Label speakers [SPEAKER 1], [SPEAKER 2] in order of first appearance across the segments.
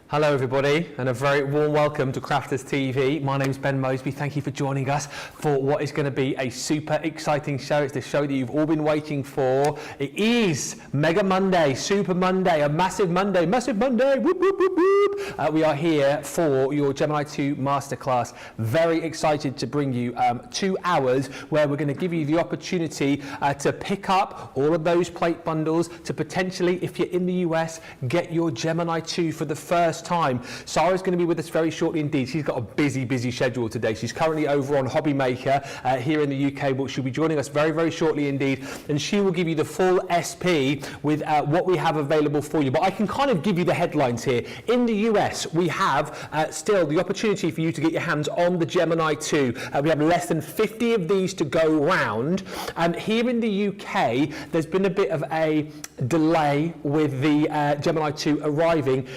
[SPEAKER 1] Hello everybody, and a very warm welcome to Crafters TV. My name's Ben Moseby. Thank you for joining us for what is going to be a super exciting show. It's the show that you've all been waiting for. It is Mega Monday, Super Monday, a massive Monday, whoop, whoop, whoop, whoop. We are here for your Gemini II Masterclass. Very excited to bring you 2 hours where we're going to give you the opportunity to pick up all of those plate bundles to potentially, if you're in the US, get your Gemini II for the first time. Sara's going to be with us very shortly indeed. She's got a busy schedule today. She's currently over on Hobby Maker here in the UK, but she'll be joining us very shortly indeed, and she will give you the full SP with what we have available for you. But I can kind of give you the headlines here. In the US, we have still the opportunity for you to get your hands on the Gemini II. We have less than 50 of these to go round, and here in the UK, there's been a bit of a delay with the Gemini II arriving.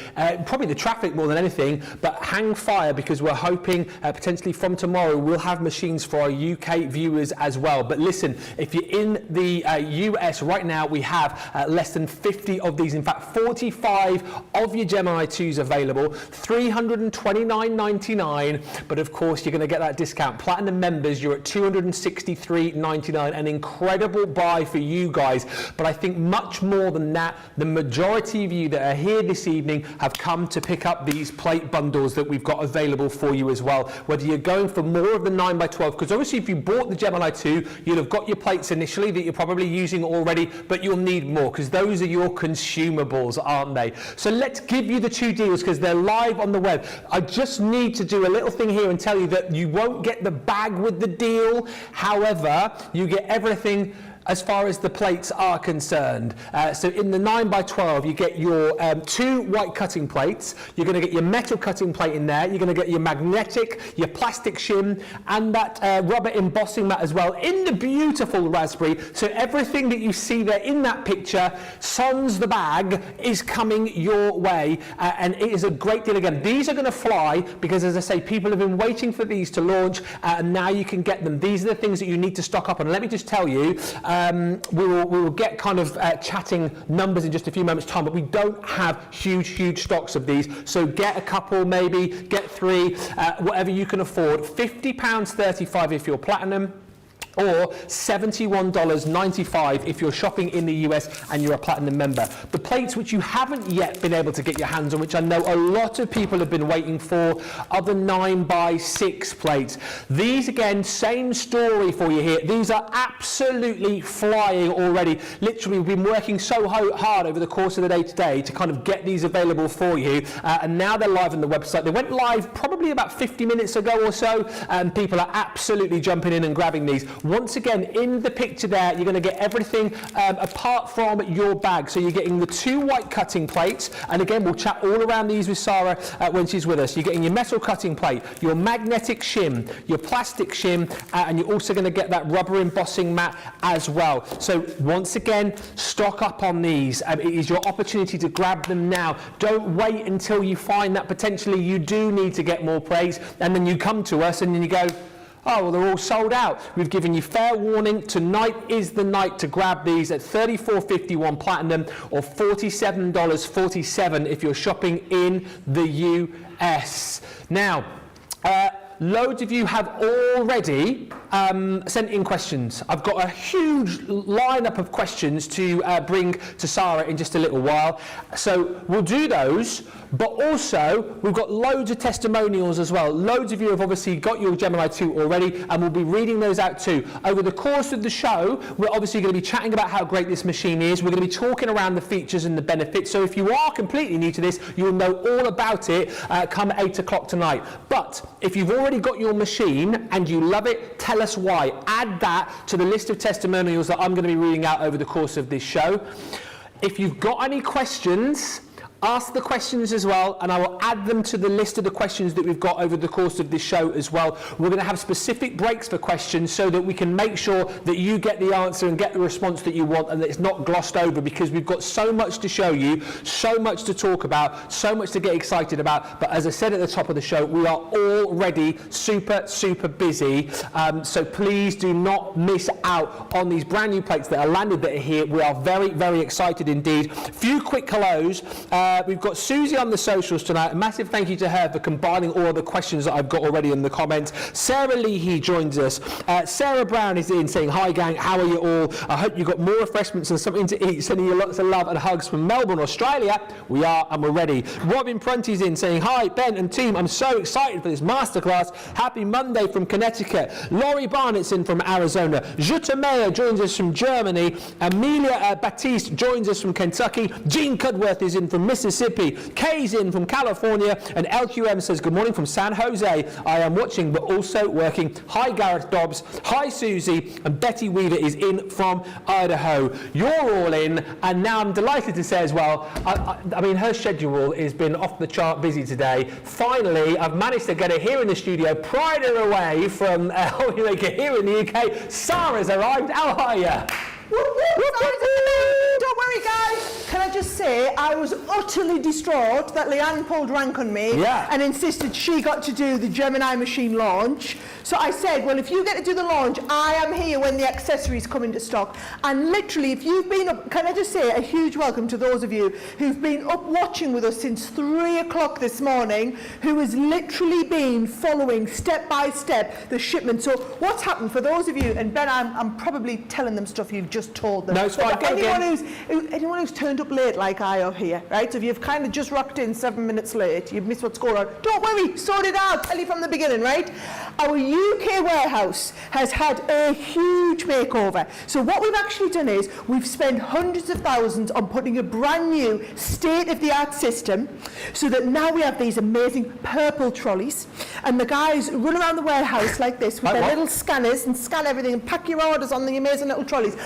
[SPEAKER 1] Probably the traffic more than anything, but hang fire, because we're hoping potentially from tomorrow we'll have machines for our UK viewers as well. But listen, if you're in the US right now, we have less than 50 of these. In fact, 45 of your Gemini IIs available, $329.99, but of course you're going to get that discount. Platinum members, you're at $263.99, an incredible buy for you guys. But I think much more than that, the majority of you that are here this evening have come to pick up these plate bundles that we've got available for you as well. Whether you're going for more of the 9x12, because obviously if you bought the Gemini II, you'll have got your plates initially that you're probably using already, but you'll need more because those are your consumables, aren't they? So let's give you the two deals because they're live on the web. I just need to do a little thing here and tell you that you won't get the bag with the deal. However, you get everything as far as the plates are concerned. So in the 9x12, you get your 2 white cutting plates. You're going to get your metal cutting plate in there. You're going to get your magnetic, your plastic shim, and that rubber embossing mat as well in the beautiful raspberry. So everything that you see there in that picture, sans the bag, is coming your way. And it is a great deal. Again, these are going to fly because, as I say, people have been waiting for these to launch, and now you can get them. These are the things that you need to stock up on. And let me just tell you, we will get kind of chatting numbers in just a few moments time, but we don't have huge stocks of these, so get a couple, maybe get 3, whatever you can afford. £50.35 if you're platinum, or $71.95 if you're shopping in the US and you're a platinum member. The plates which you haven't yet been able to get your hands on, which I know a lot of people have been waiting for, are the 9x6 plates. These, again, same story for you here. These are absolutely flying already. Literally, we've been working so hard over the course of the day today to kind of get these available for you, and now they're live on the website. They went live probably about 50 minutes ago or so, and people are absolutely jumping in and grabbing these. Once again, in the picture there, you're going to get everything apart from your bag. So you're getting the 2 white cutting plates, and again, we'll chat all around these with Sara when she's with us. You're getting your metal cutting plate, your magnetic shim, your plastic shim, and you're also going to get that rubber embossing mat as well. So once again, stock up on these. It is your opportunity to grab them now. Don't wait until you find that potentially you do need to get more plates, and then you come to us and then you go, oh, well, they're all sold out. We've given you fair warning. Tonight is the night to grab these at $34.51 platinum, or $47.47 if you're shopping in the US. Now, loads of you have already sent in questions. I've got a huge lineup of questions to bring to Sara in just a little while. So we'll do those, but also we've got loads of testimonials as well. Loads of you have obviously got your Gemini II already, and we'll be reading those out too. Over the course of the show, we're obviously going to be chatting about how great this machine is. We're going to be talking around the features and the benefits. So if you are completely new to this, you'll know all about it come 8 o'clock tonight. But if you've already got your machine and you love it, tell us why. Add that to the list of testimonials that I'm going to be reading out over the course of this show. If you've got any questions, ask the questions as well, and I will add them to the list of the questions that we've got over the course of this show as well. We're going to have specific breaks for questions so that we can make sure that you get the answer and get the response that you want, and that it's not glossed over, because we've got so much to show you, so much to talk about, so much to get excited about. But as I said at the top of the show, we are already super busy, so please do not miss out on these brand new plates that are landed that are here. We are very excited indeed. Few quick hellos. We've got Susie on the socials tonight. A massive thank you to her for combining all the questions that I've got already in the comments. Sarah Leahy joins us. Sarah Brown is in saying, hi gang, how are you all? I hope you got more refreshments and something to eat. Sending you lots of love and hugs from Melbourne, Australia. We are and we're ready. Robin Prunty's in saying, hi Ben and team, I'm so excited for this masterclass. Happy Monday from Connecticut. Laurie Barnett's in from Arizona. Jutta Meyer joins us from Germany. Amelia Baptiste joins us from Kentucky. Jean Cudworth is in from Mississippi. Kay's in from California. And LQM says, good morning from San Jose. I am watching but also working. Hi Gareth Dobbs. Hi Susie. And Betty Weaver is in from Idaho. You're all in, and now I'm delighted to say as well, I mean, her schedule has been off the chart busy today. Finally, I've managed to get her here in the studio, pried her away from Hollymaker here in the UK. Sara's arrived. How are you?
[SPEAKER 2] Don't worry, guys. Can I just say, I was utterly distraught that Leanne pulled rank on me and insisted she got to do the Gemini machine launch. So I said, well, if you get to do the launch, I am here when the accessories come into stock. And literally, if you've been up, can I just say a huge welcome to those of you who've been up watching with us since 3 o'clock this morning, who has literally been following step by step the shipment. So what's happened for those of you, and Ben, I'm probably telling them stuff you've just told them.
[SPEAKER 1] No, it's fine.
[SPEAKER 2] Anyone who's turned up late like I have here, right? So if you've kind of just rocked in 7 minutes late, you've missed what's going on. Don't worry, sort it out. Tell you from the beginning, right? Our UK warehouse has had a huge makeover. So what we've actually done is we've spent hundreds of thousands on putting a brand new state-of-the-art system, so that now we have these amazing purple trolleys, and the guys run around the warehouse like this with their little scanners and scan everything and pack your orders on the amazing little trolleys.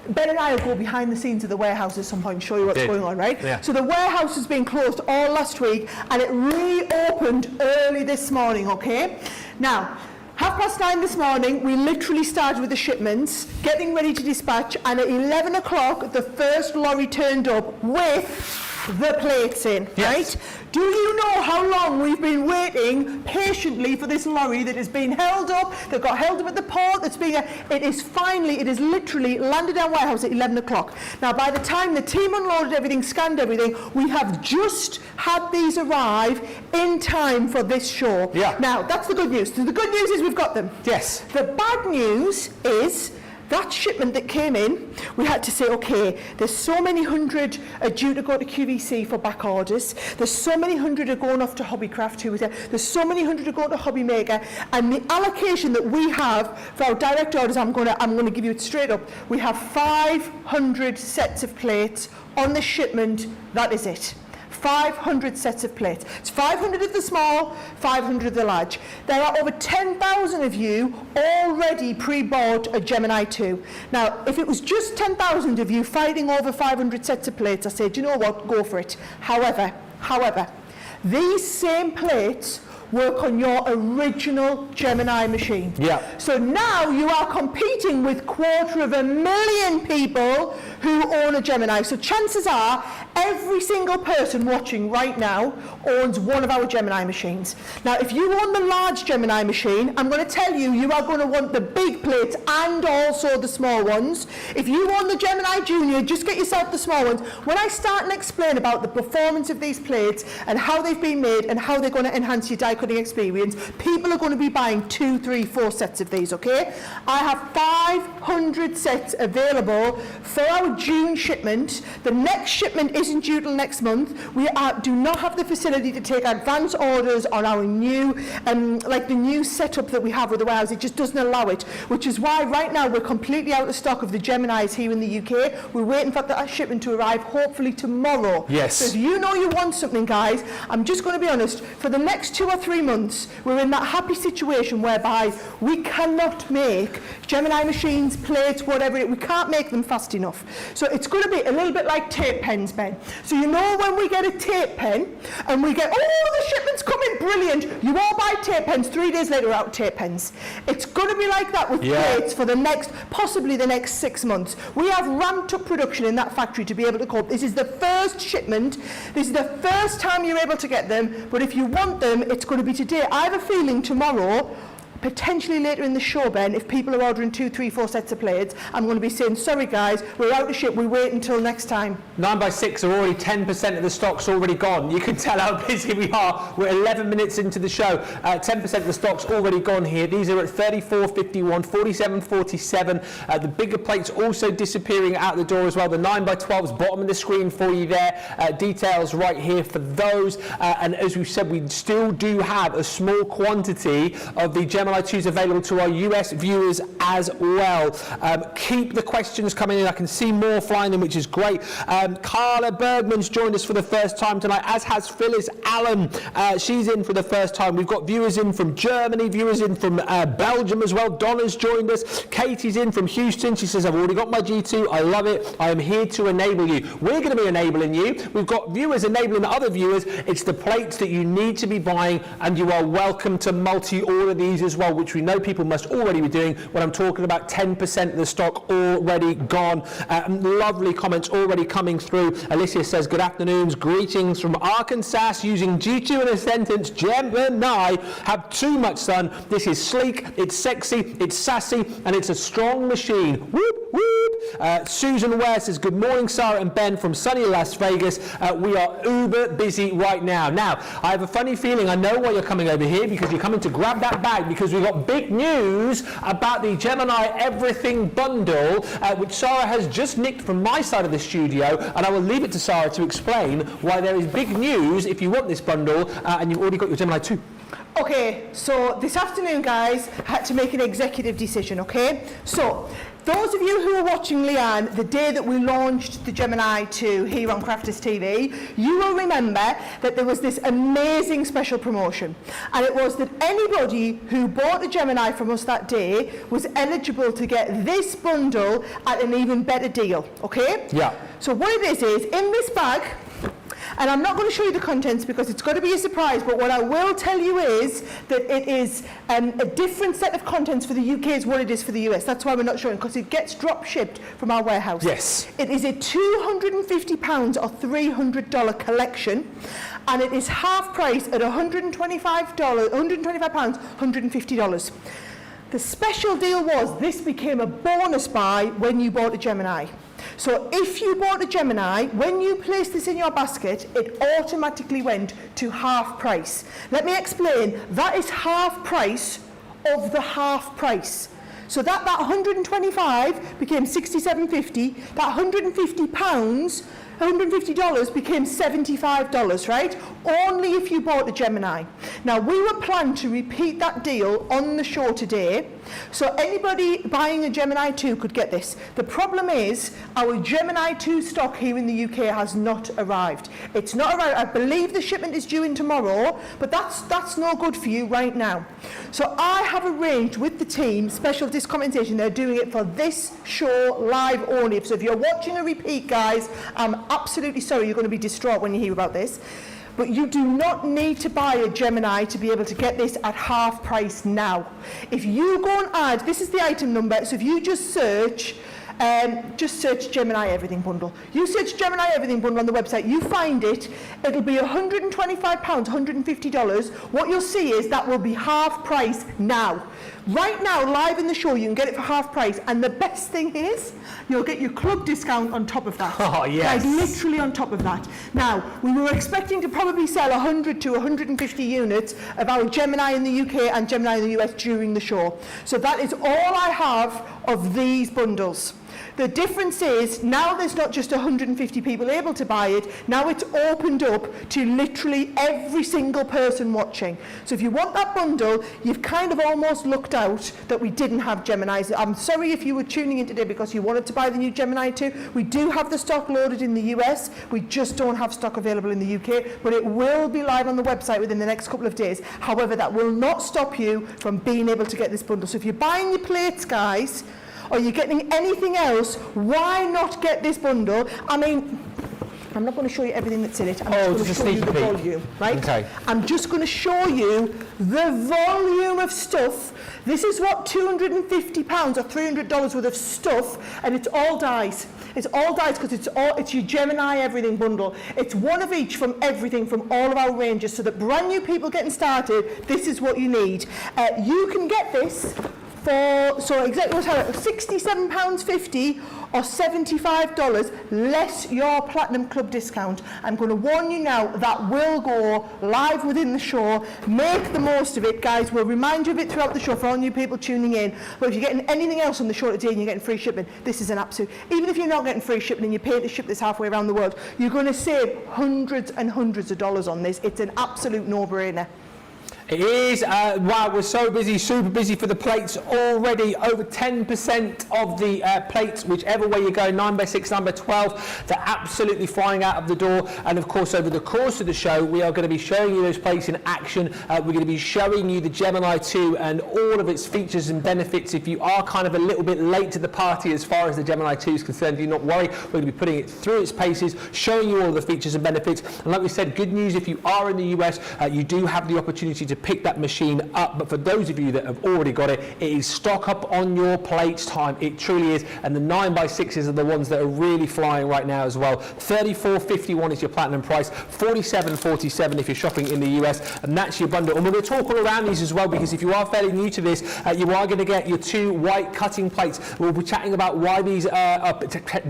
[SPEAKER 2] Ben and I will go behind the scenes of the warehouse at some point and show you what's going on, right?
[SPEAKER 1] Yeah.
[SPEAKER 2] So the warehouse has been closed all last week, and it reopened early this morning, okay? Now, 9:30 this morning, we literally started with the shipments, getting ready to dispatch, and at 11 o'clock, the first lorry turned up with the plates in, right? Do you know how long we've been waiting patiently for this lorry that has been held up, that got held up at the port, it is literally landed in our warehouse at 11 o'clock. Now, by the time the team unloaded everything, scanned everything, we have just had these arrive in time for this show. Yeah. Now, that's the good news. So the good news is we've got them.
[SPEAKER 1] Yes.
[SPEAKER 2] The bad news is that shipment that came in, we had to say, okay, there's so many hundred are due to go to QVC for back orders. There's so many hundred are going off to Hobbycraft too. There's so many hundred are going to Hobby Maker, and the allocation that we have for our direct orders, I'm going to give you it straight up. We have 500 sets of plates on the shipment. That is it. 500 sets of plates. It's 500 of the small, 500 of the large. There are over 10,000 of you already pre-bought a Gemini II. Now, if it was just 10,000 of you fighting over 500 sets of plates, I say, do you know what, go for it. However, these same plates work on your original Gemini machine. Yeah. So now you are competing with 250,000 people who own a Gemini. So chances are every single person watching right now owns one of our Gemini machines. Now, if you own the large Gemini machine, I'm going to tell you, you are going to want the big plates and also the small ones. If you own the Gemini Junior, just get yourself the small ones. When I start and explain about the performance of these plates and how they've been made and how they're going to enhance your die cutting experience, people are going to be buying 2, 3, 4 sets of these, okay? I have 500 sets available for our June shipment. The next shipment isn't due till next month. We do not have the facility to take advance orders on our new, like the new setup that we have with the warehouse. It just doesn't allow it, which is why right now we're completely out of stock of the Geminis here in the UK. We're waiting for that shipment to arrive hopefully tomorrow. Yes. So if you know you want something, guys, I'm just going to be honest, for the next 2 or 3 months, we're in that happy situation whereby we cannot make Gemini machines, plates, whatever, we can't make them fast enough. So it's going to be a little bit like tape pens, Ben. So you know when we get a tape pen and we get, oh, the shipment's coming, brilliant, you all buy tape pens, 3 days later we're out of tape pens. It's going to be like that with plates for the next, possibly the next 6 months. We have ramped up production in that factory to be able to cope. This is the first shipment, this is the first time you're able to get them, but if you want them, it's going to be today. I have a feeling tomorrow potentially later in the show, Ben, if people are ordering 2, 3, 4 sets of plates, I'm going to be saying, sorry guys, we're out of ship, we wait until next time.
[SPEAKER 1] 9x6 are already 10% of the stock's already gone. You can tell how busy we are. We're 11 minutes into the show. 10% of the stock's already gone here. These are at 34.51, 47.47. The bigger plates also disappearing out the door as well. The 9x12s bottom of the screen for you there. Details right here for those. And as we've said, we still do have a small quantity of the Gemini 2s available to our US viewers as well. Keep the questions coming in. I can see more flying in, which is great. Carla Bergman's joined us for the first time tonight, as has Phyllis Allen. She's in for the first time. We've got viewers in from Germany, viewers in from Belgium as well. Donna's joined us. Katie's in from Houston. She says, I've already got my G2. I love it. I am here to enable you. We're going to be enabling you. We've got viewers enabling other viewers. It's the plates that you need to be buying, and you are welcome to multi-order these as well, which we know people must already be doing when I'm talking about 10% of the stock already gone. Lovely comments already coming through. Alicia says, good afternoons, greetings from Arkansas, using G2 in a sentence. Gemini have too much sun. This is sleek, it's sexy, it's sassy, and it's a strong machine. Whoop, whoop. Susan Ware says, good morning, Sara and Ben from sunny Las Vegas. We are uber busy right now. Now, I have a funny feeling I know why you're coming over here, because you're coming to grab that bag, because we've got big news about the Gemini Everything Bundle, which Sara has just nicked from my side of the studio, and I will leave it to Sara to explain why there is big news if you want this bundle and you've already got your Gemini 2.
[SPEAKER 2] Okay, so this afternoon, guys, I had to make an executive decision, okay? So, those of you who are watching Leanne, the day that we launched the Gemini 2 here on Crafters TV, you will remember that there was this amazing special promotion. And it was that anybody who bought a Gemini from us that day was eligible to get this bundle at an even better deal, okay? Yeah. So what it is in this bag, and I'm not going to show you the contents because it's got to be a surprise, but what I will tell you is that it is a different set of contents for the UK as what it is for the US. That's why we're not showing, because it gets drop shipped from our warehouse. Yes. It is a £250 or $300 collection, and it is half price at £125, $150. The special deal was this became a bonus buy when you bought a Gemini. So if you bought a Gemini, when you placed this in your basket, it automatically went to half price. Let me explain. That is half price of the half price. So that 125 became 67.50. That $150 became $75, right? Only if you bought a Gemini. Now, we were planning to repeat that deal on the show today, so anybody buying a Gemini 2 could get this. The problem is, our Gemini 2 stock here in the UK has not arrived. It's not arrived. I believe the shipment is due in tomorrow, but that's no good for you right now. So I have arranged with the team special discompensation. They're doing it for this show live only. So if you're watching a repeat, guys, I'm absolutely sorry, you're going to be distraught when you hear about this. But you do not need to buy a Gemini to be able to get this at half price now. If you go and add, this is the item number, so if you just search Gemini Everything Bundle. You search Gemini Everything Bundle on the website, you find it, it'll be £125, $150. What you'll see is that will be half price now. Right now, live in the show, you can get it for half price, and the best thing is, you'll get your club discount on top of that. Oh, yes. Like literally on top of that. Now, we were expecting to probably sell 100 to 150 units of our Gemini in the UK and Gemini in the US during the show. So that is all I have of these bundles. The difference is, now there's not just 150 people able to buy it, now it's opened up to literally every single person watching. So if you want that bundle, you've kind of almost looked out that we didn't have Geminis. I'm sorry if you were tuning in today because you wanted to buy the new Gemini 2. We do have the stock loaded in the US, we just don't have stock available in the UK, but it will be live on the website within the next couple of days. However, that will not stop you from being able to get this bundle. So if you're buying your plates, guys, or you're getting anything else, why not get this bundle? I mean, I'm not going to show you everything that's in it. I'm just going to show you the volume, right? Okay. I'm just going to show you the volume of stuff. This is what £250 or $300 worth of stuff, and it's all dyes. It's all dies because it's your Gemini everything bundle. It's one of each from everything from all of our ranges, so that brand new people getting started, this is what you need. You can get this for, so exactly what's how £67.50 or $75 less your Platinum Club discount. I'm going to warn you now, that will go live within the show. Make the most of it, guys. We'll remind you of it throughout the show for all new people tuning in. But if you're getting anything else on the show today and you're getting free shipping, this is an absolute, even if you're not getting free shipping and you pay to ship this halfway around the world, you're going to save hundreds and hundreds of dollars on this. It's an absolute no-brainer.
[SPEAKER 1] It is. Wow, we're so busy, super busy for the plates already. Over 10% of the plates, whichever way you go, 9x6, 9x12, they're absolutely flying out of the door. And of course, over the course of the show, we are going to be showing you those plates in action. We're going to be showing you the Gemini II and all of its features and benefits. If you are kind of a little bit late to the party as far as the Gemini II is concerned, do not worry. We're going to be putting it through its paces, showing you all the features and benefits. And like we said, good news, if you are in the US, you do have the opportunity to pick that machine up, but for those of you that have already got it, it is stock up on your plates time. It truly is, and the 9x6s are the ones that are really flying right now as well. $34.51 is your platinum price, $47.47 if you're shopping in the US, and that's your bundle. And we're going to talk all around these as well, because if you are fairly new to this, you are going to get your 2 white cutting plates. We'll be chatting about why these are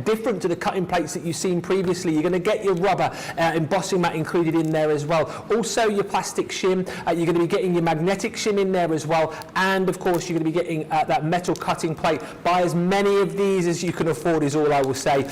[SPEAKER 1] different to the cutting plates that you've seen previously. You're going to get your rubber embossing mat included in there as well. Also your plastic shim. You're going to be getting your magnetic shim in there as well, and of course you're going to be getting that metal cutting plate. Buy as many of these as you can afford is all I will say,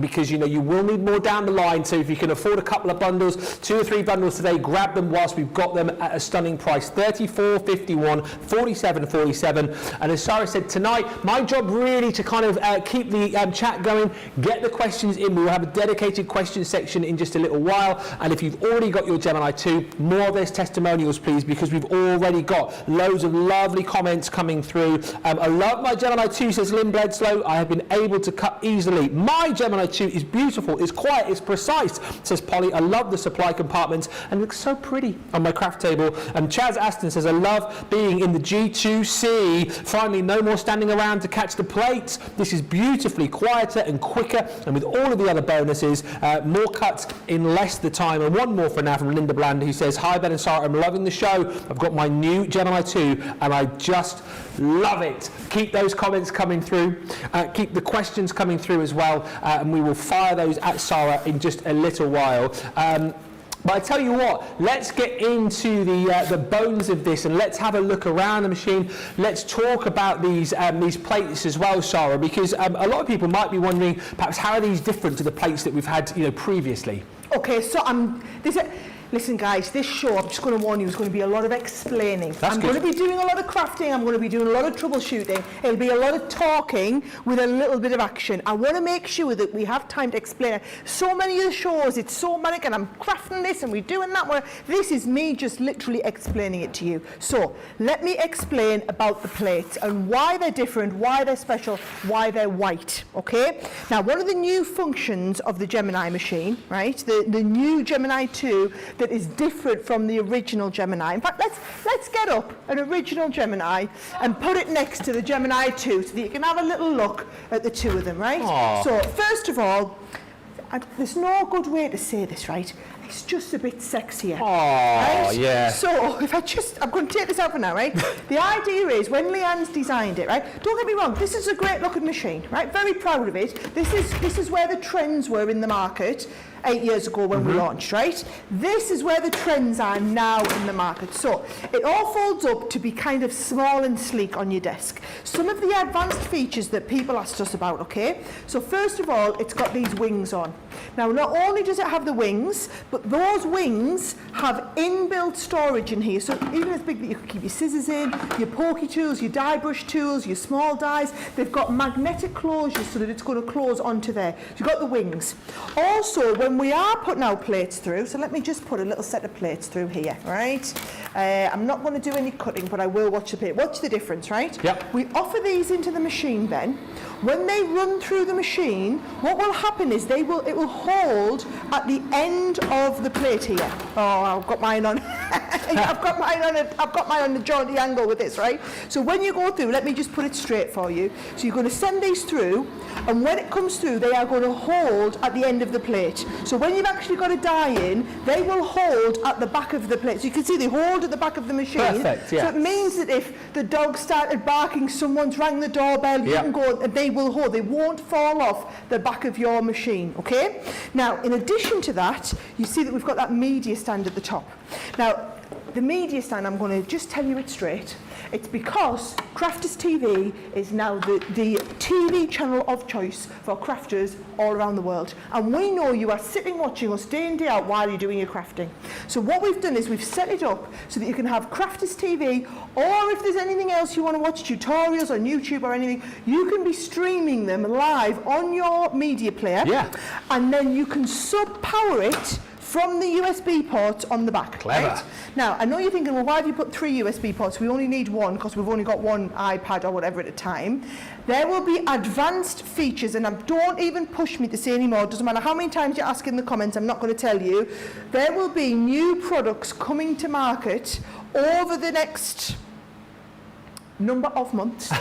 [SPEAKER 1] because you know you will need more down the line. So if you can afford a couple of bundles, 2 or 3 bundles today, grab them whilst we've got them at a stunning price. $34.51, $47.47. And as Sara said, tonight my job really to kind of keep the chat going, get the questions in. We will have a dedicated question section in just a little while, and if you've already got your Gemini 2, more of those testimonials please, because we've already got loads of lovely comments coming through. I love my Gemini 2, says Lynn Bledsoe. I have been able to cut easily. My Gemini 2 is beautiful, it's quiet, it's precise, says Polly. I love the supply compartments and it looks so pretty on my craft table. And Chaz Aston says, I love being in the G2C. Finally, no more standing around to catch the plates. This is beautifully quieter and quicker, and with all of the other bonuses, more cuts in less the time. And one more for now from Linda Bland, who says, hi Ben and Sara, I'm loving the show. I've got my new Gemini 2 and I just love it. Keep those comments coming through, keep the questions coming through as well, and we will fire those at Sara in just a little while. But I tell you what, let's get into the bones of this and let's have a look around the machine. Let's talk about these plates as well, Sara, because a lot of people might be wondering perhaps how are these different to the plates that we've had previously. Okay, so
[SPEAKER 2] listen guys, this show, I'm just going to warn you, is going to be a lot of explaining. I'm going to be doing a lot of crafting, I'm going to be doing a lot of troubleshooting. It'll be a lot of talking with a little bit of action. I want to make sure that we have time to explain it. So many of the shows, it's so manic and I'm crafting this and we're doing that. This is me just literally explaining it to you. So let me explain about the plates and why they're different, why they're special, why they're white, okay? Now, one of the new functions of the Gemini machine, right, the new Gemini 2, that is different from the original Gemini. In fact, let's get up an original Gemini and put it next to the Gemini 2 so that you can have a little look at the two of them, right? Aww. So first of all, there's no good way to say this, right? It's just a bit sexier.
[SPEAKER 1] Oh,
[SPEAKER 2] right?
[SPEAKER 1] yeah.
[SPEAKER 2] So I'm going to take this out for now, right? The idea is when Leanne's designed it, right? Don't get me wrong, this is a great looking machine, right? Very proud of it. This is where the trends were in the market 8 years ago when we launched, right? This is where the trends are now in the market. So it all folds up to be kind of small and sleek on your desk. Some of the advanced features that people asked us about, okay? So first of all, it's got these wings on. Now, not only does it have the wings, but those wings have inbuilt storage in here. So even as big that you can keep your scissors in, your pokey tools, your die brush tools, your small dies, they've got magnetic closures so that it's going to close onto there. So you've got the wings. Also, when we are putting our plates through, so let me just put a little set of plates through here, right? I'm not going to do any cutting, but I will watch the plate. Watch the difference, right?
[SPEAKER 1] Yep.
[SPEAKER 2] We offer these into the machine then. When they run through the machine, what will happen is it will hold at the end of the plate here. Oh, I've got mine on. I've got mine on the jaunty angle with this, right? So when you go through, let me just put it straight for you. So you're going to send these through, and when it comes through, they are going to hold at the end of the plate. So when you've actually got a die in, they will hold at the back of the plate. So you can see they hold at the back of the machine.
[SPEAKER 1] Perfect, yeah.
[SPEAKER 2] So it means that if the dog started barking, someone's rang the doorbell, you can go, and they will hold. They won't fall off the back of your machine, okay? Now, in addition to that, you see that we've got that media stand at the top. Now, the media stand, I'm going to just tell you it straight. It's because Crafters TV is now the TV channel of choice for crafters all around the world. And we know you are sitting watching us day in, day out while you're doing your crafting. So what we've done is we've set it up so that you can have Crafters TV, or if there's anything else you want to watch, tutorials on YouTube or anything, you can be streaming them live on your media player. Yeah. And then you can sub-power it from the USB ports on the back.
[SPEAKER 1] Clever.
[SPEAKER 2] Right? Now, I know you're thinking, well, why have you put 3 USB ports? We only need 1 because we've only got 1 iPad or whatever at a time. There will be advanced features, and don't even push me to say anymore. It doesn't matter how many times you ask in the comments, I'm not going to tell you. There will be new products coming to market over the next number of months,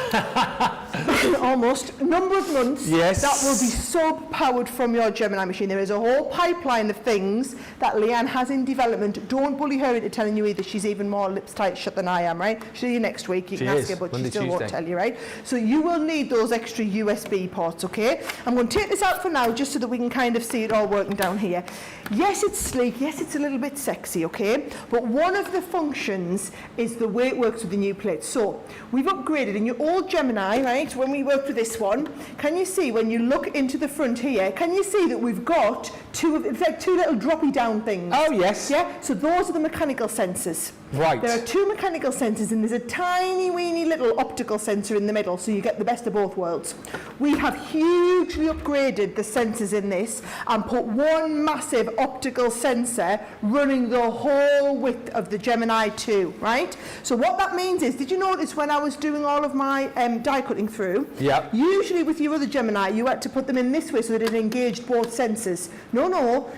[SPEAKER 2] almost, number of months,
[SPEAKER 1] yes,
[SPEAKER 2] that will be sub-powered from your Gemini machine. There is a whole pipeline of things that Leanne has in development. Don't bully her into telling you either. She's even more lips tight shut than I am, right? She'll see you next week. You can ask her, but she still won't tell you, right? So you will need those extra USB ports, okay? I'm going to take this out for now just so that we can kind of see it all working down here. Yes, it's sleek. Yes, it's a little bit sexy, okay? But one of the functions is the way it works with the new plate. So we've upgraded in your old Gemini, right, when we worked with this one, can you see when you look into the front here, can you see that we've got it's like 2 little droppy down things?
[SPEAKER 1] Oh, yes.
[SPEAKER 2] Yeah, so those are the mechanical sensors.
[SPEAKER 1] Right.
[SPEAKER 2] There are 2 mechanical sensors, and there's a tiny weeny little optical sensor in the middle, so you get the best of both worlds. We have hugely upgraded the sensors in this and put 1 massive optical sensor running the whole width of the Gemini II, right? So what that means is, did you notice when I was doing all of my die cutting through, usually with your other Gemini, you had to put them in this way so that it engaged both sensors. No,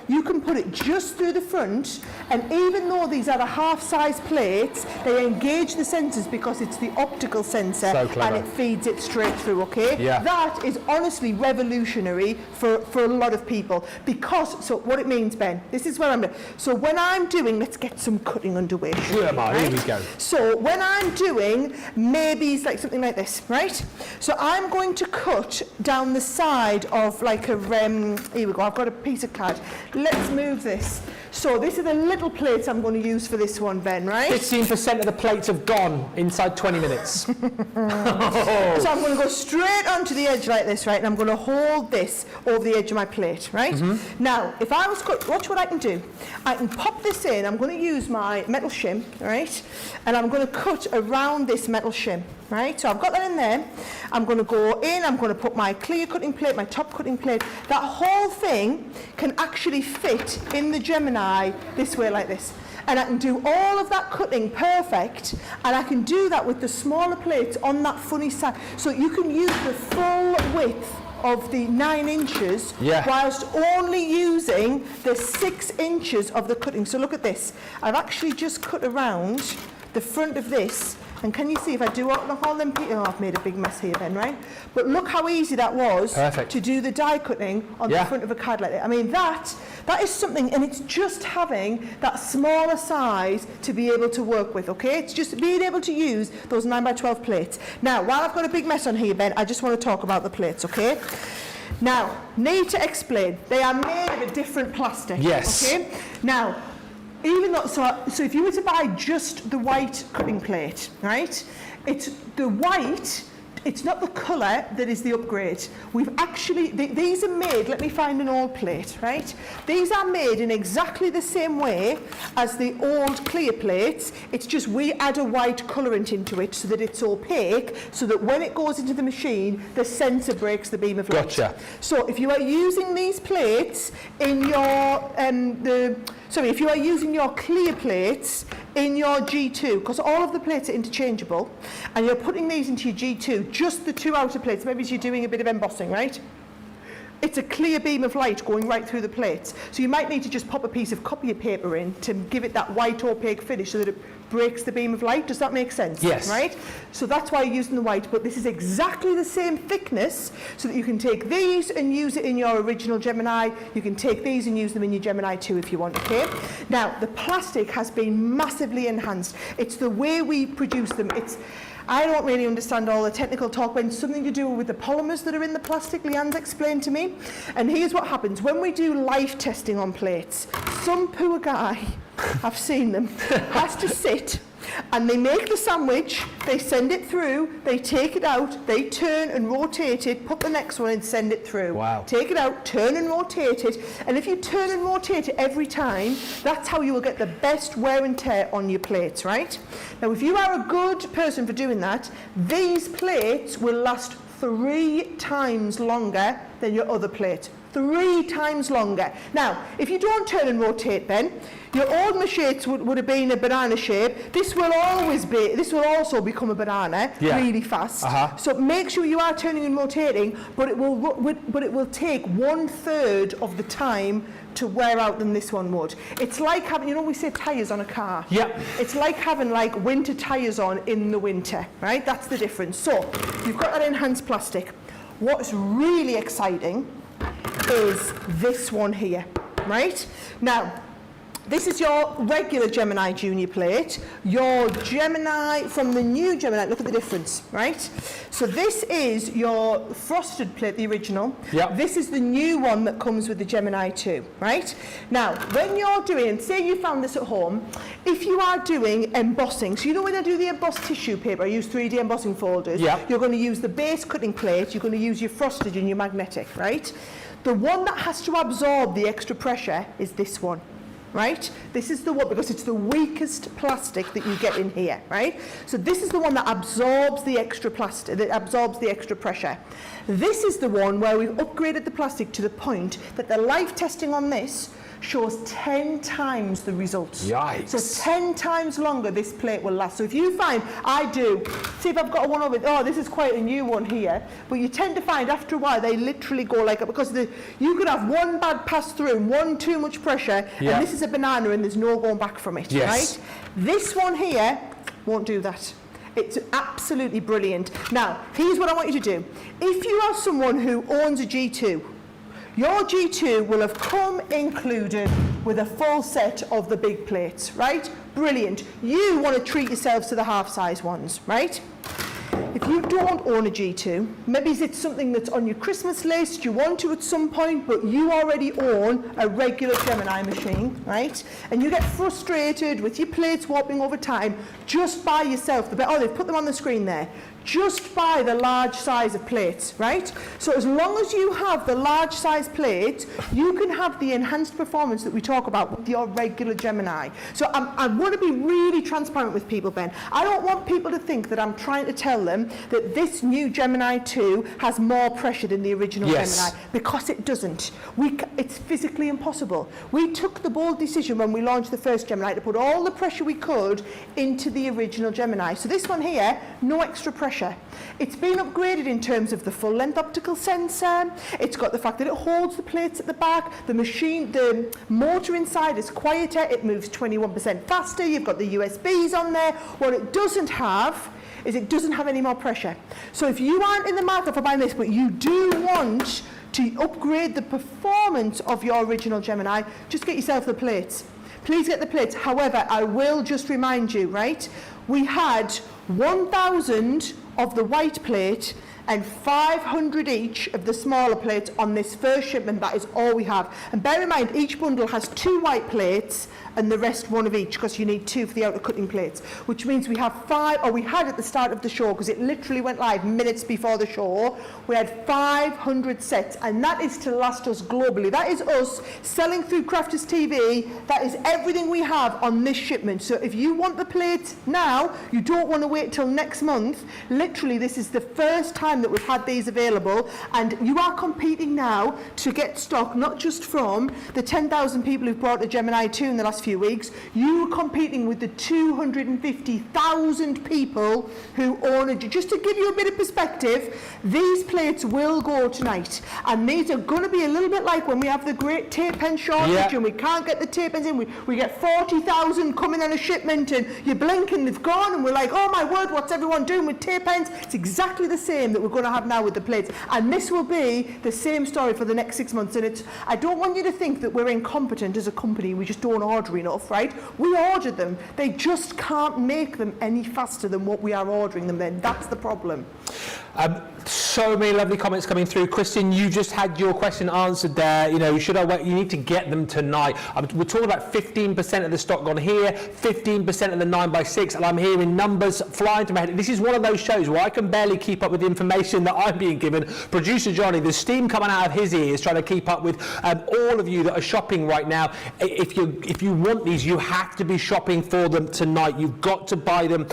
[SPEAKER 2] you can put it just through the front, and even though these are a half-size plates, they engage the sensors because it's the optical sensor, and it feeds it straight through, okay? Yeah. That is honestly revolutionary for a lot of people, because, so what it means, Ben, this is where I'm doing. So when I'm doing, let's get some cutting underway.
[SPEAKER 1] Right? Here we go.
[SPEAKER 2] So when I'm doing maybe it's like something like this, right? So I'm going to cut down the side of like a, here we go, I've got a piece of card. Let's move this. So these are the little plates I'm going to use for this one, Ben, right?
[SPEAKER 1] 15% of the plates have gone inside 20 minutes. So
[SPEAKER 2] I'm going to go straight onto the edge like this, right? And I'm going to hold this over the edge of my plate, right? Now, if I was cut, watch what I can do. I can pop this in. I'm going to use my metal shim, right? And I'm going to cut around this metal shim, right? So I've got that in there. I'm going to go in. I'm going to put my clear cutting plate, my top cutting plate. That whole thing can actually fit in the Gemini this way like this. And I can do all of that cutting perfect, and I can do that with the smaller plates on that funny side. So you can use the full width of the 9 inches whilst only using the 6 inches of the cutting. So look at this. I've actually just cut around the front of this, and can you see if I do all them pieces? Oh, I've made a big mess here then, right? But look how easy that was to do the die cutting on the front of a card like that. I mean, that is something, and it's just having that smaller size to be able to work with, okay? It's just being able to use those 9x12 plates. Now, while I've got a big mess on here, Ben, I just want to talk about the plates, okay? Now, need to explain. They are made of a different plastic, okay? Now, even though, so if you were to buy just the white cutting plate, right? It's the white, it's not the colour that is the upgrade. We've actually, these are made, let me find an old plate, right? These are made in exactly the same way as the old clear plates. It's just we add a white colourant into it so that it's opaque, so that when it goes into the machine, the sensor breaks the beam of light.
[SPEAKER 1] Gotcha.
[SPEAKER 2] So if you are using these plates in your, if you are using your clear plates in your G2, because all of the plates are interchangeable, and you're putting these into your G2, just the two outer plates, maybe you're doing a bit of embossing, right? It's a clear beam of light going right through the plates. So you might need to just pop a piece of copy paper in to give it that white opaque finish so that it breaks the beam of light. Does that make sense?
[SPEAKER 1] Yes.
[SPEAKER 2] Right? So that's why you're using the white, but this is exactly the same thickness so that you can take these and use it in your original Gemini. You can take these and use them in your Gemini 2 if you want, okay? Now, the plastic has been massively enhanced. It's the way we produce them. I don't really understand all the technical talk, but it's something to do with the polymers that are in the plastic. Leanne's explained to me. And here's what happens. When we do life testing on plates, some poor guy, I've seen them, has to sit and they make the sandwich, they send it through, they take it out, they turn and rotate it, put the next one and send it through.
[SPEAKER 1] Wow.
[SPEAKER 2] Take it out, turn and rotate it, and if you turn and rotate it every time, that's how you will get the best wear and tear on your plates, right? Now, if you are a good person for doing that, these plates will last 3 times longer than your other plate. 3 times longer. Now, if you don't turn and rotate then, your old machetes would have been a banana shape. This will also become a banana really fast. So make sure you are turning and rotating, but it will take 1/3 of the time to wear out than this one would. It's like having, you know, we say tyres on a car. Yeah. It's like having like winter tyres on in the winter, right? That's the difference. So you've got that enhanced plastic. What's really exciting is this one here, right? Now, this is your regular Gemini Junior plate. Your Gemini, from the new Gemini, look at the difference, right? So this is your frosted plate, the original. Yep. This is the new one that comes with the Gemini 2, right? Now, when you're doing, say you found this at home, if you are doing embossing, so you know when I do the embossed tissue paper, I use 3D embossing folders, yep. You're going to use the base cutting plate, you're going to use your frosted and your magnetic, right? The one that has to absorb the extra pressure is this one. Right? This is the one, because it's the weakest plastic that you get in here, right? So this is the one that absorbs the extra plastic, that absorbs the extra pressure. This is the one where we've upgraded the plastic to the point that the life testing on this shows 10 times the results. Yikes. So 10 times longer this plate will last. So if you find, see if I've got one over, oh, this is quite a new one here, but you tend to find after a while they literally go like, because you could have one bad pass through and one too much pressure, and this is a banana and there's no going back from it, right? This one here won't do that. It's absolutely brilliant. Now, here's what I want you to do. If you are someone who owns a G2, your G2 will have come included with a full set of the big plates, right? Brilliant. You want to treat yourselves to the half-size ones, right? If you don't own a G2, maybe it's something that's on your Christmas list, you want to at some point, but you already own a regular Gemini machine, right? And you get frustrated with your plates warping over time, just buy yourself they've put them on the screen there. Just buy the large size of plates, right? So as long as you have the large size plates, you can have the enhanced performance that we talk about with your regular Gemini. So I want to be really transparent with people, Ben. I don't want people to think that I'm trying to tell them that this new Gemini 2 has more pressure than the original Gemini, because it doesn't. It's physically impossible. We took the bold decision when we launched the first Gemini to put all the pressure we could into the original Gemini. So this one here, no extra pressure. It's been upgraded in terms of the full length optical sensor. It's got the fact that it holds the plates at the back. The motor inside is quieter. It moves 21% faster. You've got the USBs on there. What it doesn't have is it doesn't have any more pressure. So if you aren't in the market for buying this, but you do want to upgrade the performance of your original Gemini, just get yourself the plates. Please get the plates. However, I will just remind you, right? We had 1,000 of the white plate and 500 each of the smaller plates on this first shipment. That is all we have. And bear in mind, each bundle has 2 white plates and the rest 1 of each, because you need 2 for the outer cutting plates, which means we have 5, or we had at the start of the show, because it literally went live minutes before the show, we had 500 sets, and that is to last us globally. That is us selling through Crafters TV. That is everything we have on this shipment. So if you want the plates now, you don't want to wait till next month. Literally, this is the first time that we've had these available, and you are competing now to get stock, not just from the 10,000 people who've bought the Gemini 2 in the last few few weeks, you were competing with the 250,000 people who own it. Just to give you a bit of perspective, these plates will go tonight, and these are going to be a little bit like when we have the great tape pen shortage and we can't get the tape pens in. We get 40,000 coming on a shipment, and you blink and they've gone, and we're like, oh my word, what's everyone doing with tape pens? It's exactly the same that we're going to have now with the plates, and this will be the same story for the next 6 months. And I don't want you to think that we're incompetent as a company, we just don't order enough, right? We order them, they just can't make them any faster than what we are ordering them then. That's the problem.
[SPEAKER 1] So many lovely comments coming through. Christian, you just had your question answered there. You know, should I wait? You need to get them tonight. We're talking about 15% of the stock gone here, 15% of the 9x6, and I'm hearing numbers flying to my head. This is one of those shows where I can barely keep up with the information that I'm being given. Producer Johnny, there's steam coming out of his ears trying to keep up with all of you that are shopping right now. If you want these, you have to be shopping for them tonight. You've got to buy them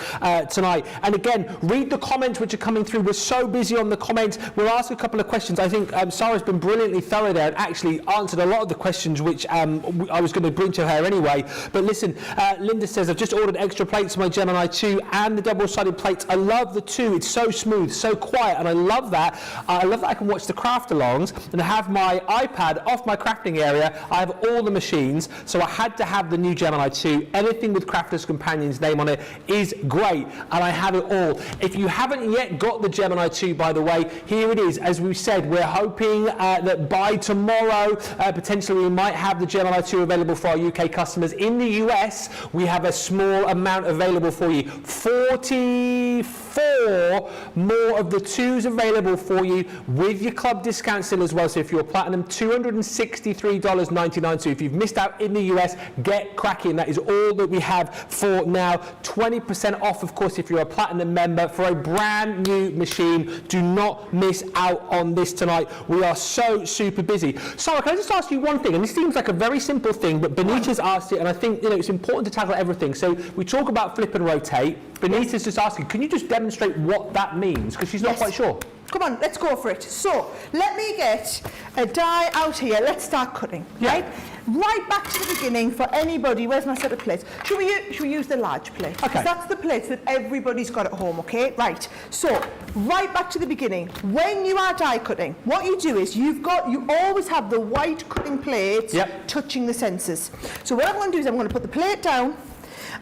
[SPEAKER 1] tonight. And again, read the comments which are coming through. We're so busy on the comments. We'll ask a couple of questions. I think Sara's been brilliantly thorough there and actually answered a lot of the questions which I was going to bring to her anyway. But listen, Linda says, I've just ordered extra plates for my Gemini 2 and the double-sided plates. I love the 2. It's so smooth, so quiet, and I love that. I love that I can watch the craft-alongs and have my iPad off my crafting area. I have all the machines, so I had to have the new Gemini 2. Anything with Crafter's Companion's name on it is great, and I have it all. If you haven't yet got the Gemini 2, by the way, here it is. As we said, we're hoping that by tomorrow, potentially we might have the Gemini 2 available for our UK customers. In the US, we have a small amount available for you. 44 more of the 2s available for you with your club discount still as well. So if you're Platinum, $263.99. So if you've missed out in the US, get cracking. That is all that we have for now. 20% off, of course, if you're a Platinum member for a brand new machine. Do not miss out on this tonight. We are so super busy. Sara, can I just ask you one thing? And this seems like a very simple thing, but Benita's asked it, and I think it's important to tackle everything. So we talk about flip and rotate. Benita's just asking, can you just demonstrate what that means? Because she's not quite sure.
[SPEAKER 2] Come on, let's go for it. So, let me get a die out here. Let's start cutting, right? Right back to the beginning for anybody. Where's my set of plates? Should we use the large plate?
[SPEAKER 1] Okay.
[SPEAKER 2] That's the plates that everybody's got at home, okay? Right. So, right back to the beginning. When you are die cutting, what you do is you always have the white cutting plate touching the sensors. So, what I'm going to do is I'm going to put the plate down.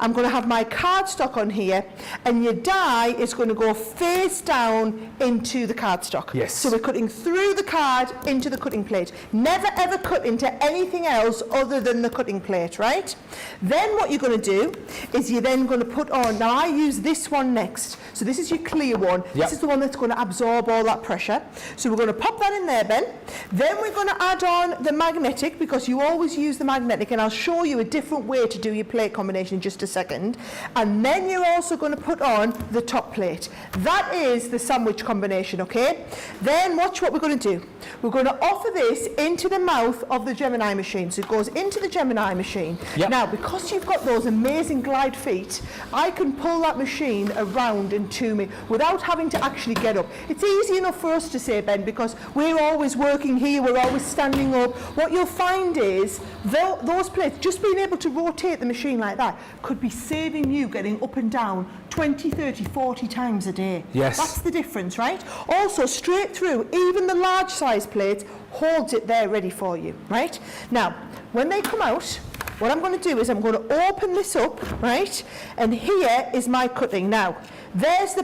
[SPEAKER 2] I'm going to have my cardstock on here, and your die is going to go face down into the cardstock.
[SPEAKER 1] Yes.
[SPEAKER 2] So we're cutting through the card into the cutting plate. Never ever cut into anything else other than the cutting plate, right? Then what you're going to do is you're then going to put on, now I use this one next. So this is your clear one. This is the one that's going to absorb all that pressure. So we're going to pop that in there, Ben. Then we're going to add on the magnetic, because you always use the magnetic, and I'll show you a different way to do your plate combination in just a second. And then you're also going to put on the top plate. That is the sandwich combination, okay? Then watch what we're going to do. We're going to offer this into the mouth of the Gemini machine. So it goes into the Gemini machine. Now, because you've got those amazing glide feet, I can pull that machine around and to me without having to actually get up. It's easy enough for us to say, Ben, because we're always working here, we're always standing up. What you'll find is those plates, just being able to rotate the machine like that, could be saving you getting up and down 20, 30, 40 times a day.
[SPEAKER 1] Yes.
[SPEAKER 2] That's the difference, right? Also, straight through, even the large size plate holds it there ready for you, right? Now, when they come out, what I'm going to do is I'm going to open this up, right? And here is my cutting. Now, there's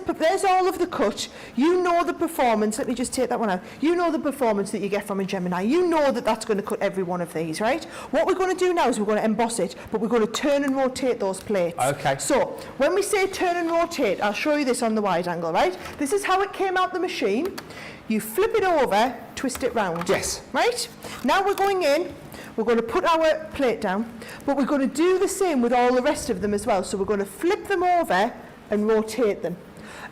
[SPEAKER 2] all of the cut. You know the performance. Let me just take that one out. You know the performance that you get from a Gemini. You know that that's going to cut every one of these, right? What we're going to do now is we're going to emboss it, but we're going to turn and rotate those plates.
[SPEAKER 1] Okay.
[SPEAKER 2] So, when we say turn and rotate, I'll show you this on the wide angle, right? This is how it came out the machine. You flip it over, twist it round.
[SPEAKER 1] Yes.
[SPEAKER 2] Right? Now we're going in. We're going to put our plate down, but we're going to do the same with all the rest of them as well. So we're going to flip them over and rotate them.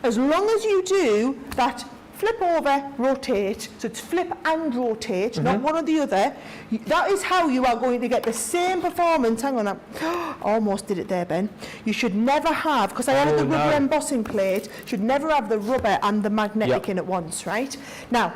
[SPEAKER 2] As long as you do that flip over, rotate, so it's flip and rotate, not one or the other, that is how you are going to get the same performance. Hang on, I almost did it there, Ben. You should never have, because I added the rubber embossing plate, should never have the rubber and the magnetic in at once, right? Now,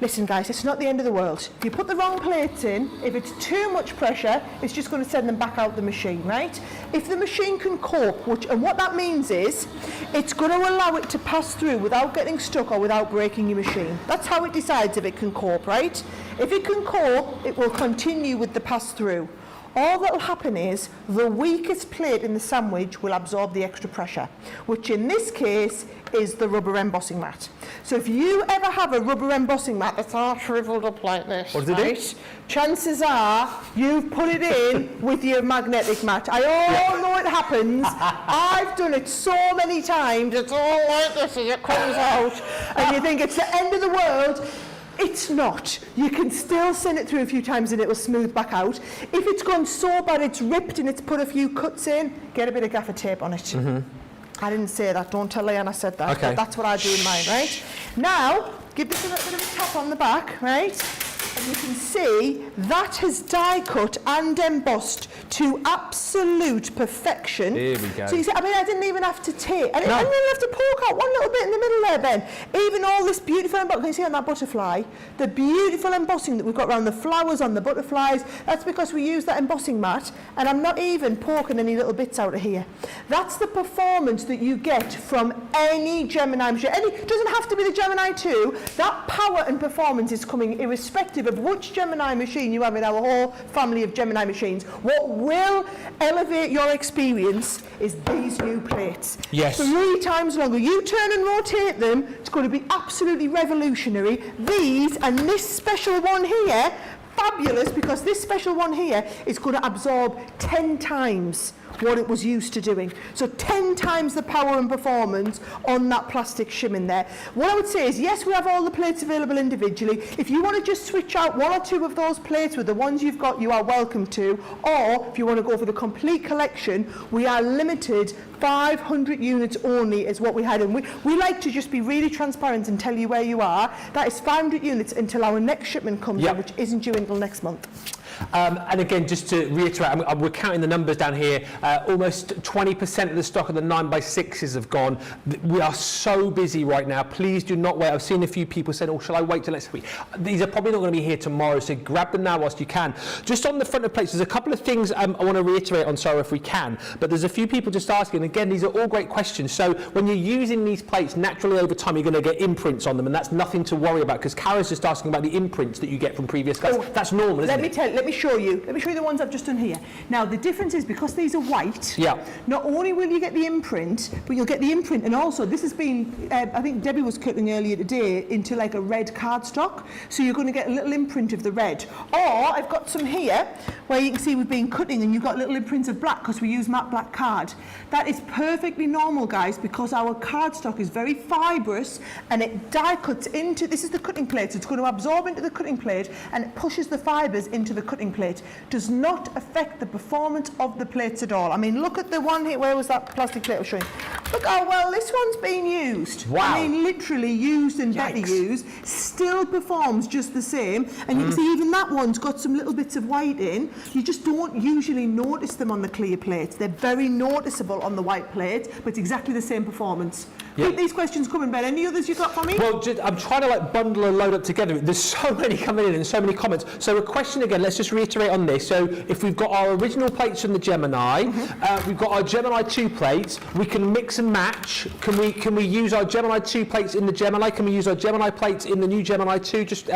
[SPEAKER 2] Listen guys, it's not the end of the world. If you put the wrong plates in, if it's too much pressure, it's just going to send them back out the machine, right? If the machine can cope, and what that means is, it's going to allow it to pass through without getting stuck or without breaking your machine. That's how it decides if it can cope, right? If it can cope, it will continue with the pass through. All that will happen is the weakest plate in the sandwich will absorb the extra pressure, which in this case is the rubber embossing mat. So if you ever have a rubber embossing mat that's all shriveled up like this,
[SPEAKER 1] what does it do?
[SPEAKER 2] Chances are you've put it in with your magnetic mat. I all know it happens. I've done it so many times. It's all like this as it comes out, and you think it's the end of the world. It's not. You can still send it through a few times and it will smooth back out. If it's gone so bad it's ripped and it's put a few cuts in, get a bit of gaffer tape on it. I didn't say that. Don't tell Leanne I said that.
[SPEAKER 1] Okay.
[SPEAKER 2] But that's what I do in mine, right? Now, give this a little bit of a tap on the back, right? And you can see that has die cut and embossed to absolute perfection.
[SPEAKER 1] Here we go.
[SPEAKER 2] So you see, I mean, I didn't even have to take, I didn't even have to poke out one little bit in the middle there, Ben. Even all this beautiful embossing, can you see on that butterfly? The beautiful embossing that we've got around the flowers on the butterflies, that's because we use that embossing mat, and I'm not even poking any little bits out of here. That's the performance that you get from any Gemini machine. It doesn't have to be the Gemini II. That power and performance is coming irrespective of which Gemini machine you have in our whole family of Gemini machines. What will elevate your experience is these new plates.
[SPEAKER 1] Yes.
[SPEAKER 2] 3 times longer. You turn and rotate them, it's going to be absolutely revolutionary. These and this special one here, fabulous, because this special one here is going to absorb 10 times what it was used to doing. So 10 times the power and performance on that plastic shim in there. What I would say is, yes, we have all the plates available individually. If you want to just switch out 1 or 2 of those plates with the ones you've got, you are welcome to. Or if you want to go for the complete collection, we are limited 500 units only is what we had. And we like to just be really transparent and tell you where you are. That is 500 units until our next shipment comes in, which isn't due until next month.
[SPEAKER 1] And again, just to reiterate, we're counting the numbers down here. Almost 20% of the stock of the 9x6s have gone. We are so busy right now. Please do not wait. I've seen a few people saying, oh, shall I wait till next week? These are probably not going to be here tomorrow, so grab them now whilst you can. Just on the front of plates, there's a couple of things I want to reiterate on, Sara, if we can. But there's a few people just asking. Again, these are all great questions. So when you're using these plates, naturally over time, you're going to get imprints on them, and that's nothing to worry about, because Kara's just asking about the imprints that you get from previous cuts. Oh, that's normal, isn't it?
[SPEAKER 2] Let me show you the ones I've just done here. Now the difference is, because these are white, not only will you get the imprint, but you'll get the imprint, and also this has been, I think Debbie was cutting earlier today into like a red cardstock, so you're going to get a little imprint of the red. Or I've got some here where you can see we've been cutting and you've got little imprints of black because we use matte black card. That is perfectly normal, guys, because our cardstock is very fibrous and it die cuts into, this is the cutting plate, so it's going to absorb into the cutting plate and it pushes the fibres into the cutting plate. Does not affect the performance of the plates at all. I mean, look at the one here, where was that plastic plate I was showing? Look how well this one's been used.
[SPEAKER 1] Wow.
[SPEAKER 2] I mean, literally used and better used, still performs just the same. And you can see even that one's got some little bits of white in. You just don't usually notice them on the clear plates. They're very noticeable on the white plate, but it's exactly the same performance. Keep these questions coming, Ben. Any others you got for me?
[SPEAKER 1] Well, I'm trying to like bundle and load up together. There's so many coming in and so many comments. So a question again, let's just reiterate on this. So if we've got our original plates from the Gemini, we've got our Gemini 2 plates, we can mix and match. Can we use our Gemini 2 plates in the Gemini? Can we use our Gemini plates in the new Gemini 2? Just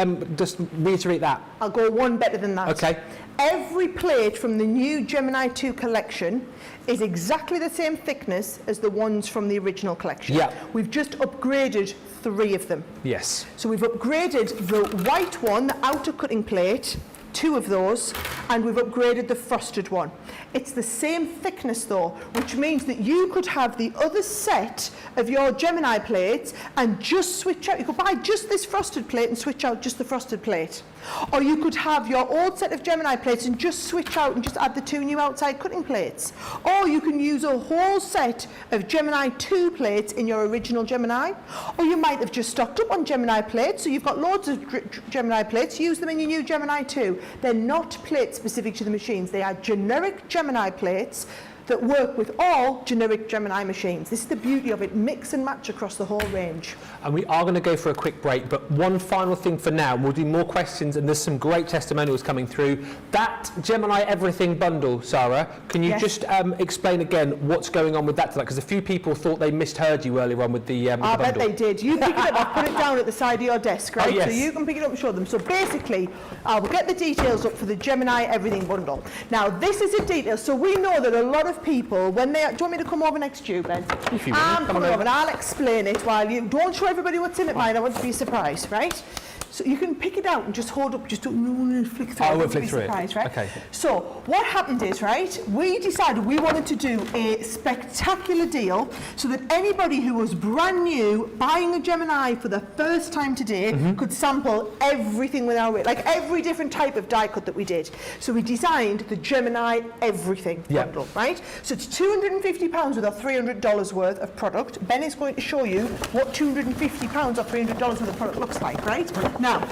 [SPEAKER 1] reiterate that.
[SPEAKER 2] I'll go one better than that.
[SPEAKER 1] Okay.
[SPEAKER 2] Every plate from the new Gemini 2 collection is exactly the same thickness as the ones from the original collection.
[SPEAKER 1] Yeah.
[SPEAKER 2] We've just upgraded 3 of them.
[SPEAKER 1] Yes.
[SPEAKER 2] So we've upgraded the white one, the outer cutting plate, 2 of those, and we've upgraded the frosted one. It's the same thickness though, which means that you could have the other set of your Gemini plates and just switch out. You could buy just this frosted plate and switch out just the frosted plate. Or you could have your old set of Gemini plates and just switch out and just add the 2 new outside cutting plates. Or you can use a whole set of Gemini 2 plates in your original Gemini. Or you might have just stocked up on Gemini plates, so you've got loads of Gemini plates, use them in your new Gemini 2. They're not plates specific to the machines, they are generic Gemini plates, that work with all generic Gemini machines. This is the beauty of it, mix and match across the whole range.
[SPEAKER 1] And we are going to go for a quick break, but one final thing for now, and we'll do more questions, and there's some great testimonials coming through. That Gemini Everything bundle, Sara, can you just explain again what's going on with that? Because a few people thought they misheard you earlier on with the bundle.
[SPEAKER 2] I bet they did. You pick it up, I'll put it down at the side of your desk, right?
[SPEAKER 1] Oh, yes.
[SPEAKER 2] So you can pick it up and show them. So basically, I'll get the details up for the Gemini Everything bundle. Now, this is a detail, so we know that a lot of people, when they... Do you want me to come over next to you, Ben?
[SPEAKER 1] If you will.
[SPEAKER 2] I'm coming over and I'll explain it while you... Don't show everybody what's in it, mine. I want to be surprised, right? So you can pick it out and just hold up, just don't flick through it.
[SPEAKER 1] I won't flick through it.
[SPEAKER 2] Right?
[SPEAKER 1] Okay.
[SPEAKER 2] So what happened is, right, we decided we wanted to do a spectacular deal so that anybody who was brand new buying a Gemini for the first time today could sample everything with our, like every different type of die cut that we did. So we designed the Gemini Everything bundle, right? So it's £250 with our $300 worth of product. Ben is going to show you what £250 or $300 worth of product looks like, right? Now,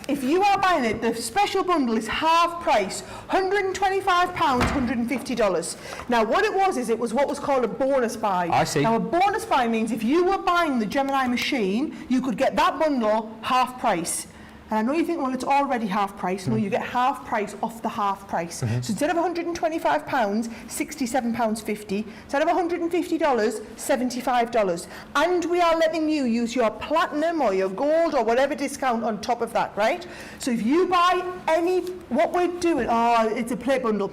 [SPEAKER 2] if you are buying it, the special bundle is half price, £125, $150. Now, what it was what was called a bonus buy.
[SPEAKER 1] I see.
[SPEAKER 2] Now, a bonus buy means if you were buying the Gemini machine, you could get that bundle half price. And I know you think, well, it's already half price. No, you get half price off the half price. So instead of £125, £67.50. Instead of $150, $75. And we are letting you use your platinum or your gold or whatever discount on top of that, right? So if you buy any, what we're doing, it's a plate bundle.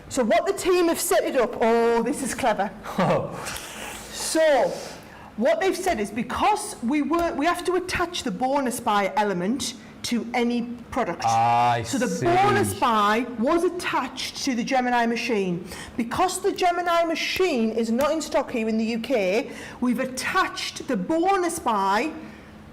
[SPEAKER 2] So what the team have set it up, this is clever. So what they've said is because we have to attach the bonus buy element to any product. So the bonus buy was attached to the Gemini machine. Because the Gemini machine is not in stock here in the UK, we've attached the bonus buy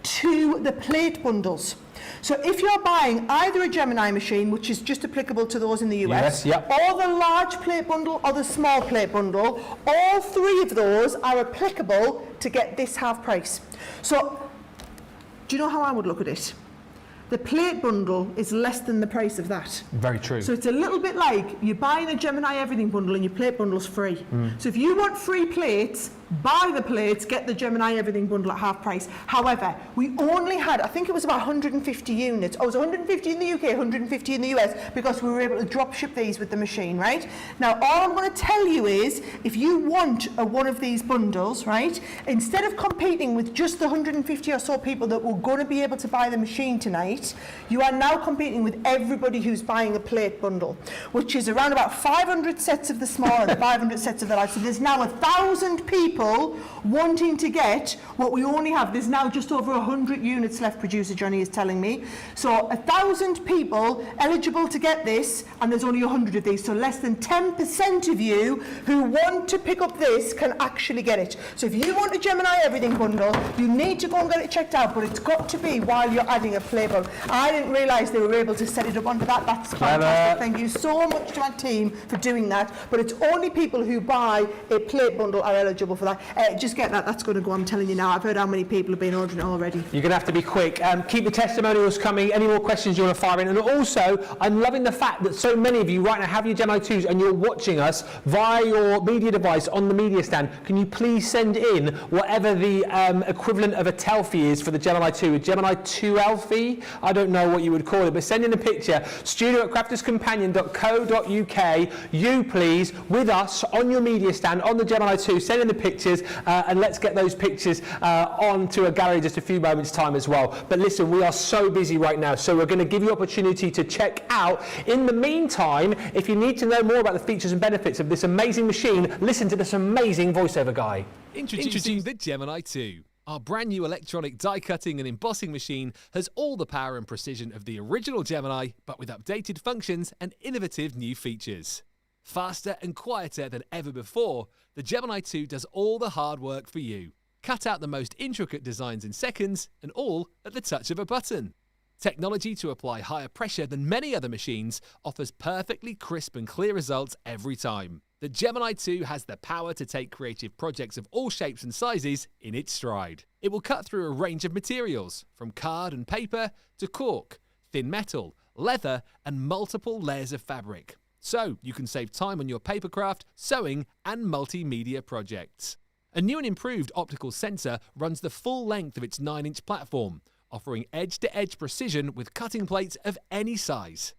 [SPEAKER 2] to the plate bundles. So if you're buying either a Gemini machine, which is just applicable to those in the US, or the large plate bundle or the small plate bundle, all three of those are applicable to get this half price. So do you know how I would look at it? The plate bundle is less than the price of that.
[SPEAKER 1] Very true.
[SPEAKER 2] So it's a little bit like you're buying a Gemini Everything bundle and your plate bundle's free. So if you want free plates, buy the plates, get the Gemini Everything bundle at half price. However, we only had, I think it was about 150 units. It was 150 in the UK, 150 in the US, because we were able to drop ship these with the machine, right? Now, all I'm going to tell you is, if you want one of these bundles, right, instead of competing with just the 150 or so people that were going to be able to buy the machine tonight, you are now competing with everybody who's buying a plate bundle, which is around about 500 sets of the small and 500 sets of the large. So there's now 1,000 people wanting to get what we only have. There's now just over 100 units left, producer Johnny is telling me. So 1,000 people eligible to get this, and there's only 100 of these. So less than 10% of you who want to pick up this can actually get it. So if you want a Gemini Everything bundle, you need to go and get it checked out, but it's got to be while you're adding a plate bundle. I didn't realise they were able to set it up onto that. That's fantastic. Thank you so much to our team for doing that. But it's only people who buy a plate bundle are eligible for that. Just get that. That's going to go. I'm telling you now. I've heard how many people have been ordering it already.
[SPEAKER 1] You're going to have to be quick. Keep the testimonials coming. Any more questions you want to fire in? And also, I'm loving the fact that so many of you right now have your Gemini 2s and you're watching us via your media device on the media stand. Can you please send in whatever the equivalent of a Telfie is for the Gemini 2? A Gemini 2 Elfie? I don't know what you would call it, but send in a picture. studio@crafterscompanion.co.uk. You, please, with us on your media stand on the Gemini 2. Send in the pictures and let's get those pictures onto a gallery in just a few moments' time as well. But listen, we are so busy right now, so we're going to give you opportunity to check out. In the meantime, if you need to know more about the features and benefits of this amazing machine, listen to this amazing voiceover guy.
[SPEAKER 3] Introducing the Gemini 2. Our brand new electronic die cutting and embossing machine has all the power and precision of the original Gemini, but with updated functions and innovative new features. Faster and quieter than ever before, the Gemini 2 does all the hard work for you. Cut out the most intricate designs in seconds, and all at the touch of a button. Technology to apply higher pressure than many other machines offers perfectly crisp and clear results every time. The Gemini 2 has the power to take creative projects of all shapes and sizes in its stride. It will cut through a range of materials, from card and paper to cork, thin metal, leather, and multiple layers of fabric. so you can save time on your papercraft, sewing and multimedia projects. A new and improved optical sensor runs the full length of its 9-inch platform, offering edge-to-edge precision with cutting plates of any size.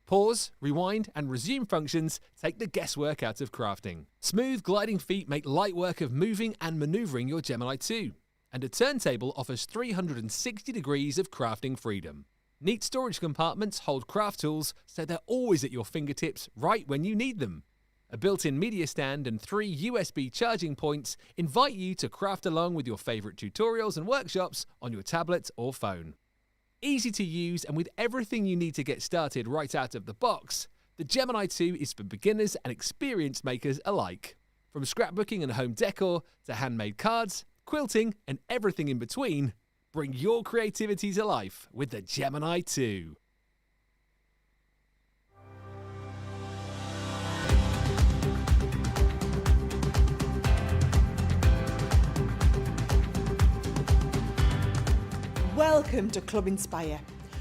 [SPEAKER 3] Pause, rewind and resume functions take the guesswork out of crafting. Smooth gliding feet make light work of moving and manoeuvring your Gemini II. And a turntable offers 360 degrees of crafting freedom. Neat storage compartments hold craft tools so they're always at your fingertips right when you need them. A built-in media stand and 3 USB charging points invite you to craft along with your favourite tutorials and workshops on your tablet or phone. Easy to use and with everything you need to get started right out of the box, the Gemini II is for beginners and experienced makers alike. From scrapbooking and home decor to handmade cards, quilting and everything in between, bring your creativity to life with the Gemini II.
[SPEAKER 2] Welcome to Club Inspire,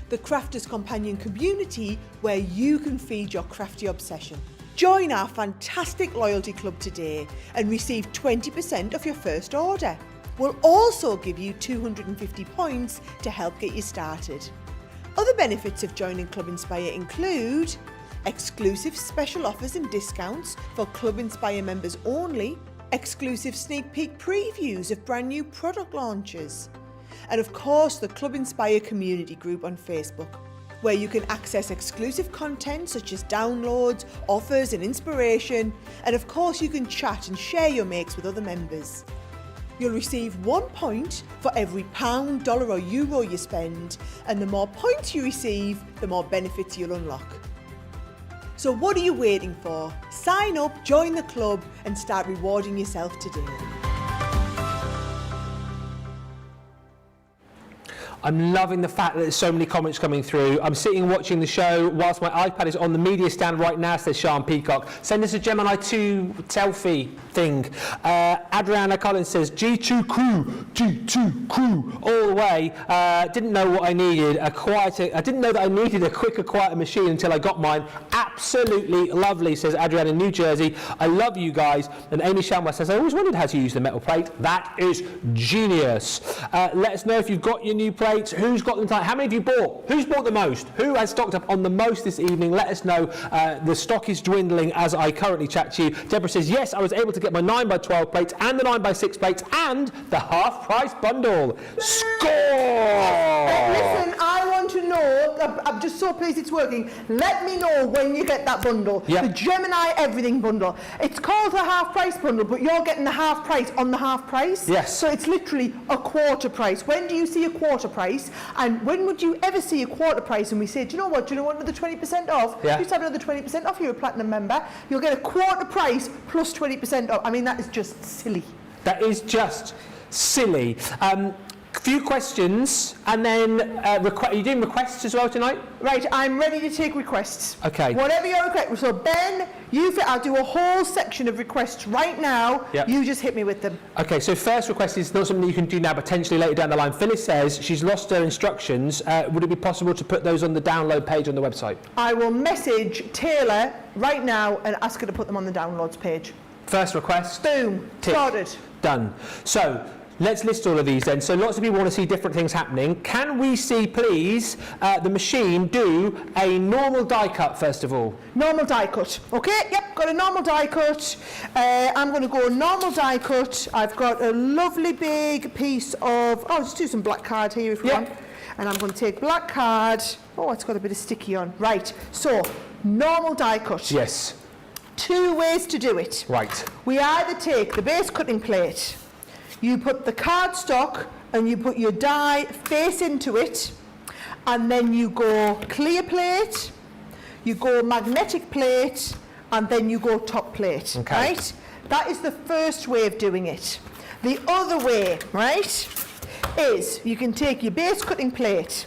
[SPEAKER 2] the crafters' companion community where you can feed your crafty obsession. Join our fantastic loyalty club today and receive 20% off your first order. We'll also give you 250 points to help get you started. Other benefits of joining Club Inspire include exclusive special offers and discounts for Club Inspire members only, exclusive sneak peek previews of brand new product launches, and of course the Club Inspire community group on Facebook, where you can access exclusive content such as downloads, offers and inspiration, and of course you can chat and share your makes with other members. You'll receive 1 point for every £, dollar or euro you spend, and the more points you receive, the more benefits you'll unlock. So what are you waiting for? Sign up, join the club and start rewarding yourself today.
[SPEAKER 1] I'm loving the fact that there's so many comments coming through. I'm sitting watching the show whilst my iPad is on the media stand right now, says Sean Peacock. Send us a Gemini 2 selfie thing. Adriana Collins says, G2 crew, all the way. Didn't know what I needed. I didn't know that I needed a quicker, quieter machine until I got mine. Absolutely lovely, says Adriana in New Jersey. I love you guys. And Amy Shamwa says, I always wondered how to use the metal plate. That is genius. Let us know if you've got your new plate. Who's got them tight? How many have you bought? Who's bought the most? Who has stocked up on the most this evening? Let us know. The stock is dwindling as I currently chat to you. Deborah says, yes, I was able to get my 9x12 plates and the 9x6 plates and the half-price bundle. Score!
[SPEAKER 2] Listen, I want to know, I'm just so pleased it's working. Let me know when you get that bundle.
[SPEAKER 1] Yep.
[SPEAKER 2] The Gemini Everything bundle. It's called a half-price bundle, but you're getting the half price on the half price.
[SPEAKER 1] Yes.
[SPEAKER 2] So it's literally a quarter price. When do you see a quarter price? And when would you ever see a quarter price and we say, do you know what, another 20% off?
[SPEAKER 1] Yeah.
[SPEAKER 2] Just have another 20% off, you're a platinum member. You'll get a quarter price plus 20% off. I mean, that is just silly.
[SPEAKER 1] That is just silly. Few questions, and then are you doing requests as well tonight?
[SPEAKER 2] Right, I'm ready to take requests.
[SPEAKER 1] Okay.
[SPEAKER 2] Whatever your request. So Ben, I'll do a whole section of requests right now.
[SPEAKER 1] Yep.
[SPEAKER 2] You just hit me with them.
[SPEAKER 1] Okay, so first request is not something you can do now, potentially later down the line. Phyllis says she's lost her instructions. Would it be possible to put those on the download page on the website?
[SPEAKER 2] I will message Taylor right now and ask her to put them on the downloads page.
[SPEAKER 1] First request.
[SPEAKER 2] Boom.
[SPEAKER 1] Tick.
[SPEAKER 2] Started.
[SPEAKER 1] Done. So let's list all of these then. So lots of people want to see different things happening. Can we see, please, the machine do a normal die cut first of all?
[SPEAKER 2] Normal die cut. Okay, yep, got a normal die cut. I'm going to go normal die cut. I've got a lovely big piece of, let's do some black card here if we want. And I'm going to take black card. Oh, it's got a bit of sticky on. Right, so normal die cut.
[SPEAKER 1] Yes.
[SPEAKER 2] 2 ways to do it.
[SPEAKER 1] Right.
[SPEAKER 2] We either take the base cutting plate, you put the cardstock and you put your die face into it, and then you go clear plate, you go magnetic plate, and then you go top plate. Okay. Right? That is the first way of doing it. The other way, right, is you can take your base cutting plate,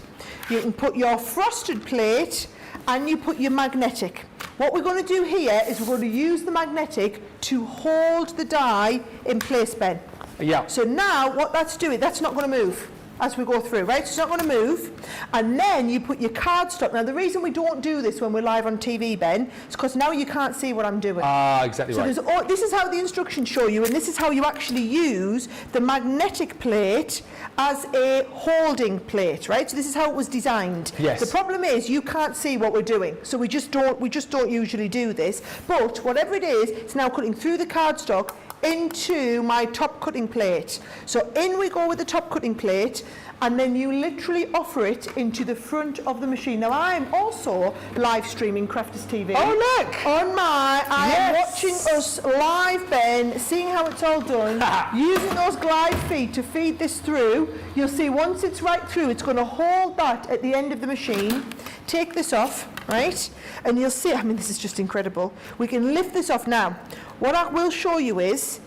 [SPEAKER 2] you can put your frosted plate, and you put your magnetic. What we're going to do here is we're going to use the magnetic to hold the die in place, Ben.
[SPEAKER 1] Yeah.
[SPEAKER 2] So now what that's doing, that's not going to move. as we go through, right? So it's not going to move. And then you put your cardstock. Now, the reason we don't do this when we're live on TV, Ben, is because now you can't see what I'm doing.
[SPEAKER 1] Exactly
[SPEAKER 2] so
[SPEAKER 1] right.
[SPEAKER 2] This is how the instructions show you, and this is how you actually use the magnetic plate as a holding plate, right? So this is how it was designed.
[SPEAKER 1] Yes.
[SPEAKER 2] The problem is you can't see what we're doing, so we just don't usually do this. But whatever it is, it's now cutting through the cardstock into my top cutting plate. So in we go with the top cutting plate, and then you literally offer it into the front of the machine. Now I'm also live streaming Crafters TV.
[SPEAKER 1] Oh look!
[SPEAKER 2] On my, I am
[SPEAKER 1] Yes.
[SPEAKER 2] watching us live, Ben, seeing how it's all done, using those glide feet to feed this through. You'll see once it's right through, it's going to hold that at the end of the machine. Take this off, right? And you'll see, I mean, this is just incredible. We can lift this off now. What I will show you is,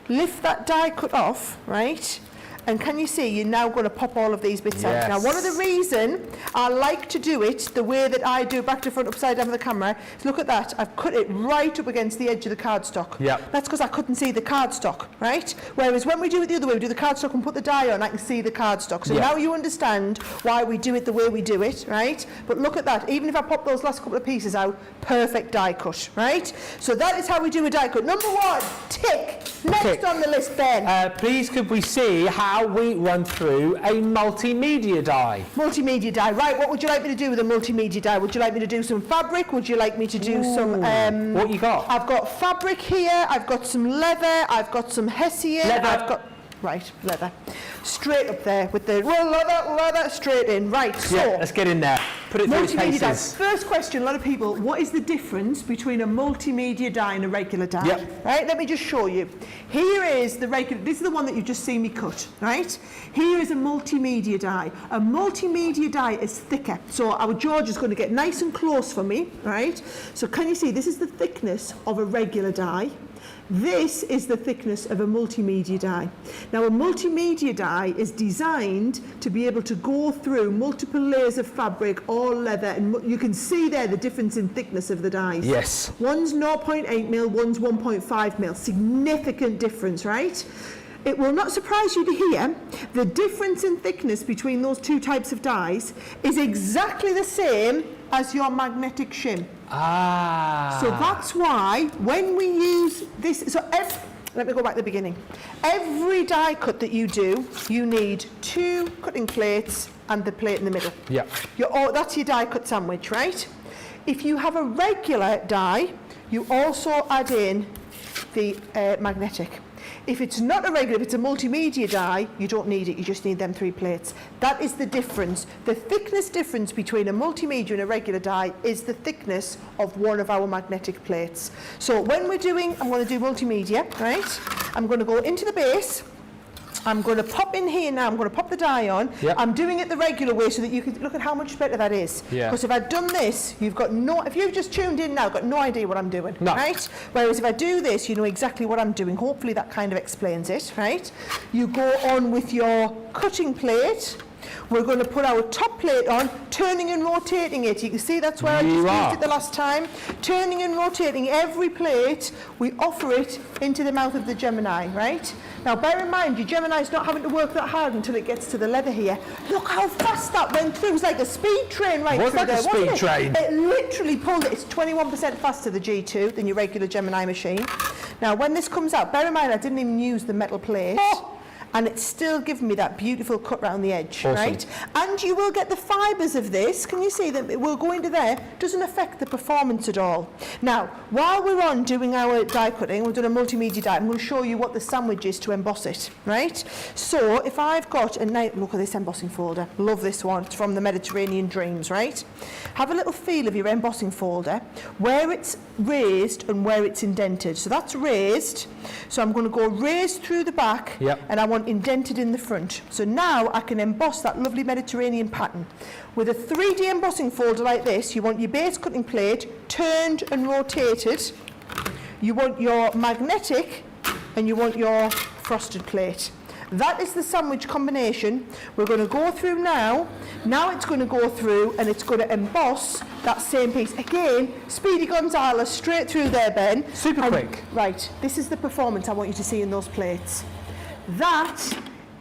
[SPEAKER 2] lift that die cut off, right? And can you see, you're now going to pop all of these bits out. Now, one of the reasons I like to do it the way that I do, back to front, upside down for the camera, is look at that. I've cut it right up against the edge of the cardstock.
[SPEAKER 1] Yep.
[SPEAKER 2] That's because I couldn't see the cardstock, right? Whereas when we do it the other way, we do the cardstock and put the die on, I can see the cardstock. So now you understand why we do it the way we do it, right? But look at that. Even if I pop those last couple of pieces out, perfect die cut, right? So that is how we do a die cut. Number one, tick. Next
[SPEAKER 1] Tick.
[SPEAKER 2] on the list, Ben.
[SPEAKER 1] Please could we see how we run through a multimedia die?
[SPEAKER 2] Multimedia die. Right, what would you like me to do with a multimedia die? Would you like me to do some fabric? Would you like me to do some...
[SPEAKER 1] What you got?
[SPEAKER 2] I've got fabric here, I've got some leather, I've got some hessian,
[SPEAKER 1] Leather.
[SPEAKER 2] I've got... Right, leather. Straight up there with the... Well, leather, straight in. Right, so...
[SPEAKER 1] Yeah, let's get in there. Put it through its
[SPEAKER 2] Multimedia die.
[SPEAKER 1] paces.
[SPEAKER 2] First question, a lot of people, what is the difference between a multimedia die and a regular die?
[SPEAKER 1] Yep.
[SPEAKER 2] Right, let me just show you. Here is the regular, this is the one that you've just seen me cut, right? Here is a multimedia die. A multimedia die is thicker. So our George is going to get nice and close for me, right? So can you see, this is the thickness of a regular die. This is the thickness of a multimedia die. Now a multimedia die is designed to be able to go through multiple layers of fabric or leather, and you can see there the difference in thickness of the dies.
[SPEAKER 1] Yes.
[SPEAKER 2] One's 0.8 mil, one's 1.5 mil. Significant difference, right? It will not surprise you to hear the difference in thickness between those two types of dies is exactly the same as your magnetic shim. So that's why when we use this, let me go back to the beginning. Every die cut that you do, you need 2 cutting plates and the plate in the middle.
[SPEAKER 1] Yep.
[SPEAKER 2] That's your die cut sandwich, right? If you have a regular die, you also add in the magnetic. If it's not a regular, if it's a multimedia die, you don't need it, you just need them 3 plates. That is the difference. The thickness difference between a multimedia and a regular die is the thickness of one of our magnetic plates. So when we're doing, I'm going to do multimedia, right? I'm going to go into the base. I'm going to pop in here now, I'm going to pop the die on.
[SPEAKER 1] Yep.
[SPEAKER 2] I'm doing it the regular way so that you can look at how much better that is.
[SPEAKER 1] Yeah.
[SPEAKER 2] Because if I'd done this, if you've just tuned in now, got no idea what I'm doing,
[SPEAKER 1] No.
[SPEAKER 2] right? Whereas if I do this, you know exactly what I'm doing. Hopefully that kind of explains it, right? You go on with your cutting plate. We're going to put our top plate on, turning and rotating it. You can see that's where I just used it the last time. Turning and rotating every plate, we offer it into the mouth of the Gemini, right? Now bear in mind, your Gemini's not having to work that hard until it gets to the leather here. Look how fast that went through. It was like a speed train right through there, wasn't it?
[SPEAKER 1] It was like a speed train.
[SPEAKER 2] It literally pulled it. It's 21% faster, the G2, than your regular Gemini machine. Now when this comes out, bear in mind I didn't even use the metal plate. And it's still giving me that beautiful cut round the edge,
[SPEAKER 1] awesome.
[SPEAKER 2] right? And you will get the fibres of this. Can you see that it will go into there? Doesn't affect the performance at all. Now, while we're on doing our die cutting, we're doing a multimedia die, I'm going to show you what the sandwich is to emboss it, right? So if I've got a nice, look at this embossing folder. Love this one. It's from the Mediterranean Dreams, right? Have a little feel of your embossing folder, where it's raised and where it's indented. So that's raised. So I'm going to go raised through the back,
[SPEAKER 1] yep.
[SPEAKER 2] and I want indented in the front. So now I can emboss that lovely Mediterranean pattern. With a 3D embossing folder like this, you want your base cutting plate turned and rotated. You want your magnetic and you want your frosted plate. That is the sandwich combination. We're going to go through now. Now it's going to go through and it's going to emboss that same piece. Again, Speedy Gonzales, straight through there, Ben.
[SPEAKER 1] Super quick.
[SPEAKER 2] Right, this is the performance I want you to see in those plates. That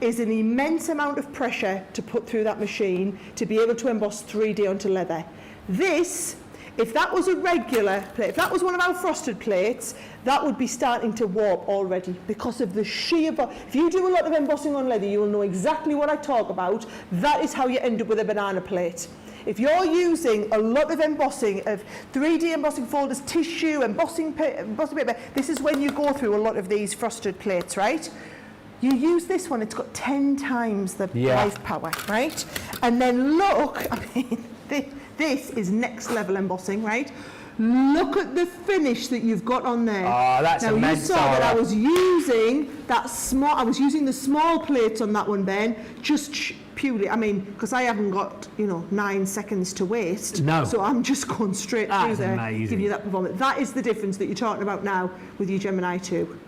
[SPEAKER 2] is an immense amount of pressure to put through that machine to be able to emboss 3D onto leather. This, if that was a regular plate, if that was one of our frosted plates, that would be starting to warp already because of the sheer... If you do a lot of embossing on leather, you will know exactly what I talk about. That is how you end up with a banana plate. If you're using a lot of embossing, of 3D embossing folders, tissue, embossing paper, this is when you go through a lot of these frosted plates, right? You use this one, it's got 10 times the life power, right? And then look, I mean, this is next level embossing, right? Look at the finish that you've got on there.
[SPEAKER 1] Oh, that's
[SPEAKER 2] now
[SPEAKER 1] immense,
[SPEAKER 2] you saw that
[SPEAKER 1] Sara.
[SPEAKER 2] I was using the small plates on that one, Ben, just purely, I mean, because I haven't got, 9 seconds to waste.
[SPEAKER 1] No.
[SPEAKER 2] So I'm just going straight through there,
[SPEAKER 1] amazing.
[SPEAKER 2] giving you that performance. That is the difference that you're talking about now with your Gemini 2.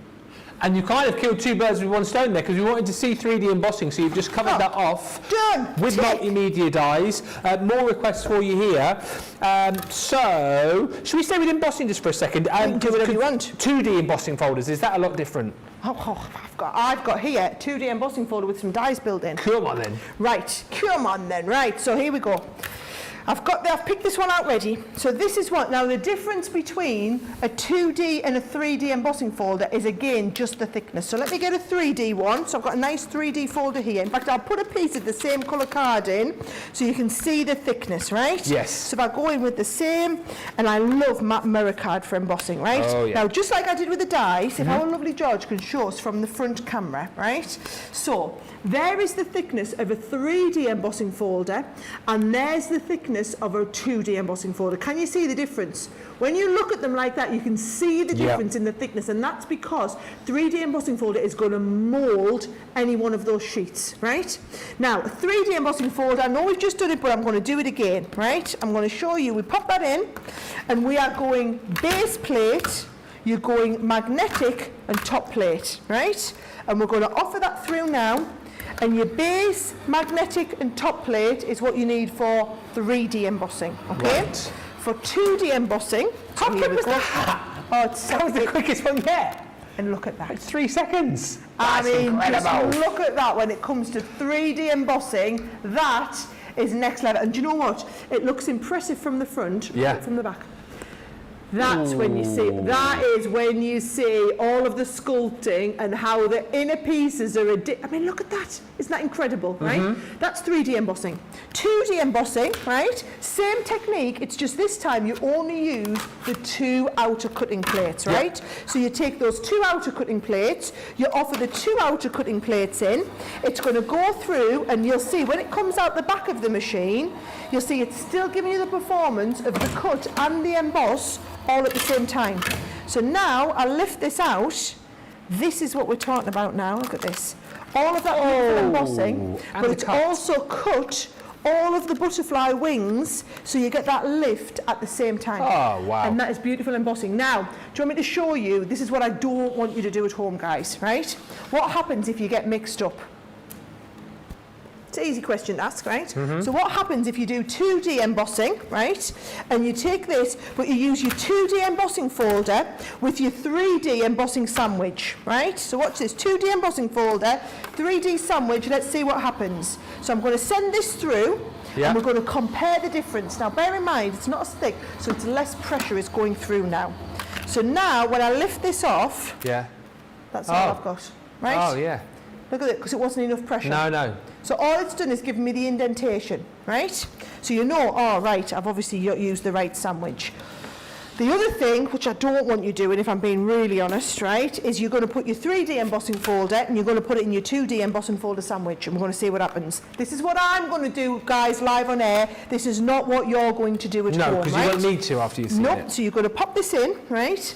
[SPEAKER 1] And you kind of killed two birds with one stone there, because we wanted to see 3D embossing, so you've just covered that off.
[SPEAKER 2] Done.
[SPEAKER 1] With multimedia dies. More requests for you here. So, should we stay with embossing just for a second?
[SPEAKER 2] Do whatever you want.
[SPEAKER 1] 2D embossing folders, is that a lot different?
[SPEAKER 2] I've got here 2D embossing folder with some dies built in.
[SPEAKER 1] Come on then.
[SPEAKER 2] Right, come on then. Right, so here we go. I've picked this one out ready. So this is what, now the difference between a 2D and a 3D embossing folder is again just the thickness. So let me get a 3D one. So I've got a nice 3D folder here. In fact, I'll put a piece of the same colour card in so you can see the thickness, right?
[SPEAKER 1] Yes.
[SPEAKER 2] So if I go in with the same, and I love matte mirror card for embossing, right?
[SPEAKER 1] Oh, yeah.
[SPEAKER 2] Now, just like I did with the dice, if our lovely George can show us from the front camera, right? So there is the thickness of a 3D embossing folder, and there's the thickness of a 2D embossing folder. Can you see the difference? When you look at them like that, you can see the difference in the thickness, and that's because 3D embossing folder is going to mould any one of those sheets, right? Now, a 3D embossing folder, I know we've just done it, but I'm going to do it again, right? I'm going to show you, we pop that in, and we are going base plate, you're going magnetic and top plate, right? And we're going to offer that through now. And your base, magnetic and top plate is what you need for 3D embossing, okay?
[SPEAKER 1] Right.
[SPEAKER 2] For 2D embossing...
[SPEAKER 1] How quick was that?
[SPEAKER 2] Oh, it's
[SPEAKER 1] That was the quickest one yet.
[SPEAKER 2] And look at that.
[SPEAKER 1] It's 3 seconds.
[SPEAKER 2] I
[SPEAKER 1] That's
[SPEAKER 2] mean,
[SPEAKER 1] incredible.
[SPEAKER 2] just look at that. When it comes to 3D embossing, that is next level. And do you know what? It looks impressive from the front, from the back. That's when you see, that is when you see all of the sculpting and how the inner pieces are, I mean, look at that. Isn't that incredible, right? That's 3D embossing. 2D embossing, right? Same technique, it's just this time you only use the 2 outer cutting plates, right? So you take those 2 outer cutting plates, you offer the 2 outer cutting plates in, it's going to go through, and you'll see when it comes out the back of the machine, you'll see it's still giving you the performance of the cut and the emboss all at the same time. So now I'll lift this out. This is what we're talking about now. Look at this. All of that beautiful embossing, but it's also cut all of the butterfly wings, so you get that lift at the same time.
[SPEAKER 1] Oh, wow.
[SPEAKER 2] And that is beautiful embossing. Now, do you want me to show you? This is what I don't want you to do at home, guys, right? What happens if you get mixed up? It's an easy question to ask, right? So what happens if you do 2D embossing, right? And you take this, but you use your 2D embossing folder with your 3D embossing sandwich, right? So watch this, 2D embossing folder, 3D sandwich, let's see what happens. So I'm going to send this through, and we're going to compare the difference. Now bear in mind, it's not as thick, so it's less pressure is going through now. So now, when I lift this off, that's all I've got, right?
[SPEAKER 1] Oh, yeah.
[SPEAKER 2] Look at it, because it wasn't enough pressure.
[SPEAKER 1] No.
[SPEAKER 2] So all it's done is given me the indentation, right? So you know, oh, right, I've obviously used the right sandwich. The other thing, which I don't want you doing, if I'm being really honest, right, is you're going to put your 3D embossing folder and you're going to put it in your 2D embossing folder sandwich, and we're going to see what happens. This is what I'm going to do, guys, live on air. This is not what you're going to do at home, right?
[SPEAKER 1] No, because you don't need to after you see it.
[SPEAKER 2] So you're going to pop this in, right?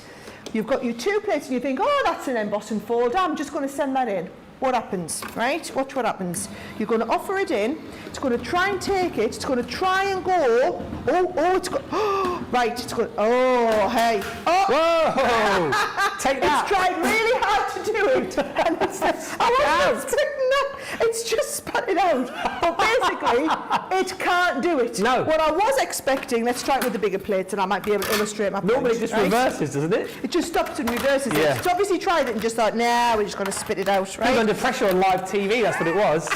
[SPEAKER 2] You've got your 2 plates and you think, oh, that's an embossing folder. I'm just going to send that in. What happens, right? Watch what happens. You're going to offer it in. It's going to try and take it. It's going to try and go. It's going. Right. It's going. Oh, hey. Oh.
[SPEAKER 1] Whoa! Take that.
[SPEAKER 2] It's tried really hard to do plate. And I wasn't expecting that. It's just spat it out. But basically, it can't do it.
[SPEAKER 1] No.
[SPEAKER 2] What I was expecting, let's try it with the bigger plates and I might be able to illustrate my point.
[SPEAKER 1] Normally it just reverses, doesn't it?
[SPEAKER 2] It just stops and reverses
[SPEAKER 1] Yeah.
[SPEAKER 2] it. It's obviously tried it and just thought, nah, we're just going to spit it out, right?
[SPEAKER 1] Being under pressure on live TV, that's what it was.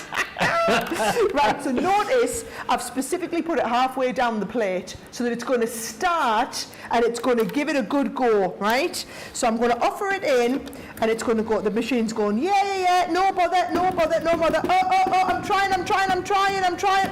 [SPEAKER 2] Right, so notice I've specifically put it halfway down the plate so that it's going to start and it's going to give it a good go, right? So I'm going to offer it in and it's going to go, the machine's going, yeah, no bother, no bother, no bother, oh, I'm trying,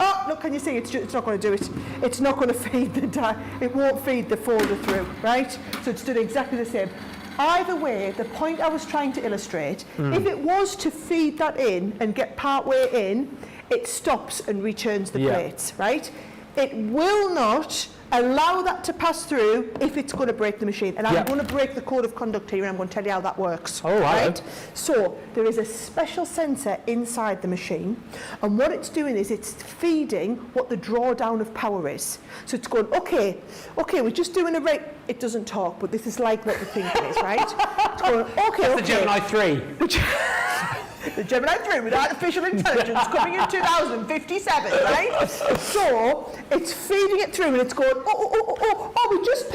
[SPEAKER 2] oh, look, can you see, it's not going to do it. It's not going to feed the die, it won't feed the folder through, right? So it's doing exactly the same. Either way, the point I was trying to illustrate, if it was to feed that in and get part way in, it stops and returns the plates, right? It will not allow that to pass through if it's going to break the machine. And I'm going to break the code of conduct here and I'm going to tell you how that works.
[SPEAKER 1] Oh, right.
[SPEAKER 2] So there is a special sensor inside the machine and what it's doing is it's feeding what the drawdown of power is. So it's going, okay, we're just doing a rate. It doesn't talk, but this is like what the thing is, right? It's going, okay.
[SPEAKER 1] The Gemini 3.
[SPEAKER 2] The Gemini 3 with artificial intelligence coming in 2057, right? So it's feeding it through and it's going, oh, we're just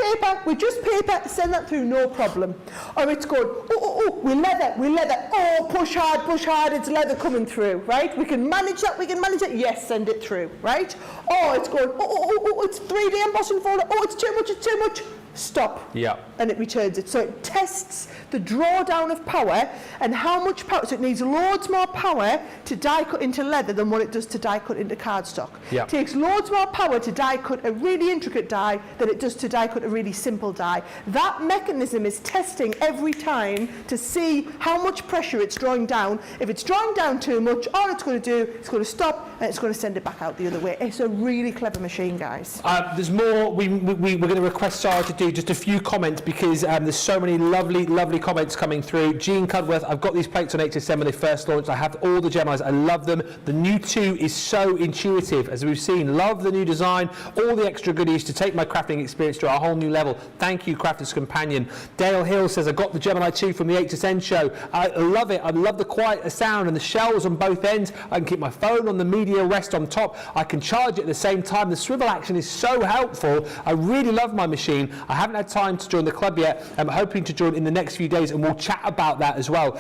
[SPEAKER 2] paper, send that through, no problem. Or it's going, we're leather, oh, push hard, it's leather coming through, right? We can manage that, yes, send it through, right? Oh, it's going, it's 3D embossing folder, oh, it's too much. Stop.
[SPEAKER 1] Yeah.
[SPEAKER 2] And it returns it. So it tests the drawdown of power and how much power. So it needs loads more power to die cut into leather than what it does to die cut into cardstock.
[SPEAKER 1] Yeah.
[SPEAKER 2] It takes loads more power to die cut a really intricate die than it does to die cut a really simple die. That mechanism is testing every time to see how much pressure it's drawing down. If it's drawing down too much, all it's going to do, it's going to stop and it's going to send it back out the other way. It's a really clever machine, guys.
[SPEAKER 1] There's more. We're going to request Sara to do just a few comments because there's so many lovely comments coming through. Jean Cudworth, I've got these plates on HSM when they first launched. I have all the Geminis. I love them. The new 2 is so intuitive, as we've seen. Love the new design, all the extra goodies to take my crafting experience to a whole new level. Thank you, Crafter's Companion. Dale Hill says, I got the Gemini 2 from the HSN show. I love it. I love the quiet sound and the shells on both ends. I can keep my phone on the media rest on top. I can charge it at the same time. The swivel action is so helpful. I really love my machine. I haven't had time to join the club yet. I'm hoping to join in the next few days and we'll chat about that as well.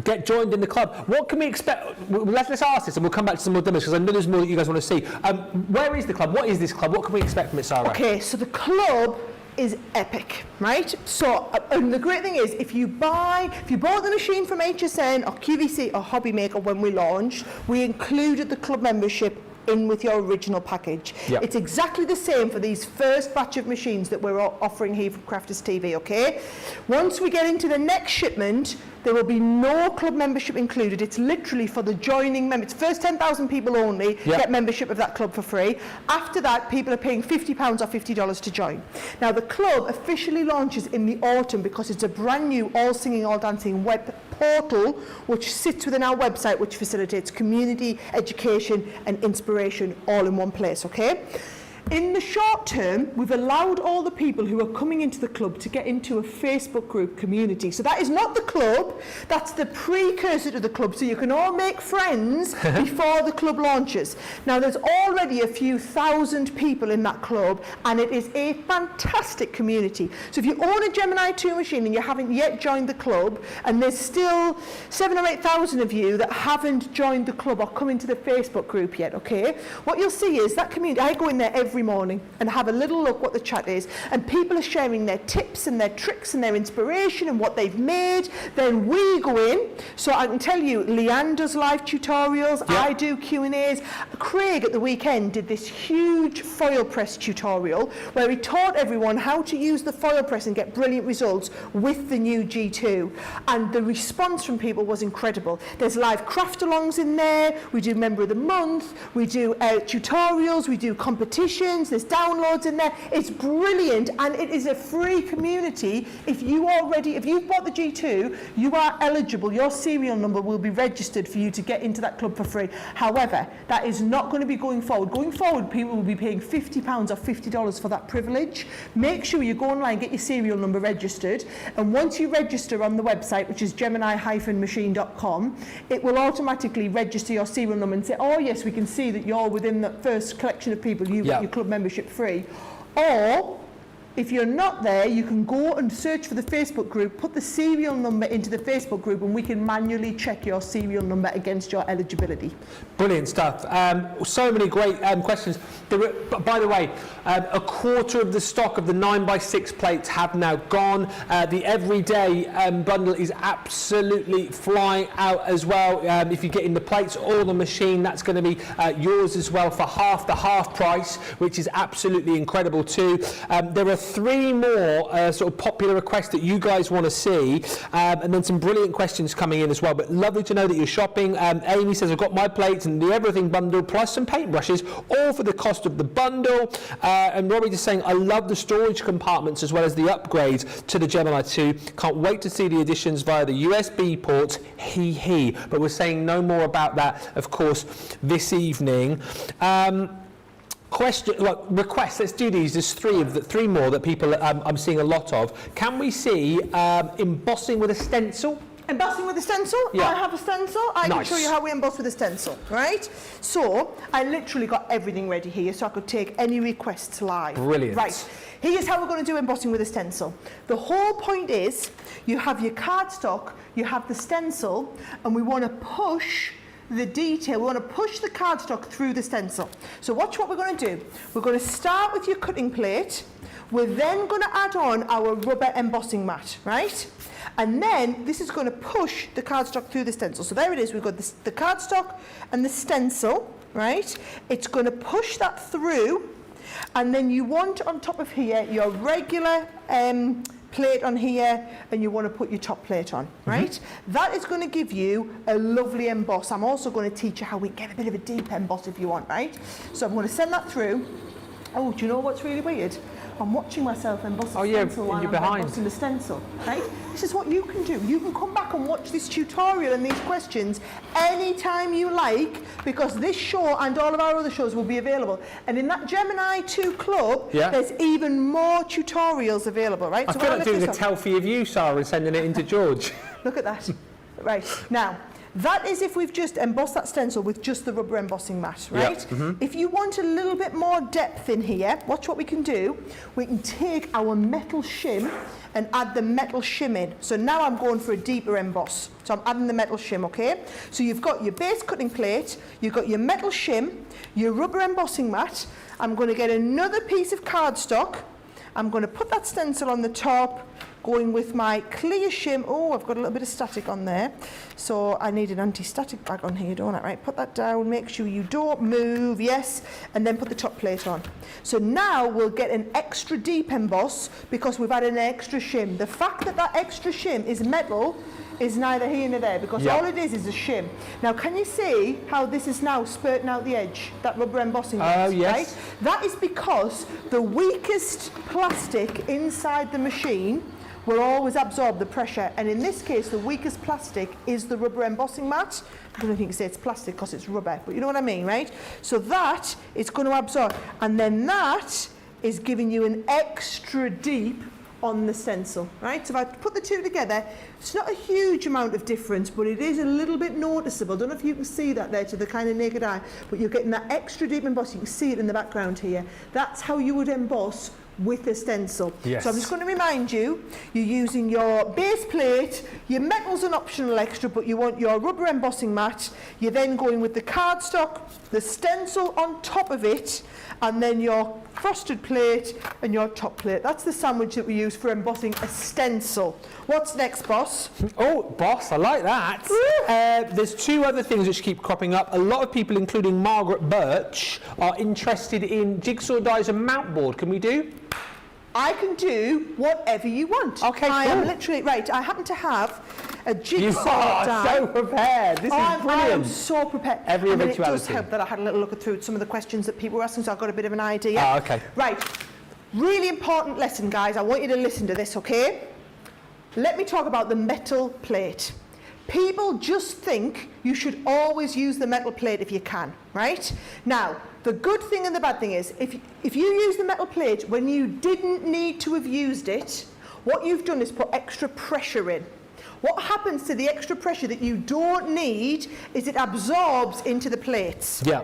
[SPEAKER 1] Get joined in the club. What can we expect? Let's ask this and we'll come back to some more demos because I know there's more that you guys want to see. Where is the club? What is this club? What can we expect from it, Sara?
[SPEAKER 2] Okay, so the club is epic, right? So, and the great thing is, if you bought the machine from HSN or QVC or Hobby Maker when we launched, we included the club membership in with your original package.
[SPEAKER 1] Yep.
[SPEAKER 2] It's exactly the same for these first batch of machines that we're offering here from Crafters TV, okay? Once we get into the next shipment, there will be no club membership included. It's literally for the joining members. First 10,000 people only get membership of that club for free. After that, people are paying £50 or $50 to join. Now, the club officially launches in the autumn because it's a brand new all singing, all dancing web portal which sits within our website, which facilitates community, education and inspiration all in one place, okay? In the short term, we've allowed all the people who are coming into the club to get into a Facebook group community. So that is not the club, that's the precursor to the club. So you can all make friends before the club launches. Now there's already a few thousand people in that club and it is a fantastic community. So if you own a Gemini 2 machine and you haven't yet joined the club, and there's still 7,000 or 8,000 of you that haven't joined the club or come into the Facebook group yet, okay? What you'll see is that community, I go in there every morning and have a little look what the chat is, and people are sharing their tips and their tricks and their inspiration and what they've made. Then we go in, so I can tell you, Leanne does live tutorials, I do Q&As. Craig at the weekend did this huge foil press tutorial where he taught everyone how to use the foil press and get brilliant results with the new G2, and the response from people was incredible. There's live craft alongs in there, we do member of the month, we do tutorials, we do competitions, options, there's downloads in there. It's brilliant, and it is a free community. If you've bought the G2, you are eligible. Your serial number will be registered for you to get into that club for free. However, that is not going to be going forward. Going forward, people will be paying £50 or $50 for that privilege. Make sure you go online, get your serial number registered, and once you register on the website, which is Gemini-machine.com, it will automatically register your serial number and say, oh yes, we can see that you're within the first collection of people who get your club membership free. Or if you're not there, you can go and search for the Facebook group, put the serial number into the Facebook group, and we can manually check your serial number against your eligibility.
[SPEAKER 1] Brilliant stuff. So many great questions. By the way, a quarter of the stock of the 9x6 plates have now gone. The everyday bundle is absolutely flying out as well. If you're getting the plates or the machine, that's going to be yours as well for half the half price, which is absolutely incredible too. There are 3 more sort of popular requests that you guys want to see, and then some brilliant questions coming in as well. But lovely to know that you're shopping. Amy says, I've got my plates and the everything bundle plus some paintbrushes, all for the cost of the bundle. And Robbie just saying, I love the storage compartments as well as the upgrades to the Gemini 2. Can't wait to see the additions via the USB ports. But we're saying no more about that, of course, this evening. Requests, let's do these. There's 3 more that people I'm seeing a lot of. Can we see embossing with a stencil?
[SPEAKER 2] Embossing with a stencil?
[SPEAKER 1] Yeah.
[SPEAKER 2] I have a stencil. I can show you how we emboss with a stencil, right? So I literally got everything ready here so I could take any requests live.
[SPEAKER 1] Brilliant.
[SPEAKER 2] Right, here's how we're going to do embossing with a stencil. The whole point is you have your cardstock, you have the stencil, and we want to push the detail. We want to push the cardstock through the stencil. So watch what we're going to do. We're going to start with your cutting plate. We're then going to add on our rubber embossing mat, right? And then this is going to push the cardstock through the stencil. So there it is. We've got the cardstock and the stencil, right? It's going to push that through. And then you want on top of here your regular plate on here, and you want to put your top plate on, right? That is going to give you a lovely emboss. I'm also going to teach you how we get a bit of a deep emboss if you want, right? So I'm going to send that through. Oh, do you know what's really weird? I'm watching myself emboss the stencil while I'm embossing the stencil, right? This is what you can do. You can come back and watch this tutorial and these questions anytime you like, because this show and all of our other shows will be available. And in that Gemini 2 club, there's even more tutorials available, right?
[SPEAKER 1] I feel like doing a selfie of you, Sara, and sending it into George.
[SPEAKER 2] Look at that. Right, now, that is if we've just embossed that stencil with just the rubber embossing mat, right? If you want a little bit more depth in here, watch what we can do. We can take our metal shim and add the metal shim in. So now I'm going for a deeper emboss. So I'm adding the metal shim, okay? So you've got your base cutting plate, you've got your metal shim, your rubber embossing mat. I'm going to get another piece of cardstock. I'm going to put that stencil on the top, going with my clear shim. Oh, I've got a little bit of static on there. So I need an anti-static bag on here, don't I? Right, put that down, make sure you don't move, yes, and then put the top plate on. So now we'll get an extra deep emboss because we've added an extra shim. The fact that that extra shim is metal is neither here nor there, because all it is a shim. Now, can you see how this is now spurting out the edge, that rubber embossing mat, right? That is because the weakest plastic inside the machine will always absorb the pressure, and in this case the weakest plastic is the rubber embossing mat. I don't know if you can say it's plastic because it's rubber, but you know what I mean, right? So that is going to absorb, and then that is giving you an extra deep on the stencil, right? So if I put the two together, it's not a huge amount of difference, but it is a little bit noticeable. I don't know if you can see that there to the kind of naked eye, but you're getting that extra deep emboss. You can see it in the background here. That's how you would emboss with a stencil.
[SPEAKER 1] Yes.
[SPEAKER 2] So I'm just going to remind you, you're using your base plate, your metal's an optional extra, but you want your rubber embossing mat. You're then going with the cardstock, the stencil on top of it, and then your frosted plate and your top plate. That's the sandwich that we use for embossing a stencil. What's next, boss?
[SPEAKER 1] Oh, boss, I like that. There's 2 other things which keep cropping up. A lot of people, including Margaret Birch, are interested in jigsaw dies and mount board. Can we do?
[SPEAKER 2] I can do whatever you want.
[SPEAKER 1] Okay,
[SPEAKER 2] I
[SPEAKER 1] cool.
[SPEAKER 2] am literally, right, I happen to have a jigsaw die.
[SPEAKER 1] You are so prepared. This is
[SPEAKER 2] I
[SPEAKER 1] brilliant.
[SPEAKER 2] am so prepared.
[SPEAKER 1] Every
[SPEAKER 2] I mean, it does
[SPEAKER 1] eventuality.
[SPEAKER 2] help that I had a little look through some of the questions that people were asking, so I've got a bit of an idea.
[SPEAKER 1] Ah, okay.
[SPEAKER 2] Right. Really important lesson, guys. I want you to listen to this, okay? Let me talk about the metal plate. People just think you should always use the metal plate if you can, right? Now, the good thing and the bad thing is, if you use the metal plate when you didn't need to have used it, what you've done is put extra pressure in. What happens to the extra pressure that you don't need is it absorbs into the plates.
[SPEAKER 1] Yeah.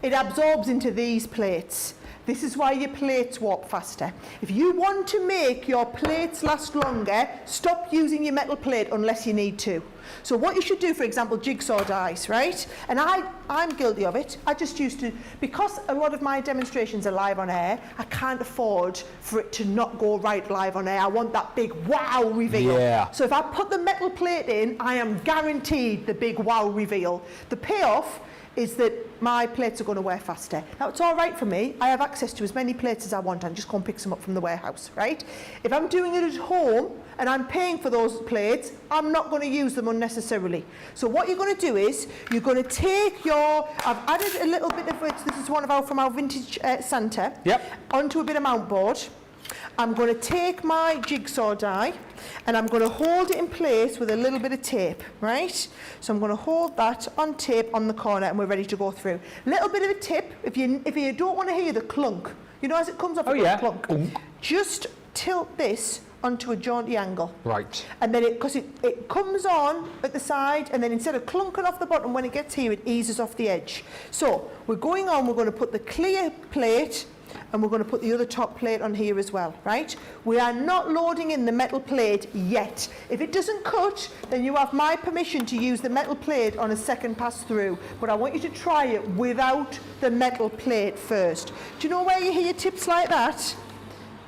[SPEAKER 2] It absorbs into these plates. This is why your plates warp faster. If you want to make your plates last longer, stop using your metal plate unless you need to. So what you should do, for example, jigsaw dies, right? And I'm guilty of it. I just used to, because a lot of my demonstrations are live on air, I can't afford for it to not go right live on air. I want that big wow reveal.
[SPEAKER 1] Yeah.
[SPEAKER 2] So if I put the metal plate in, I am guaranteed the big wow reveal. The payoff is that my plates are going to wear faster. Now, it's all right for me. I have access to as many plates as I want. I just go and pick some up from the warehouse, right? If I'm doing it at home and I'm paying for those plates, I'm not going to use them unnecessarily. So what you're going to do is, you're going to take your, I've added a little bit of it, this is one of from our vintage Santa, onto a bit of mount board. I'm going to take my jigsaw die and I'm going to hold it in place with a little bit of tape, right? So I'm going to hold that on tape on the corner and we're ready to go through. Little bit of a tip, if you don't want to hear the clunk, you know, as it comes off, clunk, just tilt this onto a jaunty angle.
[SPEAKER 1] Right.
[SPEAKER 2] And then because it comes on at the side, and then instead of clunking off the bottom when it gets here, it eases off the edge. So we're going on, we're going to put the clear plate and we're going to put the other top plate on here as well, right? We are not loading in the metal plate yet. If it doesn't cut, then you have my permission to use the metal plate on a second pass through, but I want you to try it without the metal plate first. Do you know where you hear tips like that?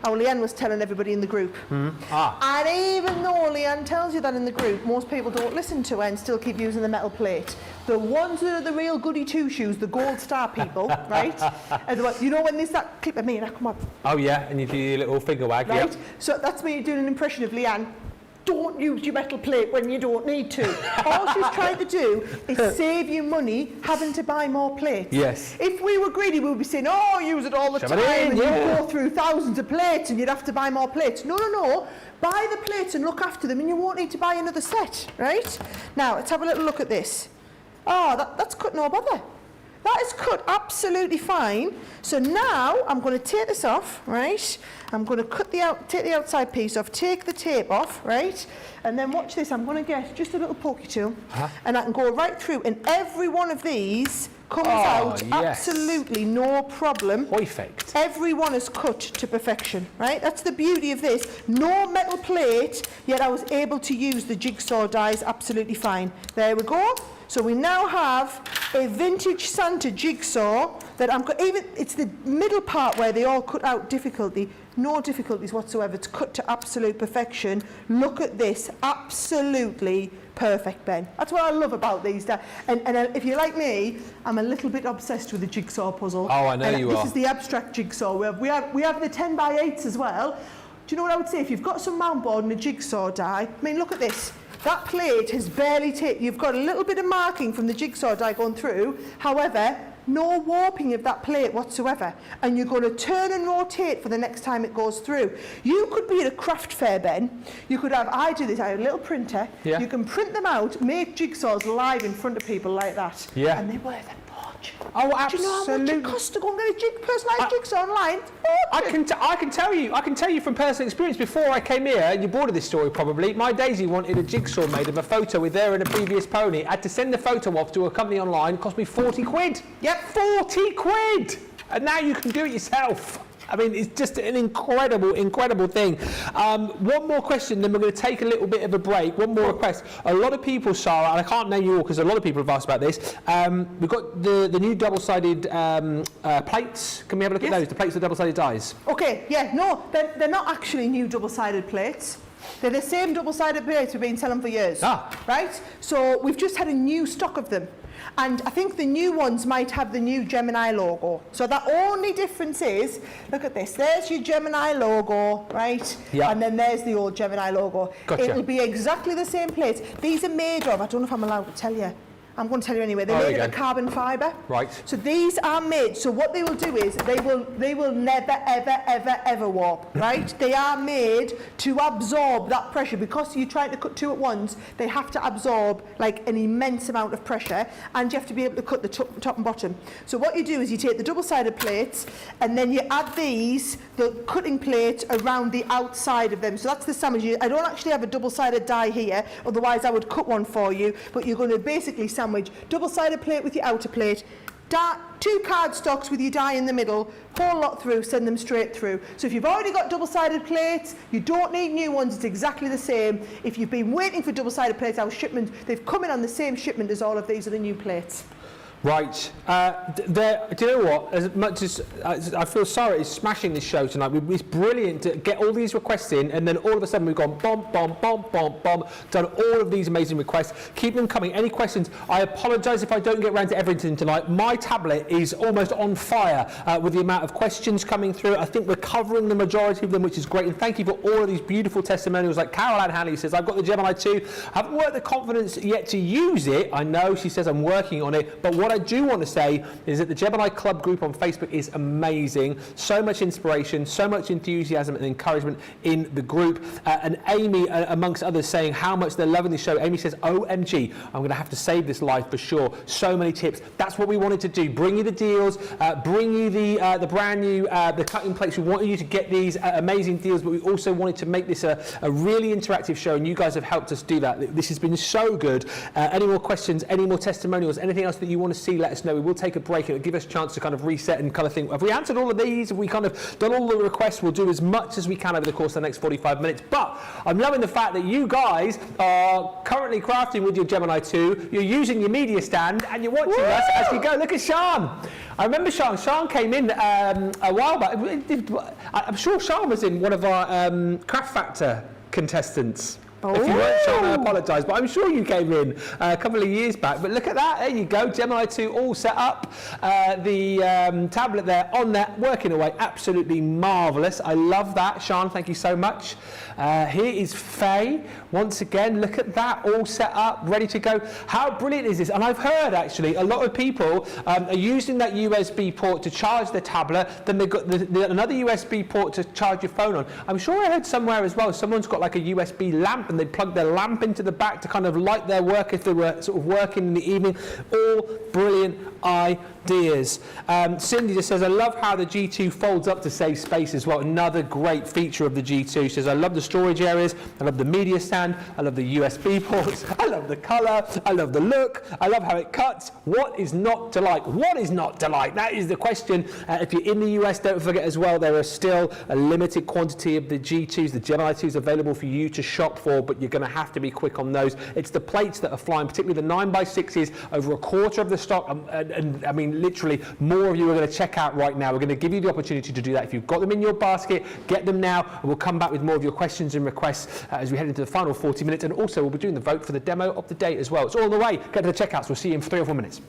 [SPEAKER 2] Oh, Leanne was telling everybody in the group. And even though Leanne tells you that in the group, most people don't listen to her and still keep using the metal plate. The ones that are the real goody two-shoes, the gold star people, right? And you know when there's that clip of me and I come up.
[SPEAKER 1] Oh yeah, and you do your little finger wag,
[SPEAKER 2] right?
[SPEAKER 1] Yep.
[SPEAKER 2] So that's me doing an impression of Leanne. Don't use your metal plate when you don't need to. All she's trying to do is save you money having to buy more plates.
[SPEAKER 1] Yes.
[SPEAKER 2] If we were greedy, we would be saying, oh, use it all the time, and you'd go through thousands of plates and you'd have to buy more plates. No, no, no. Buy the plates and look after them and you won't need to buy another set, right? Now, let's have a little look at this. Oh, that's cut no bother. That is cut absolutely fine. So now I'm going to take this off, right? I'm going to take the outside piece off, take the tape off, right? And then watch this. I'm going to get just a little pokey tool, and I can go right through. And every one of these comes out absolutely no problem.
[SPEAKER 1] Perfect.
[SPEAKER 2] Every one is cut to perfection, right? That's the beauty of this. No metal plate, yet I was able to use the jigsaw dies absolutely fine. There we go. So we now have a vintage Santa jigsaw that it's the middle part where they all cut out difficulty. No difficulties whatsoever. It's cut to absolute perfection. Look at this. Absolutely perfect, Ben. That's what I love about these. And if you're like me, I'm a little bit obsessed with the jigsaw puzzle.
[SPEAKER 1] Oh, I know you are.
[SPEAKER 2] This is the abstract jigsaw. We have the 10 by 8s as well. Do you know what I would say? If you've got some mount board and a jigsaw die, I mean, look at this. That plate has barely taken, you've got a little bit of marking from the jigsaw die going through, however, no warping of that plate whatsoever. And you're going to turn and rotate for the next time it goes through. You could be at a craft fair, Ben. You could have, I do this, I have a little printer. Yeah. You can print them out, make jigsaws live in front of people like that.
[SPEAKER 1] Yeah.
[SPEAKER 2] And they're worth a fortune.
[SPEAKER 1] Oh, absolutely.
[SPEAKER 2] Do you know how much it costs to go and get a personalised jigsaw online?
[SPEAKER 1] I can tell you from personal experience. Before I came here, and you bored of this story probably, my Daisy wanted a jigsaw made of a photo with her and a previous pony. I had to send the photo off to a company online. It cost me 40 quid. Yep, 40 quid. And now you can do it yourself. I mean, it's just an incredible thing. One more question, then we're going to take a little bit of a break. One more request. A lot of people, Sara, and I can't name you all because a lot of people have asked about this. We've got the new double-sided plates. Can we have a look at those? The plates with double-sided dies.
[SPEAKER 2] Okay, yeah, no, they're not actually new double-sided plates. They're the same double-sided plates we've been selling for years. Right? So we've just had a new stock of them. And I think the new ones might have the new Gemini logo. So the only difference is, look at this, there's your Gemini logo, right?
[SPEAKER 1] Yeah.
[SPEAKER 2] And then there's the old Gemini logo.
[SPEAKER 1] Gotcha.
[SPEAKER 2] It'll be exactly the same plates. These are made of, I don't know if I'm allowed to tell you. I'm going to tell you anyway. They're made of carbon fibre.
[SPEAKER 1] Right.
[SPEAKER 2] So these are made. So what they will do is they will never ever warp. Right. They are made to absorb that pressure because you're trying to cut two at once. They have to absorb like an immense amount of pressure, and you have to be able to cut the top and bottom. So what you do is you take the double-sided plates and then you add the cutting plate around the outside of them. So that's the sandwich. I don't actually have a double-sided die here. Otherwise, I would cut one for you. But you're going to basically sandwich double-sided plate with your outer plate, two cardstocks with your die in the middle, whole lot through, send them straight through. So if you've already got double-sided plates, you don't need new ones, it's exactly the same. If you've been waiting for double-sided plates, our shipment, they've come in on the same shipment as all of these are the new plates.
[SPEAKER 1] Right. Do you know what? As much as I feel Sara is smashing this show tonight, it's brilliant to get all these requests in, and then all of a sudden we've gone bomb, done all of these amazing requests. Keep them coming. Any questions? I apologise if I don't get around to everything tonight. My tablet is almost on fire with the amount of questions coming through. I think we're covering the majority of them, which is great. And thank you for all of these beautiful testimonials. Like Carol Ann Hanley says, I've got the Gemini II. I haven't worked the confidence yet to use it. I know, she says, I'm working on it. But what I do want to say is that the Gemini Club group on Facebook is amazing. So much inspiration, so much enthusiasm and encouragement in the group. And Amy, amongst others, saying how much they're loving the show. Amy says, OMG, I'm going to have to save this live for sure. So many tips. That's what we wanted to do. Bring you the deals, bring you the brand new the cutting plates. We wanted you to get these amazing deals, but we also wanted to make this a really interactive show, and you guys have helped us do that. This has been so good. Any more questions, any more testimonials, anything else that you want to see, let us know. We will take a break. It'll give us a chance to kind of reset and kind of think, have we answered all of these? Have we kind of done all the requests? We'll do as much as we can over the course of the next 45 minutes. But I'm loving the fact that you guys are currently crafting with your Gemini 2. You're using your media stand and you're watching us as you go. Look at Sean. I remember Sean. Sean came in a while back. I'm sure Sean was in one of our Craft Factor contestants. If you weren't Sean, I apologise, but I'm sure you came in a couple of years back. But look at that, there you go, Gemini 2 all set up. The tablet there on there, working away, absolutely marvellous. I love that, Sean, thank you so much. Here is Faye, once again, look at that, all set up, ready to go. How brilliant is this? And I've heard, actually, a lot of people are using that USB port to charge their tablet, then they've got another USB port to charge your phone on. I'm sure I heard somewhere as well, someone's got like a USB lamp, and they plug their lamp into the back to kind of light their work if they were sort of working in the evening. All brilliant ideas. Cindy just says, I love how the G2 folds up to save space as well. Another great feature of the G2. She says, I love the storage areas, I love the media stand, I love the USB ports, I love the colour, I love the look, I love how it cuts. What is not to like? What is not to like? That is the question. If you're in the US, don't forget as well, there are still a limited quantity of the G2s, the Gemini 2s available for you to shop for, but you're going to have to be quick on those. It's the plates that are flying, particularly the 9x6s, over a quarter of the stock, and I mean literally more of you are going to check out right now. We're going to give you the opportunity to do that. If you've got them in your basket, get them now, and we'll come back with more of your questions and requests as we head into the final 40 minutes, and also we'll be doing the vote for the demo of the day as well. It's all on the way. Get to the checkouts. We'll see you in 3 or 4 minutes.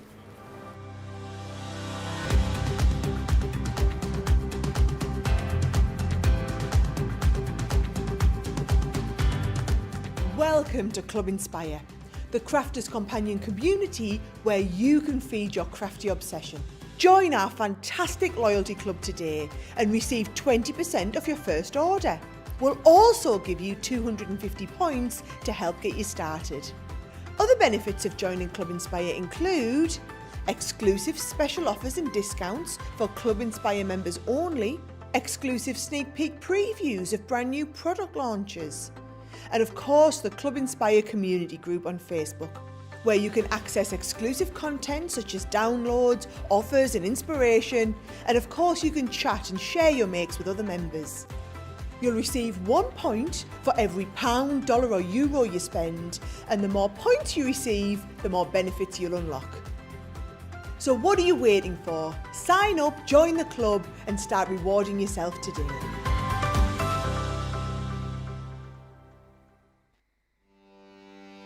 [SPEAKER 2] Welcome to Club Inspire, the crafters' companion community where you can feed your crafty obsession. Join our fantastic loyalty club today and receive 20% off your first order. We'll also give you 250 points to help get you started. Other benefits of joining Club Inspire include exclusive special offers and discounts for Club Inspire members only, exclusive sneak peek previews of brand new product launches, and of course the Club Inspire community group on Facebook, where you can access exclusive content such as downloads, offers and inspiration, and of course you can chat and share your makes with other members. You'll receive 1 point for every £1, dollar or euro you spend, and the more points you receive, the more benefits you'll unlock. So what are you waiting for? Sign up, join the club and start rewarding yourself today.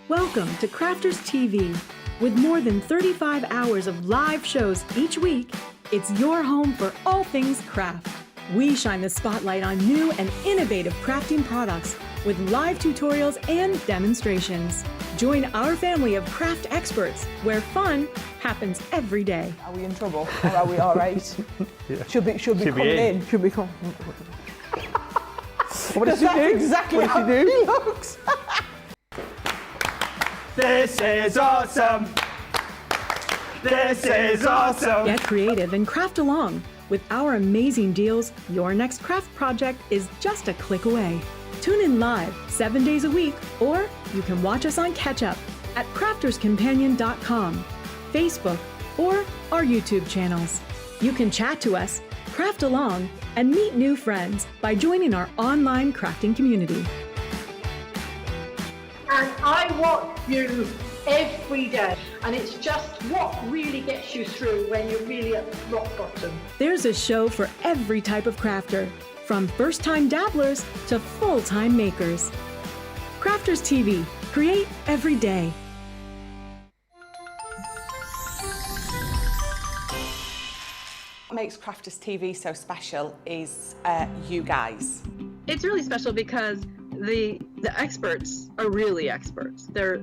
[SPEAKER 4] Welcome to Crafters TV, With more than 35 hours of live shows each week, it's your home for all things craft. We shine the spotlight on new and innovative crafting products with live tutorials and demonstrations. Join our family of craft experts where fun happens every day.
[SPEAKER 2] Are we in trouble or are we all right?
[SPEAKER 1] Yeah.
[SPEAKER 2] Should be coming in. Should be coming.
[SPEAKER 1] What does she do?
[SPEAKER 2] Exactly how he looks.
[SPEAKER 5] This is awesome! This is awesome!
[SPEAKER 4] Get creative and craft along. With our amazing deals, your next craft project is just a click away. Tune in live 7 days a week, or you can watch us on Catch Up at crafterscompanion.com, Facebook, or our YouTube channels. You can chat to us, craft along, and meet new friends by joining our online crafting community.
[SPEAKER 6] And I watch you every day, and it's just what really gets you through when you're really at rock bottom.
[SPEAKER 4] There's a show for every type of crafter, from first-time dabblers to full-time makers. Crafters TV, create every day.
[SPEAKER 7] What makes Crafters TV so special is you guys.
[SPEAKER 8] It's really special because the experts are really experts. They're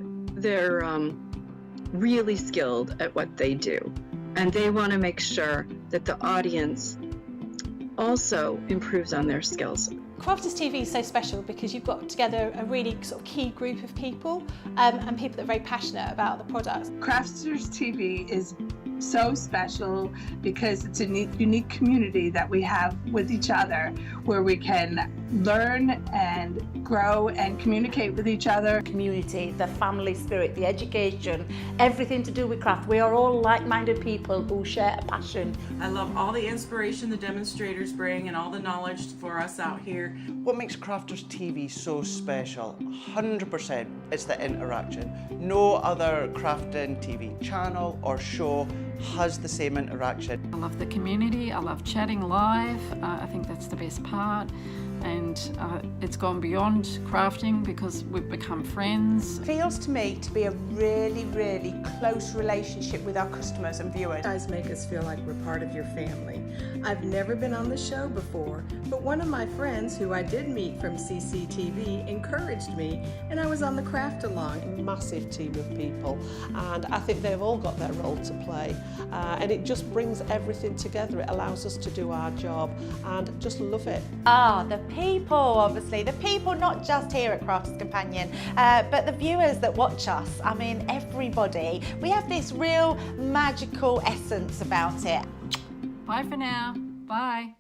[SPEAKER 8] really skilled at what they do, and they want to make sure that the audience also improves on their skills.
[SPEAKER 9] Crafters TV is so special because you've got together a really sort of key group of people and people that are very passionate about the products.
[SPEAKER 10] Crafters TV is so special because it's a unique community that we have with each other where we can learn and grow and communicate with each other.
[SPEAKER 6] Community, the family spirit, the education, everything to do with craft. We are all like-minded people who share a passion.
[SPEAKER 11] I love all the inspiration the demonstrators bring and all the knowledge for us out here.
[SPEAKER 12] What makes Crafters TV so special? 100% it's the interaction. No other crafting TV channel or show has the same interaction.
[SPEAKER 13] I love the community, I love chatting live, I think that's the best part. And it's gone beyond crafting because we've become friends.
[SPEAKER 7] It feels to me to be a really, really close relationship with our customers and viewers.
[SPEAKER 14] You guys make us feel like we're part of your family. I've never been on the show before, but one of my friends who I did meet from CCTV encouraged me, and I was on the craft along.
[SPEAKER 15] A massive team of people, and I think they've all got their role to play, and it just brings everything together. It allows us to do our job and just love it.
[SPEAKER 16] The people, obviously, the people not just here at Crafters Companion, but the viewers that watch us. I mean, everybody. We have this real magical essence about it.
[SPEAKER 13] Bye for now. Bye.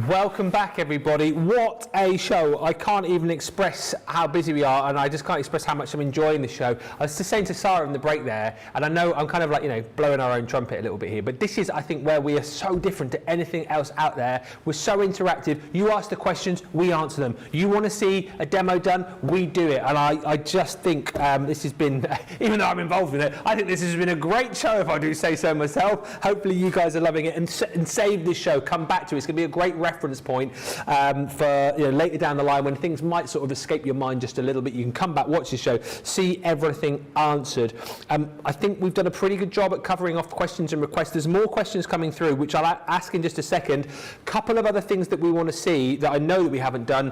[SPEAKER 1] Welcome back, everybody. What a show. I can't even express how busy we are, and I just can't express how much I'm enjoying the show. I was just saying to Sara in the break there, and I know I'm kind of like, you know, blowing our own trumpet a little bit here, but this is, I think, where we are so different to anything else out there. We're so interactive. You ask the questions, we answer them. You want to see a demo done, we do it. And I just think this has been, even though I'm involved in it, I think this has been a great show, if I do say so myself. Hopefully you guys are loving it, and save this show, come back to it. It's going to be a great reference point for later down the line when things might sort of escape your mind just a little bit. You can come back, watch the show, see everything answered. I think we've done a pretty good job at covering off questions and requests. There's more questions coming through, which I'll ask in just a second. Couple of other things that we want to see that I know that we haven't done.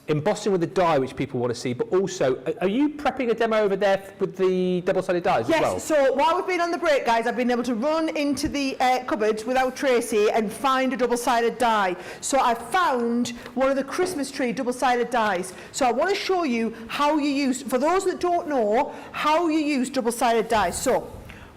[SPEAKER 1] Embossing with the die, which people want to see, but also, are you prepping a demo over there with the double-sided dies as well?
[SPEAKER 2] Yes, so while we've been on the break, guys, I've been able to run into the cupboard without Tracy and find a double-sided die. So I found one of the Christmas tree double-sided dies. So I want to show you how you use, for those that don't know, how you use double-sided dies. So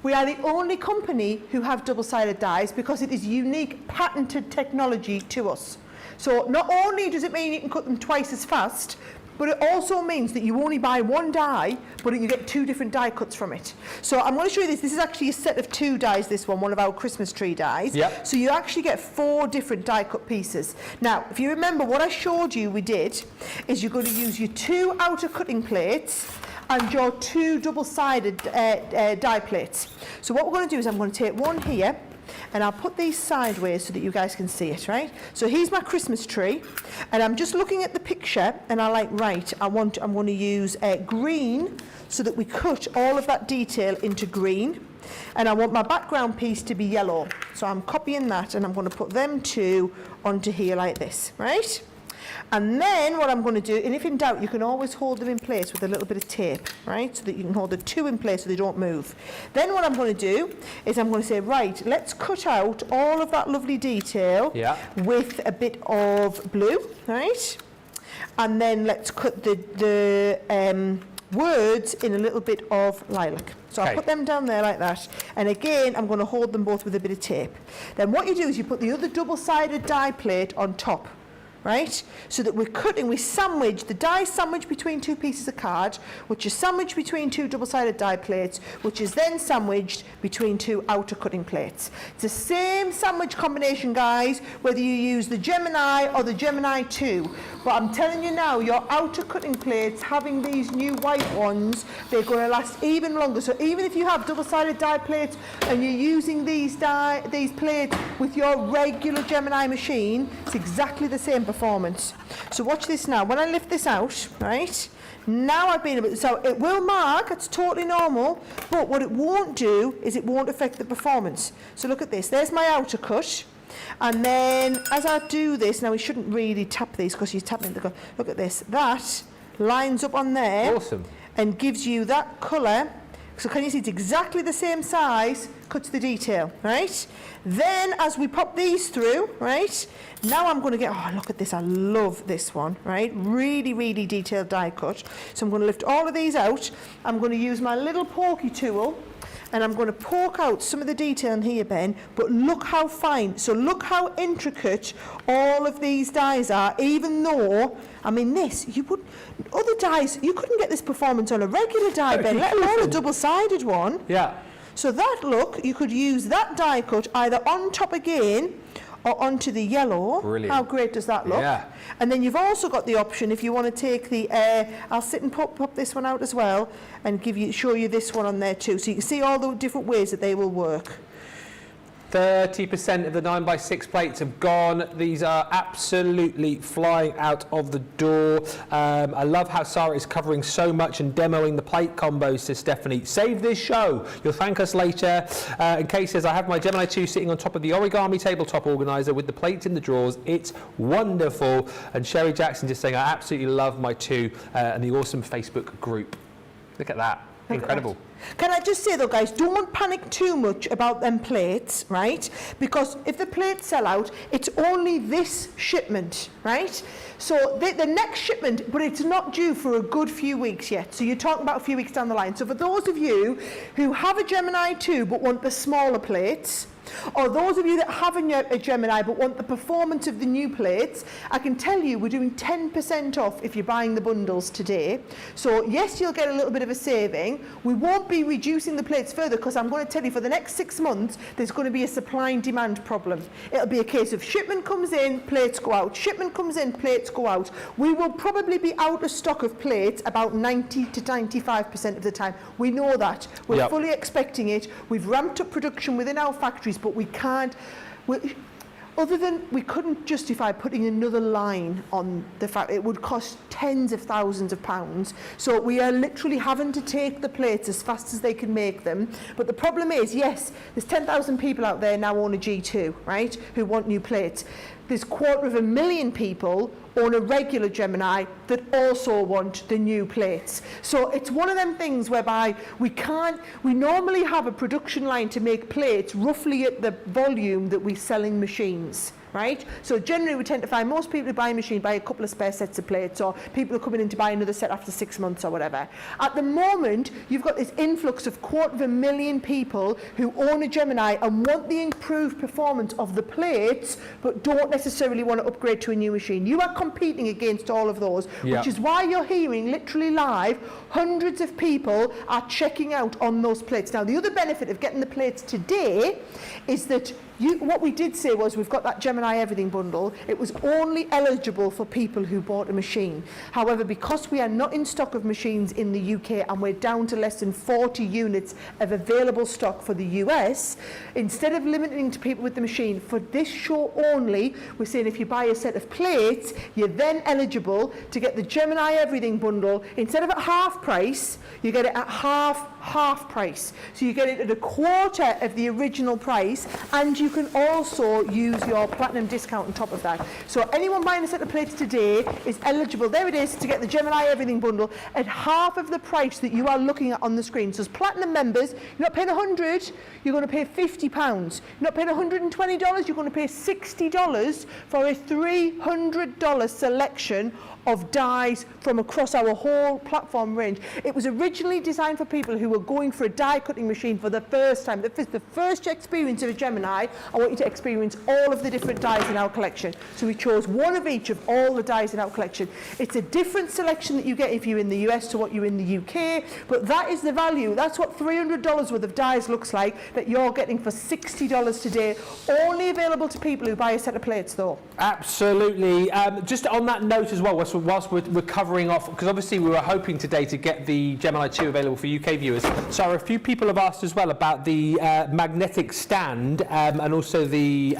[SPEAKER 2] we are the only company who have double-sided dies because it is unique patented technology to us. So not only does it mean you can cut them twice as fast, but it also means that you only buy one die, but you get two different die cuts from it. So I'm going to show you this. This is actually a set of two dies, this one of our Christmas tree dies.
[SPEAKER 1] Yep.
[SPEAKER 2] So you actually get 4 different die cut pieces. Now, if you remember what I showed you we did, is you're going to use your 2 outer cutting plates and your 2 double-sided die plates. So what we're going to do is I'm going to take one here, and I'll put these sideways so that you guys can see it, right? So here's my Christmas tree, and I'm just looking at the picture, and I'm going to use green so that we cut all of that detail into green, and I want my background piece to be yellow. So I'm copying that, and I'm going to put them two onto here like this, right? And then what I'm going to do, and if in doubt, you can always hold them in place with a little bit of tape, right? So that you can hold the two in place so they don't move. Then what I'm going to do is I'm going to say, right, let's cut out all of that lovely detail with a bit of blue, right? And then let's cut the words in a little bit of lilac. So I'll put them down there like that. And again, I'm going to hold them both with a bit of tape. Then what you do is you put the other double-sided die plate on top, right? So that we sandwich, the die sandwich between two pieces of card, which is sandwiched between two double-sided die plates, which is then sandwiched between two outer cutting plates. It's the same sandwich combination, guys, whether you use the Gemini or the Gemini II. But I'm telling you now, your outer cutting plates, having these new white ones, they're going to last even longer. So even if you have double-sided die plates and you're using these plates with your regular Gemini machine, it's exactly the same performance. So watch this now. When I lift this out, right, now I've been able to, so it will mark, it's totally normal, but what it won't do is it won't affect the performance. So look at this, there's my outer cut. And then as I do this, now we shouldn't really tap these because you're tapping the, look at this, that lines up on there.
[SPEAKER 1] Awesome.
[SPEAKER 2] And gives you that colour. So can you see it's exactly the same size, cuts the detail, right? Then as we pop these through, right, now I'm going to get, oh, look at this, I love this one, right? Really, really detailed die cut. So I'm going to lift all of these out. I'm going to use my little pokey tool, and I'm going to poke out some of the detail in here, Ben, but look how fine. So look how intricate all of these dies are, even though, I mean, other dies, you couldn't get this performance on a regular die, Ben, let alone a double-sided one.
[SPEAKER 1] Yeah.
[SPEAKER 2] So that look, you could use that die cut either on top again or onto the yellow.
[SPEAKER 1] Brilliant.
[SPEAKER 2] How great does that look?
[SPEAKER 1] Yeah.
[SPEAKER 2] And then you've also got the option if you want to take the, I'll sit and pop this one out as well and show you this one on there too. So you can see all the different ways that they will work.
[SPEAKER 1] 30% of the 9x6 plates have gone. These are absolutely flying out of the door. I love how Sara is covering so much and demoing the plate combos, says Stephanie. Save this show. You'll thank us later. And Kay says, I have my Gemini 2 sitting on top of the origami tabletop organizer with the plates in the drawers. It's wonderful. And Sherry Jackson just saying, I absolutely love my 2 and the awesome Facebook group. Look at that. Incredible.
[SPEAKER 2] Can I just say though, guys, don't panic too much about them plates, right? Because if the plates sell out, it's only this shipment, right? So the next shipment, but it's not due for a good few weeks yet. So you're talking about a few weeks down the line. So for those of you who have a Gemini 2 but want the smaller plates, or those of you that haven't yet a Gemini but want the performance of the new plates, I can tell you we're doing 10% off if you're buying the bundles today. So yes, you'll get a little bit of a saving. We won't be reducing the plates further because I'm going to tell you for the next 6 months there's going to be a supply and demand problem. It'll be a case of shipment comes in, plates go out. Shipment comes in, plates go out. We will probably be out of stock of plates about 90 to 95% of the time. We know that. We're fully expecting it. We've ramped up production within our factories, but we can't, other than we couldn't justify putting another line on the fact it would cost tens of thousands of pounds. So we are literally having to take the plates as fast as they can make them. But the problem is, yes, there's 10,000 people out there now own a G2, right, who want new plates. There's 250,000 people own a regular Gemini that also want the new plates. So it's one of them things whereby we normally have a production line to make plates roughly at the volume that we're selling machines. Right? So generally we tend to find most people who buy a machine buy a couple of spare sets of plates, or people are coming in to buy another set after 6 months or whatever. At the moment, you've got this influx of 250,000 people who own a Gemini and want the improved performance of the plates, but don't necessarily want to upgrade to a new machine. You are competing against all of those, which is why you're hearing literally live hundreds of people are checking out on those plates. Now, the other benefit of getting the plates today is that What we did say was we've got that Gemini Everything bundle. It was only eligible for people who bought a machine. However, because we are not in stock of machines in the UK and we're down to less than 40 units of available stock for the US, instead of limiting to people with the machine, for this show only, we're saying if you buy a set of plates, you're then eligible to get the Gemini Everything bundle. Instead of at half price, you get it at half price. So you get it at a quarter of the original price, and you can also use your platinum discount on top of that. So anyone buying a set of plates today is eligible, there it is, to get the Gemini Everything bundle at half of the price that you are looking at on the screen. So as platinum members, you're not paying $100, you're going to pay £50. You're not paying $120, you're going to pay $60 for a $300 selection of dies from across our whole platform range. It was originally designed for people who were going for a die cutting machine for the first time. The first experience of a Gemini, I want you to experience all of the different dies in our collection. So we chose one of each of all the dies in our collection. It's a different selection that you get if you're in the US to what you're in the UK, but that is the value. That's what $300 worth of dies looks like that you're getting for $60 today. Only available to people who buy a set of plates though.
[SPEAKER 1] Absolutely. Just on that note as well, whilst we're covering off, because obviously we were hoping today to get the Gemini 2 available for UK viewers. Sarah, a few people have asked as well about the magnetic stand and also the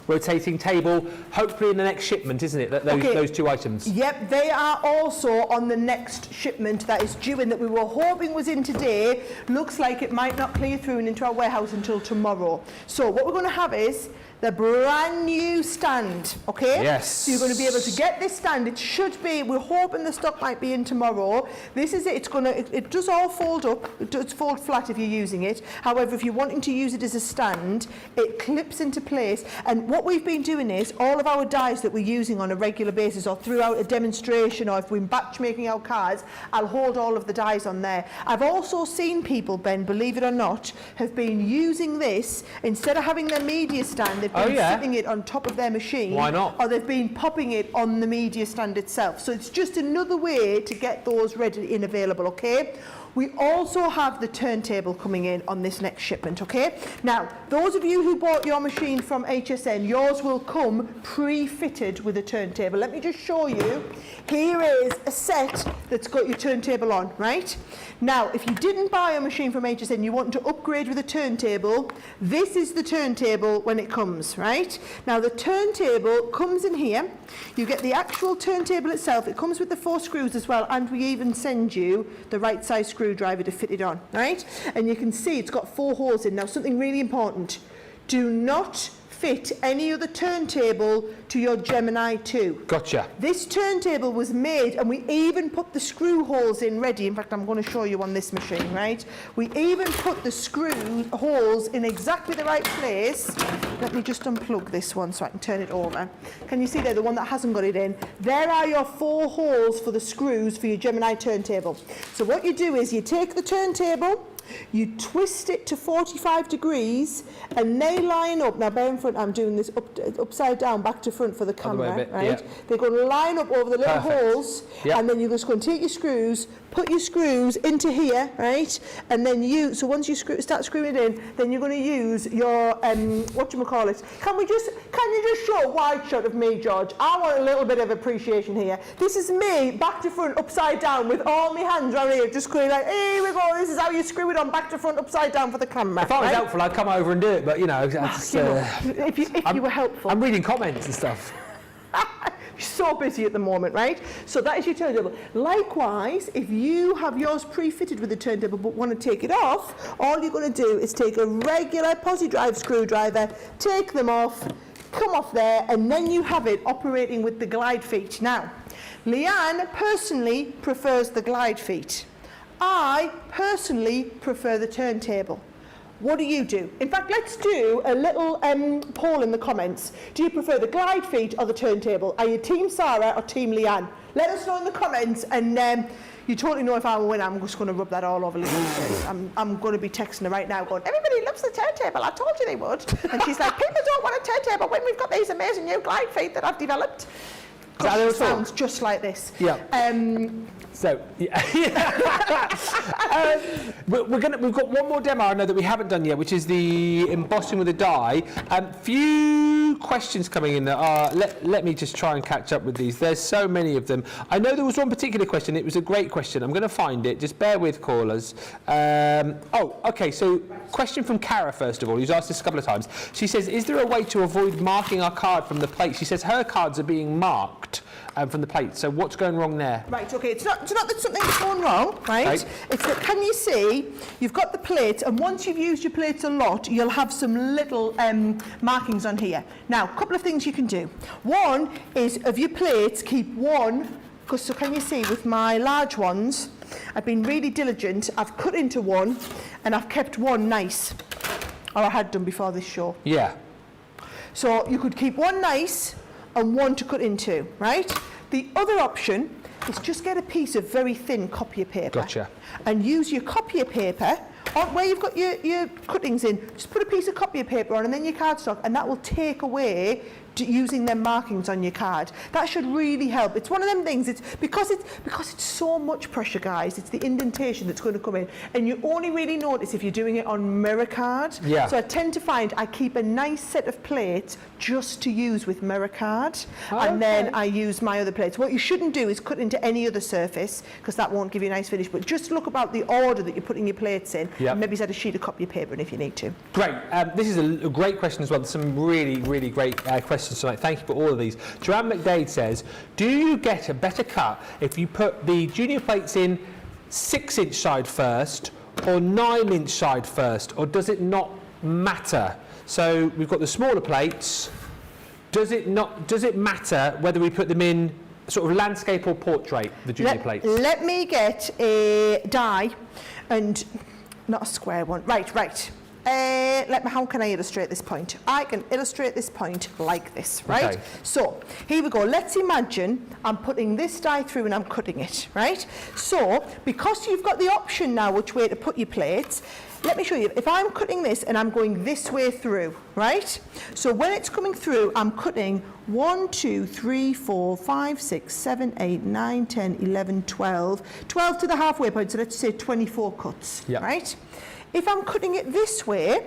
[SPEAKER 1] rotating table, hopefully in the next shipment, isn't it, those two items?
[SPEAKER 2] Yep, they are also on the next shipment that is due in, that we were hoping was in today. Looks like it might not clear through and into our warehouse until tomorrow. So what we're going to have is the brand new stand, okay?
[SPEAKER 1] Yes.
[SPEAKER 2] So you're going to be able to get this stand. It should be, we're hoping the stock might be in tomorrow. This is it. It's going to, it does all fold up. It does fold flat if you're using it. However, if you're wanting to use it as a stand, it clips into place. And what we've been doing is all of our dies that we're using on a regular basis or throughout a demonstration, or if we're batch making our cards, I'll hold all of the dies on there. I've also seen people, Ben, believe it or not, have been using this instead of having their media stand. They've been sitting it on top of their machine.
[SPEAKER 1] Why not?
[SPEAKER 2] Or they've been popping it on the media stand itself. So it's just another way to get those ready and available, okay? We also have the turntable coming in on this next shipment, okay? Now, those of you who bought your machine from HSN, yours will come pre-fitted with a turntable. Let me just show you. Here is a set that's got your turntable on, right? Now, if you didn't buy a machine from HSN, you want to upgrade with a turntable, this is the turntable when it comes, right? Now, the turntable comes in here. You get the actual turntable itself. It comes with the 4 screws as well, and we even send you the right size screwdriver to fit it on, right? And you can see it's got 4 holes in. Now, something really important. Do not fit any other turntable to your Gemini 2.
[SPEAKER 1] Gotcha.
[SPEAKER 2] This turntable was made, and we even put the screw holes in ready. In fact, I'm going to show you on this machine, right? We even put the screw holes in exactly the right place. Let me just unplug this one so I can turn it over. Can you see there, the one that hasn't got it in? There are your 4 holes for the screws for your Gemini turntable. So what you do is you take the turntable, you twist it to 45 degrees, and they line up. Now, bear in front, I'm doing this upside down, back to front for the camera,
[SPEAKER 1] bit,
[SPEAKER 2] right?
[SPEAKER 1] yeah.
[SPEAKER 2] They're going to line up over the little holes,
[SPEAKER 1] Yep.
[SPEAKER 2] and then you're just going to take your screws, put your screws into here, right? And then so once you start screwing it in, then you're going to use your, whatchamacallit. Can you just show a wide shot of me, George? I want a little bit of appreciation here. This is me, back to front, upside down, with all my hands around here, just going like, here we go, this is how you screw it on, back to front, upside down for the camera.
[SPEAKER 1] If I was helpful, I'd come over and do it, but you know, that's,
[SPEAKER 2] if you were helpful.
[SPEAKER 1] I'm reading comments and stuff.
[SPEAKER 2] So busy at the moment, right? So that is your turntable. Likewise, if you have yours pre-fitted with the turntable but want to take it off, all you're going to do is take a regular posi drive screwdriver, take them off, come off there, and then you have it operating with the glide feet. Now, Leanne personally prefers the glide feet. I personally prefer the turntable. What do you do? In fact, let's do a little poll in the comments. Do you prefer the glide feet or the turntable? Are you Team Sara or Team Leanne? Let us know in the comments, and you totally know if I win. I'm just going to rub that all over Leanne. I'm going to be texting her right now going, everybody loves the turntable. I told you they would. And she's like, people don't want a turntable when we've got these amazing new glide feet that I've developed.
[SPEAKER 1] that
[SPEAKER 2] Gosh,
[SPEAKER 1] it
[SPEAKER 2] it sounds just like this.
[SPEAKER 1] Yeah. So, yeah. We've got one more demo I know that we haven't done yet, which is the embossing with a die. Few questions coming in that are, let me just try and catch up with these. There's so many of them. I know there was one particular question. It was a great question. I'm going to find it. Just bear with callers. Okay. So, question from Cara, first of all, who's asked this a couple of times. She says, is there a way to avoid marking our card from the plate? She says her cards are being marked from the plate. So what's going wrong there?
[SPEAKER 2] Right, okay, it's not that something's going wrong, right? It's that, can you see, you've got the plates, and once you've used your plates a lot, you'll have some little markings on here. Now, a couple of things you can do. One is, of your plates, keep one, because so can you see, with my large ones, I've been really diligent, I've cut into one, and I've kept one nice, or I had done before this show.
[SPEAKER 1] Yeah.
[SPEAKER 2] So you could keep one nice, and one to cut into, right? The other option is just get a piece of very thin copier paper.
[SPEAKER 1] Gotcha.
[SPEAKER 2] And use your copier paper, on where you've got your cuttings in, just put a piece of copier paper on and then your cardstock, and that will take away using them markings on your card. That should really help. It's one of them things, it's because it's so much pressure, guys, it's the indentation that's going to come in, and you only really notice if you're doing it on mirror card.
[SPEAKER 1] Yeah.
[SPEAKER 2] So I tend to find I keep a nice set of plates just to use with mirror card, and then I use my other plates. What you shouldn't do is cut into any other surface, because that won't give you a nice finish, but just look about the order that you're putting your plates in, and maybe set a sheet of copier paper in if you need to.
[SPEAKER 1] Great. This is a great question as well. There's some really, really great questions tonight. Thank you for all of these. Joanne McDade says, do you get a better cut if you put the junior plates in 6-inch side first or 9-inch side first, or does it not matter? So we've got the smaller plates. Does it matter whether we put them in sort of landscape or portrait, the junior plates?
[SPEAKER 2] Let me get a die, and not a square one. Right. How can I illustrate this point? I can illustrate this point like this, right?
[SPEAKER 1] Okay.
[SPEAKER 2] So, here we go. Let's imagine I'm putting this die through and I'm cutting it, right? So, because you've got the option now which way to put your plates, let me show you. If I'm cutting this and I'm going this way through, right? So when it's coming through, I'm cutting 1, 2, 3, 4, 5, 6, 7, 8, 9, 10, 11, 12. 12 to the halfway point, so let's say 24 cuts, right? If I'm cutting it this way,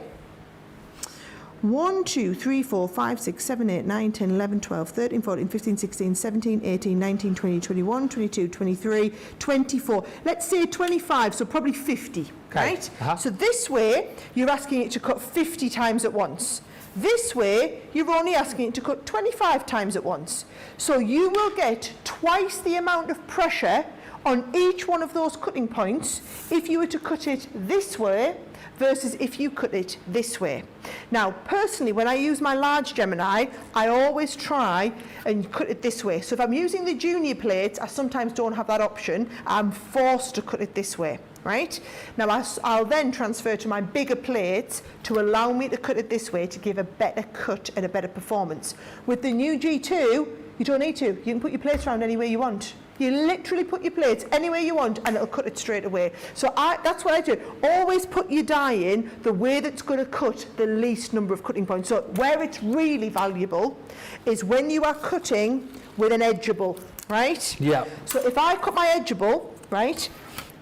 [SPEAKER 2] 1, 2, 3, 4, 5, 6, 7, 8, 9, 10, 11, 12, 13, 14, 15, 16, 17, 18, 19, 20, 21, 22, 23, 24. Let's say 25, so probably 50, right? So this way, you're asking it to cut 50 times at once. This way, you're only asking it to cut 25 times at once. So you will get twice the amount of pressure on each one of those cutting points if you were to cut it this way versus if you cut it this way. Now, personally, when I use my large Gemini, I always try and cut it this way. So if I'm using the junior plates, I sometimes don't have that option. I'm forced to cut it this way, right? Now, I'll then transfer to my bigger plates to allow me to cut it this way to give a better cut and a better performance. With the new G2, you don't need to. You can put your plates around any way you want. You literally put your plates anywhere you want and it'll cut it straight away. So that's what I do. Always put your die in the way that's going to cut the least number of cutting points. So where it's really valuable is when you are cutting with an edgeable, right?
[SPEAKER 1] Yeah.
[SPEAKER 2] So if I cut my edgeable, right?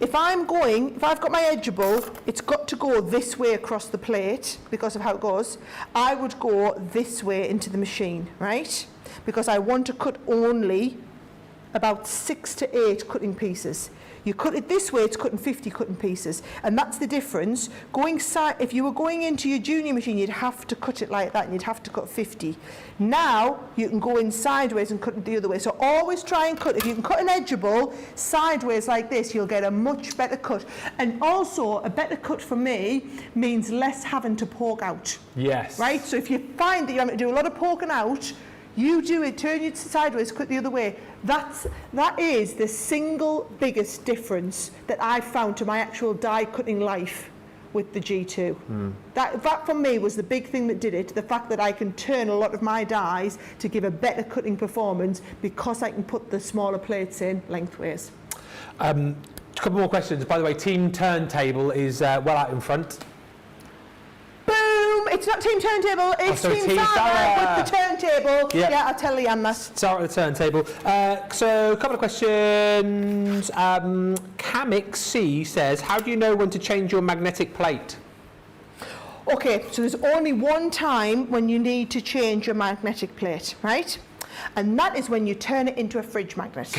[SPEAKER 2] If I've got my edgeable, it's got to go this way across the plate because of how it goes. I would go this way into the machine, right? Because I want to cut only about 6 to 8 cutting pieces. You cut it this way, it's cutting 50 cutting pieces. And that's the difference. If you were going into your junior machine, you'd have to cut it like that and you'd have to cut 50. Now, you can go in sideways and cut it the other way. So always try and cut. If you can cut an edgeable sideways like this, you'll get a much better cut. And also, a better cut for me means less having to poke out.
[SPEAKER 1] Yes.
[SPEAKER 2] Right? So if you find that you're having to do a lot of poking out, you do it, turn it sideways, cut the other way. That is the single biggest difference that I've found to my actual die cutting life with the G2. That for me was the big thing that did it, the fact that I can turn a lot of my dies to give a better cutting performance because I can put the smaller plates in lengthways.
[SPEAKER 1] A couple more questions. By the way, Team Turntable is well out in front.
[SPEAKER 2] Boom! it's not Team Turntable, it's
[SPEAKER 1] sorry,
[SPEAKER 2] Team
[SPEAKER 1] Team
[SPEAKER 2] Sara
[SPEAKER 1] Sara.
[SPEAKER 2] with the turntable.
[SPEAKER 1] Yeah.
[SPEAKER 2] Yeah, I'll tell Leanne that.
[SPEAKER 1] Sara at the turntable. So, a couple of questions. Kamik C says, how do you know when to change your magnetic plate?
[SPEAKER 2] Okay, so there's only one time when you need to change your magnetic plate, right? And that is when you turn it into a fridge magnet.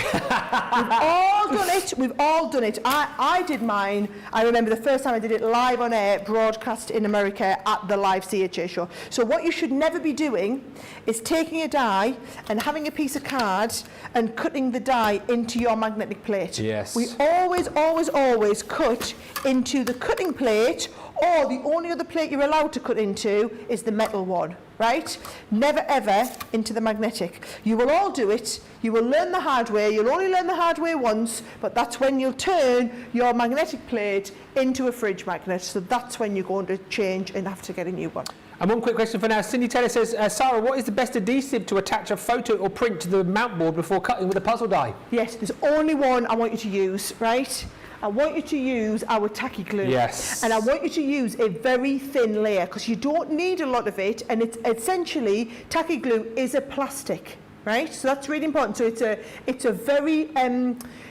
[SPEAKER 2] We've all done it. I did mine. I remember the first time I did it live on air, broadcast in America at the live CHA show. So what you should never be doing is taking a die and having a piece of card and cutting the die into your magnetic plate.
[SPEAKER 1] Yes.
[SPEAKER 2] We always cut into the cutting plate, or the only other plate you're allowed to cut into is the metal one, right? Never ever into the magnetic. You will all do it. You will learn the hard way. You'll only learn the hard way once, but that's when you'll turn your magnetic plate into a fridge magnet. So that's when you're going to change and have to get a new one.
[SPEAKER 1] And one quick question for now. Cindy Taylor says, Sara, what is the best adhesive to attach a photo or print to the mount board before cutting with a puzzle die?
[SPEAKER 2] Yes, there's only one I want you to use, right? I want you to use our tacky glue.
[SPEAKER 1] Yes.
[SPEAKER 2] And I want you to use a very thin layer because you don't need a lot of it, and it's essentially, tacky glue is a plastic, right? So that's really important. So it's a very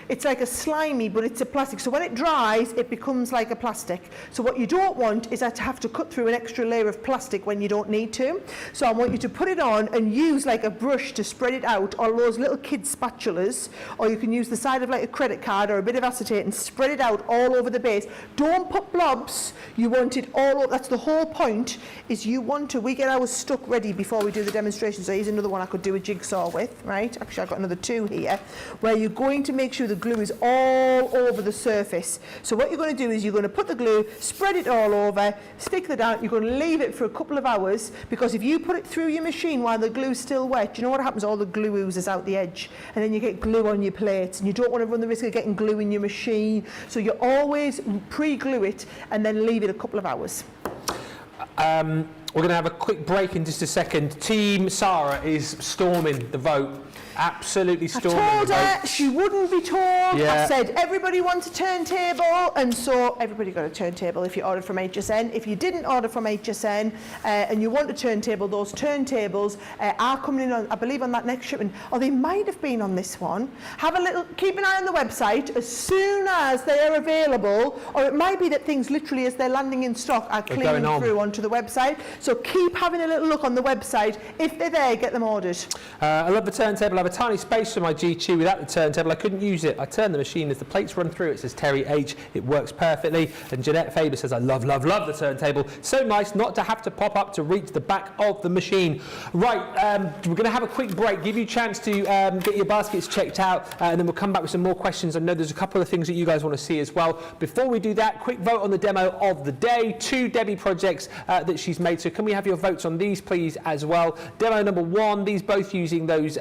[SPEAKER 2] it's like a slimy, but it's a plastic. So when it dries, it becomes like a plastic. So what you don't want is to have to cut through an extra layer of plastic when you don't need to. So I want you to put it on and use like a brush to spread it out, or those little kid spatulas, or you can use the side of like a credit card or a bit of acetate and spread it out all over the base. Don't put blobs. You want it all over. That's the whole point, is you want to, we get ours stuck ready before we do the demonstration. So here's another one I could do a jigsaw with, right? Actually, I've got another two here, where you're going to make sure the glue is all over the surface. So what you're going to do is you're going to put the glue, spread it all over, stick that down. You're going to leave it for a couple of hours, because if you put it through your machine while the glue's still wet, you know what happens? All the glue oozes out the edge, and then you get glue on your plates, and you don't want to run the risk of getting glue in your machine. So you always pre-glue it and then leave it a couple of hours.
[SPEAKER 1] We're going to have a quick break in just a second. Team Sara is storming the vote. Absolutely storming.
[SPEAKER 2] I told her she wouldn't be told.
[SPEAKER 1] Yeah.
[SPEAKER 2] I said everybody wants a turntable, and so everybody got a turntable if you ordered from HSN. If you didn't order from HSN and you want a turntable, those turntables are coming in on, I believe, on that next shipment, or they might have been on this one. Have a little, keep an eye on the website as soon as they are available, or it might be that things literally as they're landing in stock are clearing through onto the website. So keep having a little look on the website. If they're there, get them ordered.
[SPEAKER 1] I love the turntable. I have a tiny space for my G2 without the turntable. I couldn't use it. I turned the machine as the plates run through. It says Terry H. It works perfectly. And Jeanette Faber says, I love the turntable. So nice not to have to pop up to reach the back of the machine. Right, we're going to have a quick break, give you a chance to get your baskets checked out, and then we'll come back with some more questions. I know there's a couple of things that you guys want to see as well. Before we do that, quick vote on the demo of the day. 2 Debbie projects that she's made. So can we have your votes on these, please, as well? Demo number 1, these both using those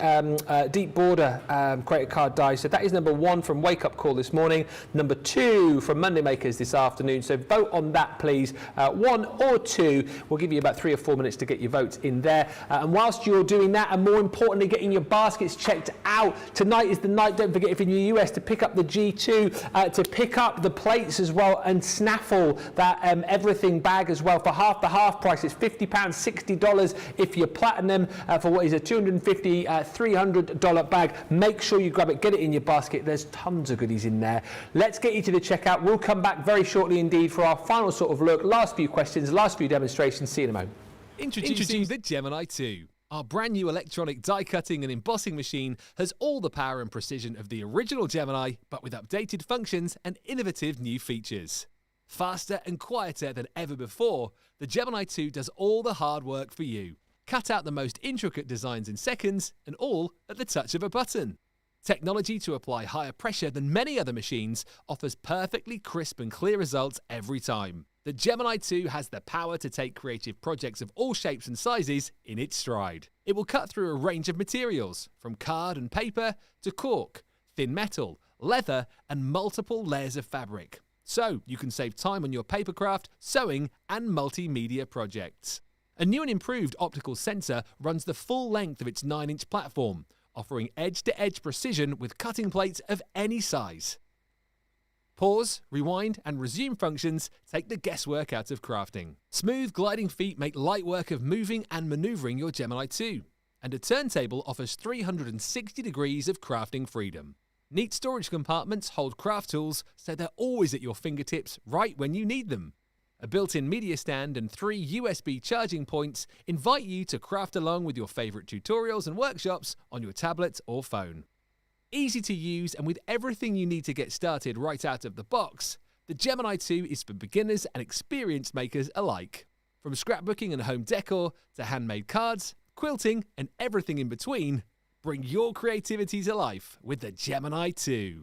[SPEAKER 1] deep border credit card dies. So that is number 1 from Wake Up Call this morning. Number 2 from Monday Makers this afternoon. So vote on that, please. 1 or 2. We'll give you about 3 or 4 minutes to get your votes in there. And whilst you're doing that, and more importantly, getting your baskets checked out, tonight is the night, don't forget, if you're in the US, to pick up the G2, to pick up the plates as well, and snaffle that everything bag as well for half the half price. It's £50, $60 if you're platinum for what is a $250, $300 bag. Make sure you grab it, get it in your basket. There's tons of goodies in there. Let's get you to the checkout. We'll come back very shortly indeed for our final sort of look, last few questions, last few demonstrations. See you in a moment.
[SPEAKER 3] Introducing the Gemini II. Our brand new electronic die cutting and embossing machine has all the power and precision of the original Gemini, but with updated functions and innovative new features. Faster and quieter than ever before, the Gemini 2 does all the hard work for you. Cut out the most intricate designs in seconds, and all at the touch of a button. Technology to apply higher pressure than many other machines offers perfectly crisp and clear results every time. The Gemini 2 has the power to take creative projects of all shapes and sizes in its stride. It will cut through a range of materials, from card and paper to cork, thin metal, leather, and multiple layers of fabric. So you can save time on your papercraft, sewing, and multimedia projects. A new and improved optical sensor runs the full length of its 9-inch platform, offering edge-to-edge precision with cutting plates of any size. Pause, rewind and resume functions take the guesswork out of crafting. Smooth gliding feet make light work of moving and manoeuvring your Gemini II. And a turntable offers 360 degrees of crafting freedom. Neat storage compartments hold craft tools so they're always at your fingertips right when you need them. A built-in media stand and 3 USB charging points invite you to craft along with your favourite tutorials and workshops on your tablet or phone. Easy to use and with everything you need to get started right out of the box, the Gemini II is for beginners and experienced makers alike. From scrapbooking and home decor to handmade cards, quilting and everything in between, bring your creativity to life with the Gemini II.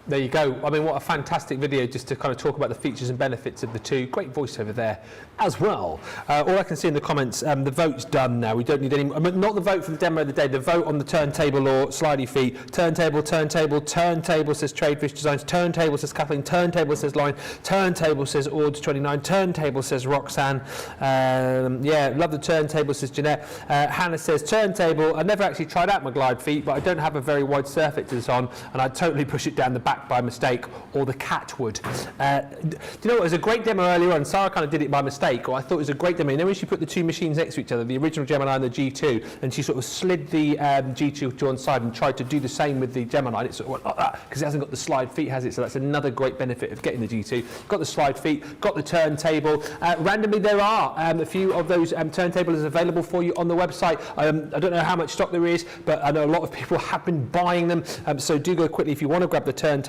[SPEAKER 1] There you go. I mean, what a fantastic video just to kind of talk about the features and benefits of the two. Great voiceover there as well. All I can see in the comments, the vote's done now. We don't need any more. I mean, not the vote for the demo of the day, the vote on the turntable or slidey feet. Turntable, turntable, turntable says Tradefish Designs. Turntable says Kathleen. Turntable says Lauren. Turntable says Ords29. Turntable says Roxanne. Yeah, love the turntable says Jeanette. Hannah says turntable. I never actually tried out my glide feet, but I don't have a very wide surface it's on, and I'd totally push it down the back by mistake, or the cat would. Do you know what? It was a great demo earlier on. Sarah kind of did it by mistake, or I thought it was a great demo. And then when she put the two machines next to each other, the original Gemini and the G2, and she sort of slid the G2 to one side and tried to do the same with the Gemini, and it sort of went like that because it hasn't got the slide feet, has it? So that's another great benefit of getting the G2. Got the slide feet, got the turntable. Randomly, there are a few of those turntables available for you on the website. I don't know how much stock there is, but I know a lot of people have been buying them. So do go quickly if you want to grab the turntables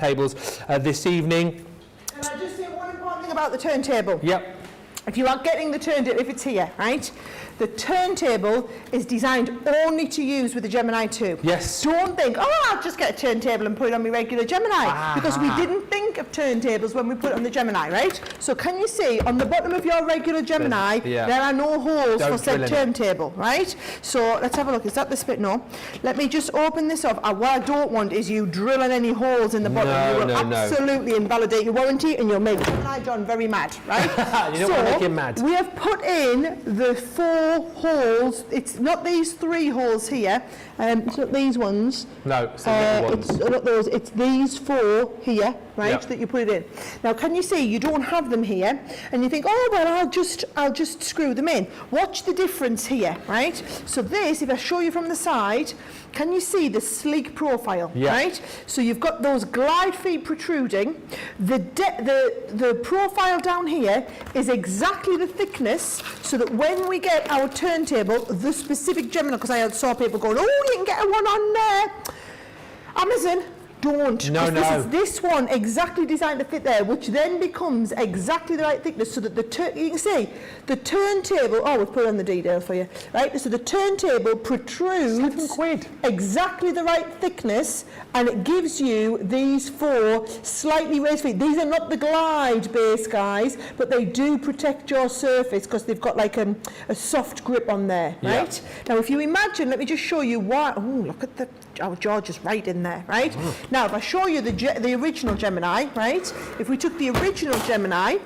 [SPEAKER 1] this evening.
[SPEAKER 2] Can I just say one important thing about the turntable?
[SPEAKER 1] Yep.
[SPEAKER 2] If you are getting the turntable, if it's here, right? The turntable is designed only to use with the Gemini II.
[SPEAKER 1] Yes.
[SPEAKER 2] Don't think, oh, I'll just get a turntable and put it on my regular Gemini. Because we didn't think of turntables when we put it on the Gemini, right? So can you see, on the bottom of your regular Gemini, there are no holes for said turntable, right? So let's have a look. Is that the split? No. Let me just open this up. What I don't want is you drilling any holes in the bottom. You will absolutely invalidate your warranty and you'll make Gemini John very mad, right?
[SPEAKER 1] You don't want to make him mad.
[SPEAKER 2] We have put in the 4 holes. It's not these 3 holes here. It's not these ones.
[SPEAKER 1] No, it's the little ones.
[SPEAKER 2] It's not those. It's these 4 here, right? That you put it in. Now, can you see you don't have them here, and you think, oh well, I'll just screw them in. Watch the difference here, right? So this, if I show you from the side, can you see the sleek profile, right? So you've got those glide feet protruding. The profile down here is exactly the thickness, so that when we get our turntable, the specific Gemini, because I saw people going, oh, you can get a one on there. Amazon, don't.
[SPEAKER 1] No.
[SPEAKER 2] This one exactly designed to fit there, which then becomes exactly the right thickness, so that you can see the turntable. Oh, we've put it on the detail for you, right? So the turntable protrudes exactly the right thickness, and it gives you these 4 slightly raised feet. These are not the glide base, guys, but they do protect your surface because they've got like a soft grip on there, right? Now, if you imagine, let me just show you why. Oh, look at our George is right in there, right? Now, if I show you the original Gemini, right? If we took the original Gemini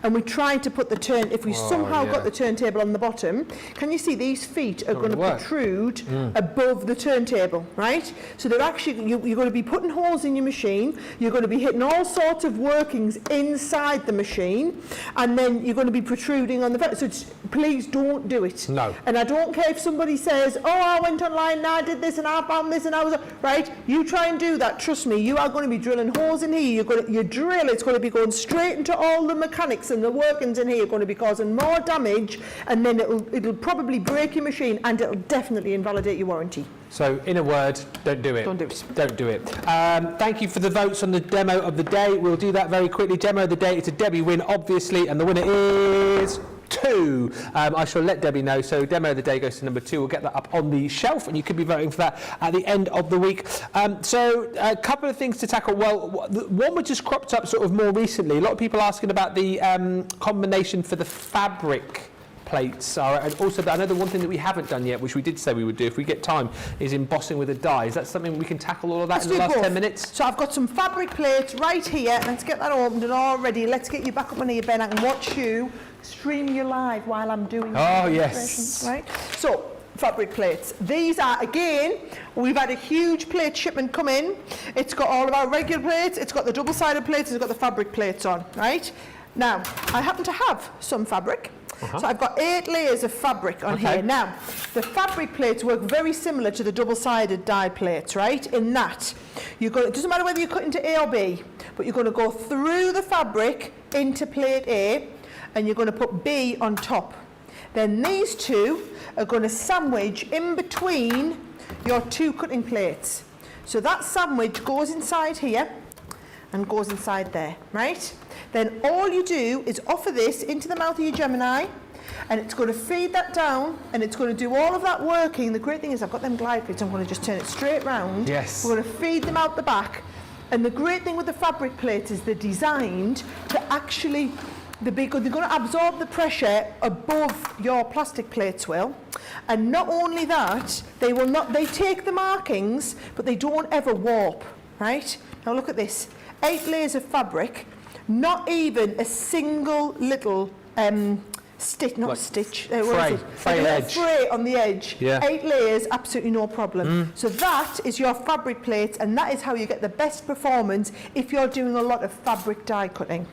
[SPEAKER 2] and we tried to put the if we somehow got the turntable on the bottom, can you see these feet are going to protrude above the turntable, right? So they're actually, you're going to be putting holes in your machine, you're going to be hitting all sorts of workings inside the machine, and then you're going to be protruding on the front. So please don't do it.
[SPEAKER 1] No.
[SPEAKER 2] And I don't care if somebody says, oh, I went online and I did this and I found this and I was, right? You try and do that, trust me, you are going to be drilling holes in here. Your drill, it's going to be going straight into all the mechanics and the workings in here are going to be causing more damage, and then it'll probably break your machine, and it'll definitely invalidate your warranty.
[SPEAKER 1] So, in a word, don't do it.
[SPEAKER 2] Don't do it.
[SPEAKER 1] Don't do it. Thank you for the votes on the demo of the day. We'll do that very quickly. Demo of the day, it's a Debbie win, obviously, and the winner is 2. I shall let Debbie know. So demo of the day goes to number 2. We'll get that up on the shelf, and you could be voting for that at the end of the week. So a couple of things to tackle. Well, one which just cropped up sort of more recently. A lot of people asking about the combination for the fabric plates, Sarah, and also I know the one thing that we haven't done yet, which we did say we would do if we get time, is embossing with a die. Is that something we can tackle all of that in the last 10 minutes?
[SPEAKER 2] So I've got some fabric plates right here. Let's get that opened and all ready. Let's get you back up on here, Ben. I can watch you stream you live while I'm doing
[SPEAKER 1] yes,
[SPEAKER 2] right? So fabric plates. These are, again, we've had a huge plate shipment come in. It's got all of our regular plates, it's got the double-sided plates, it's got the fabric plates on, right? Now, I happen to have some fabric. So I've got 8 layers of fabric on here. Now, the fabric plates work very similar to the double-sided die plates, right? In that, it doesn't matter whether you cut into A or B, but you're going to go through the fabric into plate A, and you're going to put B on top. Then these two are going to sandwich in between your 2 cutting plates. So that sandwich goes inside here and goes inside there, right? Then all you do is offer this into the mouth of your Gemini, and it's going to feed that down, and it's going to do all of that working. The great thing is I've got them glide plates. I'm going to just turn it straight round.
[SPEAKER 1] Yes.
[SPEAKER 2] We're going to feed them out the back. And the great thing with the fabric plates is they're designed to actually, they're going to absorb the pressure above your plastic plates will. And not only that, they take the markings, but they don't ever warp, right? Now look at this. 8 layers of fabric, not even a single little stitch, not like stitch, fray edge. Fray on the edge. Yeah. 8 layers, absolutely no problem. So that is your fabric plates, and that is how you get the best performance if you're doing a lot of fabric die cutting.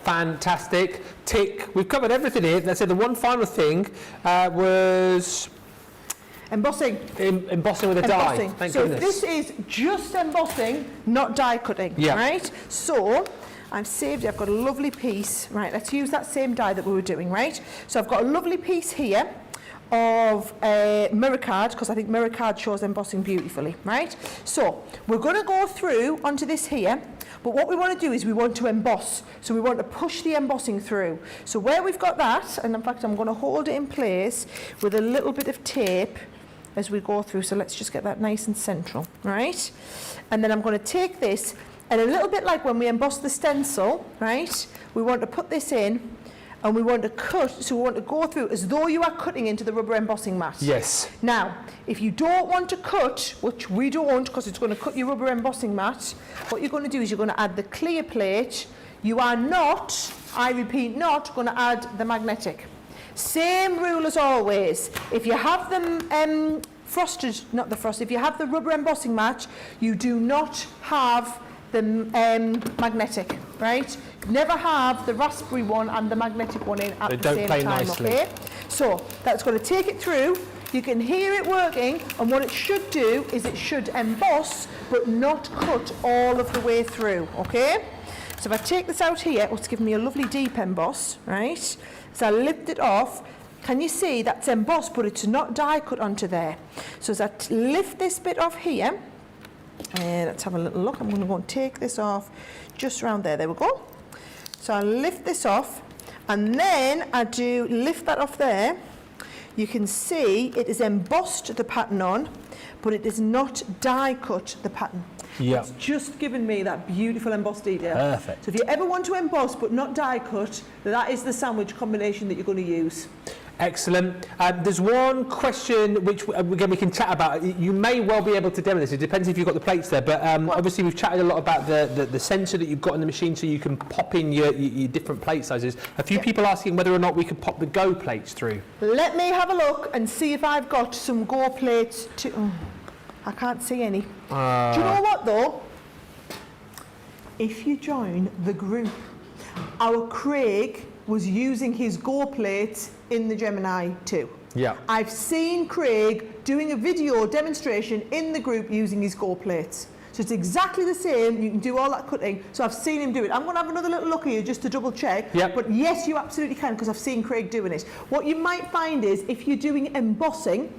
[SPEAKER 1] Fantastic. Tick. We've covered everything here. Let's say the one final thing was
[SPEAKER 2] embossing.
[SPEAKER 1] Embossing with a die. Thank goodness.
[SPEAKER 2] This is just embossing, not die cutting. Yeah. Right? So I've saved it. I've got a lovely piece. Right, let's use that same die that we were doing, right? So I've got a lovely piece here of mirror card, because I think mirror card shows embossing beautifully, right? So we're going to go through onto this here, but what we want to do is we want to emboss. So we want to push the embossing through. So where we've got that, and in fact I'm going to hold it in place with a little bit of tape as we go through. So let's just get that nice and central, right? And then I'm going to take this, and a little bit like when we emboss the stencil, right? We want to put this in, and we want to cut, so we want to go through as though you are cutting into the rubber embossing mat.
[SPEAKER 1] Yes.
[SPEAKER 2] Now, if you don't want to cut, which we don't, because it's going to cut your rubber embossing mat, what you're going to do is you're going to add the clear plate. You are not, I repeat, not going to add the magnetic. Same rule as always. If you have them frosted, not the frost, if you have the rubber embossing mat, you do not have the magnetic, right? Never have the raspberry one and the magnetic one in at the same time, nicely. Okay? So that's going to take it through. You can hear it working, and what it should do is it should emboss but not cut all of the way through, okay? So if I take this out here, it's giving me a lovely deep emboss, right? So I lift it off. Can you see that's embossed, but it's not die cut onto there? So as I lift this bit off here, let's have a little look. I'm going to go and take this off just around there. There we go. So I lift this off, and then I do lift that off there. You can see it is embossed the pattern on, but it is not die cut the pattern.
[SPEAKER 1] Yeah.
[SPEAKER 2] It's just given me that beautiful embossed detail.
[SPEAKER 1] Perfect.
[SPEAKER 2] So if you ever want to emboss but not die cut, that is the sandwich combination that you're going to use.
[SPEAKER 1] Excellent. There's one question which again we can chat about. You may well be able to demo this. It depends if you've got the plates there. But obviously we've chatted a lot about the sensor that you've got in the machine, so you can pop in your different plate sizes. A few people asking whether or not we could pop the Go plates through.
[SPEAKER 2] Let me have a look and see if I've got some Go plates to. I can't see any. Do you know what though? If you join the group, our Craig was using his Go plates in the Gemini II.
[SPEAKER 1] Yeah.
[SPEAKER 2] I've seen Craig doing a video demonstration in the group using his Go plates. So it's exactly the same. You can do all that cutting. So I've seen him do it. I'm going to have another little look here just to double check.
[SPEAKER 1] Yep.
[SPEAKER 2] But yes, you absolutely can, because I've seen Craig doing it. What you might find is if you're doing embossing,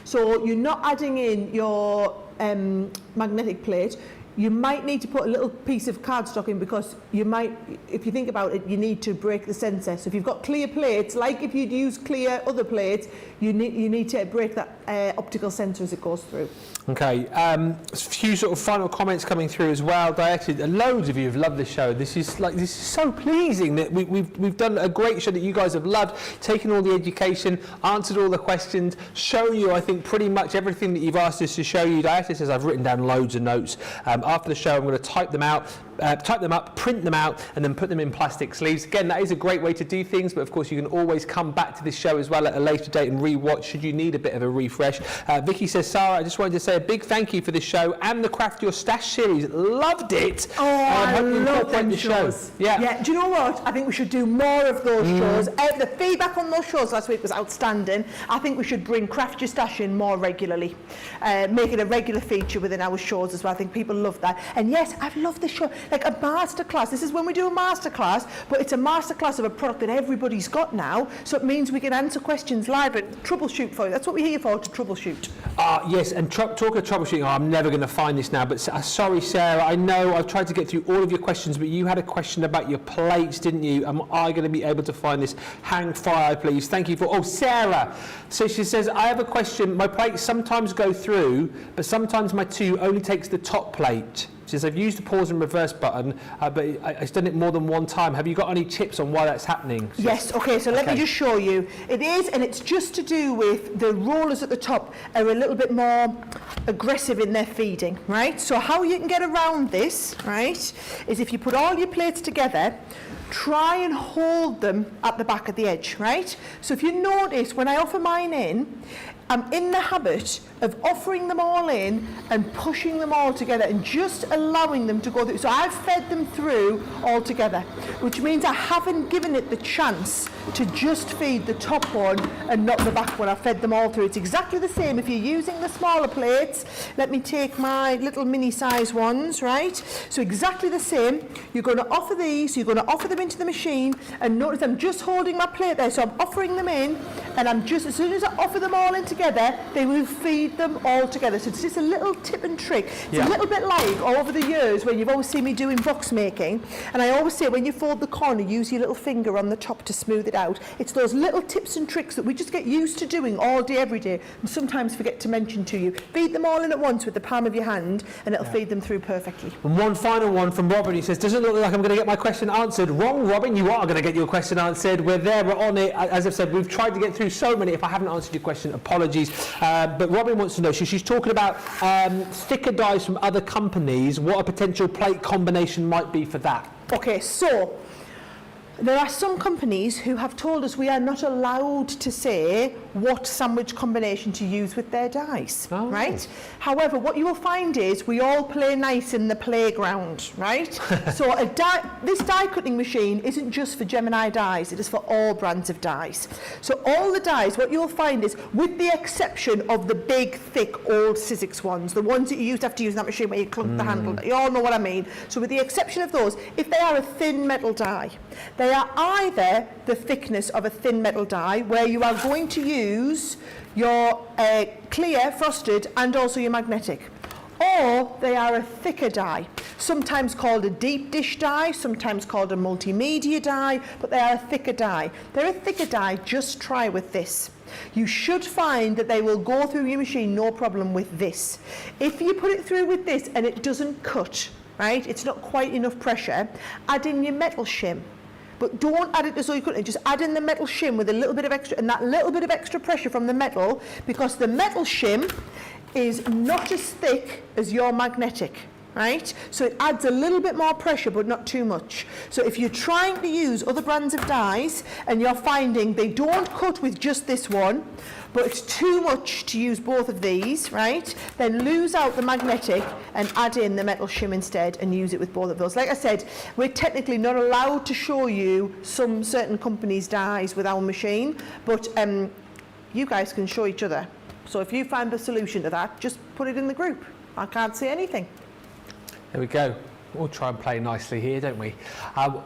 [SPEAKER 2] so you're not adding in your magnetic plate, you might need to put a little piece of cardstock in, because you might, if you think about it, you need to break the sensor. So if you've got clear plates, like if you'd use clear other plates, you need to break that optical sensor as it goes through.
[SPEAKER 1] Okay, a few sort of final comments coming through as well. Loads of you have loved this show. This is so pleasing that we've done a great show that you guys have loved, taken all the education, answered all the questions, shown you, I think, pretty much everything that you've asked us to show you. Dieter says I've written down loads of notes. After the show, I'm going to type them out, type them up, print them out, and then put them in plastic sleeves. Again, that is a great way to do things, but of course you can always come back to this show as well at a later date and re-watch should you need a bit of a refresh. Vicky says, Sara, I just wanted to say a big thank you for this show and the Craft Your Stash series. Loved it.
[SPEAKER 2] Oh, I love them
[SPEAKER 1] the
[SPEAKER 2] shows.
[SPEAKER 1] Yeah.
[SPEAKER 2] Do you know what? I think we should do more of those shows. The feedback on those shows last week was outstanding. I think we should bring Craft Your Stash in more regularly. Make it a regular feature within our shows as well. I think people love that. And yes, I've loved this show. Like a masterclass. This is when we do a masterclass, but it's a masterclass of a product that everybody's got now. So it means we can answer questions live and troubleshoot for you. That's what we're here for, to troubleshoot.
[SPEAKER 1] Yes, and talk of troubleshooting, I'm never going to find this now, but sorry, Sarah, I know I've tried to get through all of your questions, but you had a question about your plates, didn't you? Am I going to be able to find this? Hang fire, please. Thank you for... Oh, Sarah. So she says, I have a question. My plates sometimes go through, but sometimes my two only takes the top plate. She says, I've used the pause and reverse button, but I've done it more than one time. Have you got any tips on why that's happening?
[SPEAKER 2] Yes, okay, so let me just show you. It is, and it's just to do with the rollers at the top are a little bit more aggressive in their feeding, right? So how you can get around this, right, is if you put all your plates together, try and hold them at the back of the edge, right? So if you notice, when I offer mine in, I'm in the habit of offering them all in and pushing them all together and just allowing them to go through. So I've fed them through all together, which means I haven't given it the chance to just feed the top one and not the back one. I've fed them all through. It's exactly the same if you're using the smaller plates. Let me take my little mini size ones, right? So exactly the same. You're going to offer these, you're going to offer them into the machine, and notice I'm just holding my plate there. So I'm offering them in, and I'm just, as soon as I offer them all in together, they will feed them all together. So it's just a little tip and trick. It's a little bit like over the years when you've always seen me doing box making, and I always say when you fold the corner, use your little finger on the top to smooth it out. It's those little tips and tricks that we just get used to doing all day, every day, and sometimes forget to mention to you. Feed them all in at once with the palm of your hand, and it'll feed them through perfectly.
[SPEAKER 1] And one final one from Robin. He says, doesn't look like I'm going to get my question answered. Wrong, Robin, you are going to get your question answered. We're there, we're on it. As I've said, we've tried to get through so many. If I haven't answered your question, apologies. But Robin wants to know, she's talking about thicker dies from other companies, what a potential plate combination might be for that.
[SPEAKER 2] Okay, so there are some companies who have told us we are not allowed to say what sandwich combination to use with their dies, right? However, what you will find is we all play nice in the playground, right? So this die cutting machine isn't just for Gemini dies, it is for all brands of dies. So all the dies, what you'll find is, with the exception of the big, thick, old Sizzix ones, the ones that you used to have to use in that machine where you clunk the handle, you all know what I mean. So with the exception of those, if they are a thin metal die, they are either the thickness of a thin metal die, where you are going to use your clear, frosted, and also your magnetic, or they are a thicker die, sometimes called a deep dish die, sometimes called a multimedia die, but they are a thicker die. They're a thicker die, just try with this. You should find that they will go through your machine no problem with this. If you put it through with this and it doesn't cut, right, it's not quite enough pressure, add in your metal shim. But don't add it as though you couldn't. Just add in the metal shim with a little bit of extra, and that little bit of extra pressure from the metal, because the metal shim is not as thick as your magnetic, right? So it adds a little bit more pressure, but not too much. So if you're trying to use other brands of dies and you're finding they don't cut with just this one, but it's too much to use both of these, right? Then lose out the magnetic and add in the metal shim instead and use it with both of those. Like I said, we're technically not allowed to show you some certain companies' dies with our machine, but you guys can show each other. So if you find the solution to that, just put it in the group. I can't say anything.
[SPEAKER 1] There we go. We'll try and play nicely here, don't we?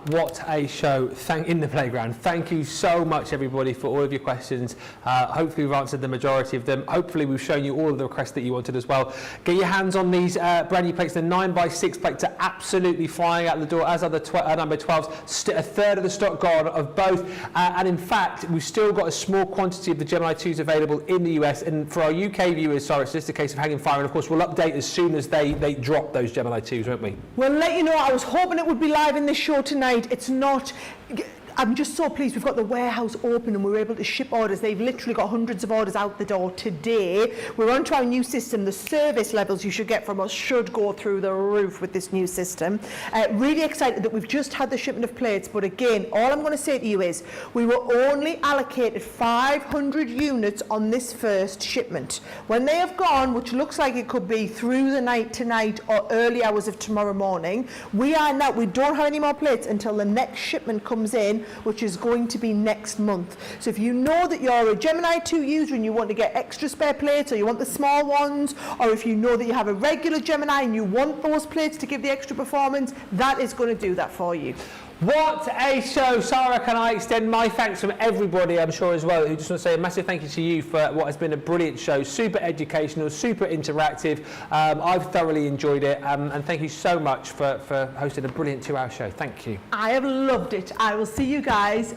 [SPEAKER 1] What a show in the playground. Thank you so much, everybody, for all of your questions. Hopefully we've answered the majority of them. Hopefully we've shown you all of the requests that you wanted as well. Get your hands on these brand new plates. The 9x6 plates are absolutely flying out the door, as are the number 12s. A third of the stock gone of both. And in fact, we've still got a small quantity of the Gemini 2s available in the US. And for our UK viewers, sorry, it's just a case of hanging fire. And of course, we'll update as soon as they drop those Gemini 2s, won't we?
[SPEAKER 2] Well, let you know, I was hoping it would be live in this show tonight. It's not. I'm just so pleased we've got the warehouse open and we're able to ship orders. They've literally got hundreds of orders out the door today. We're onto our new system. The service levels you should get from us should go through the roof with this new system. Really excited that we've just had the shipment of plates, but again, all I'm going to say to you is we were only allocated 500 units on this first shipment. When they have gone, which looks like it could be through the night tonight or early hours of tomorrow morning, we don't have any more plates until the next shipment comes in, which is going to be next month. So if you know that you're a Gemini 2 user and you want to get extra spare plates, or you want the small ones, or if you know that you have a regular Gemini and you want those plates to give the extra performance, that is going to do that for you.
[SPEAKER 1] What a show. Sara, can I extend my thanks from everybody, I'm sure as well, who just want to say a massive thank you to you for what has been a brilliant show, super educational, super interactive. I've thoroughly enjoyed it, and thank you so much for hosting a brilliant 2-hour show. Thank you.
[SPEAKER 2] I have loved it. I will see you guys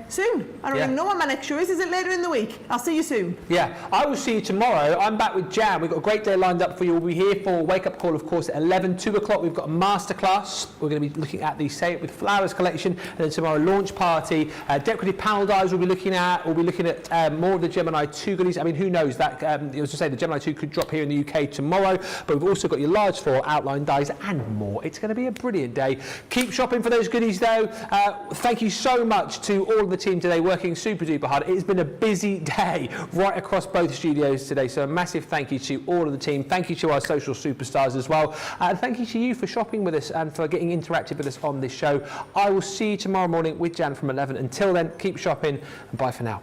[SPEAKER 2] soon. I don't even know when my next show is. Is it later in the week? I'll see you soon.
[SPEAKER 1] Yeah, I will see you tomorrow. I'm back with Jan. We've got a great day lined up for you. We'll be here for Wake Up Call, of course, at 11, 2 o'clock. We've got a masterclass. We're going to be looking at the Say It With Flowers collection, and then tomorrow launch party. Decorative panel dies we'll be looking at. We'll be looking at more of the Gemini 2 goodies. I mean, who knows? That as I say, the Gemini 2 could drop here in the UK tomorrow, but we've also got your large 4 outline dies and more. It's going to be a brilliant day. Keep shopping for those goodies though. Thank you so much to all of the team today working super duper hard. It has been a busy day right across both studios today, so a massive thank you to all of the team. Thank you to our social superstars as well, and thank you to you for shopping with us and for getting interactive with us on this show. I will see you tomorrow morning with Jan from 11. Until then, keep shopping and bye for now.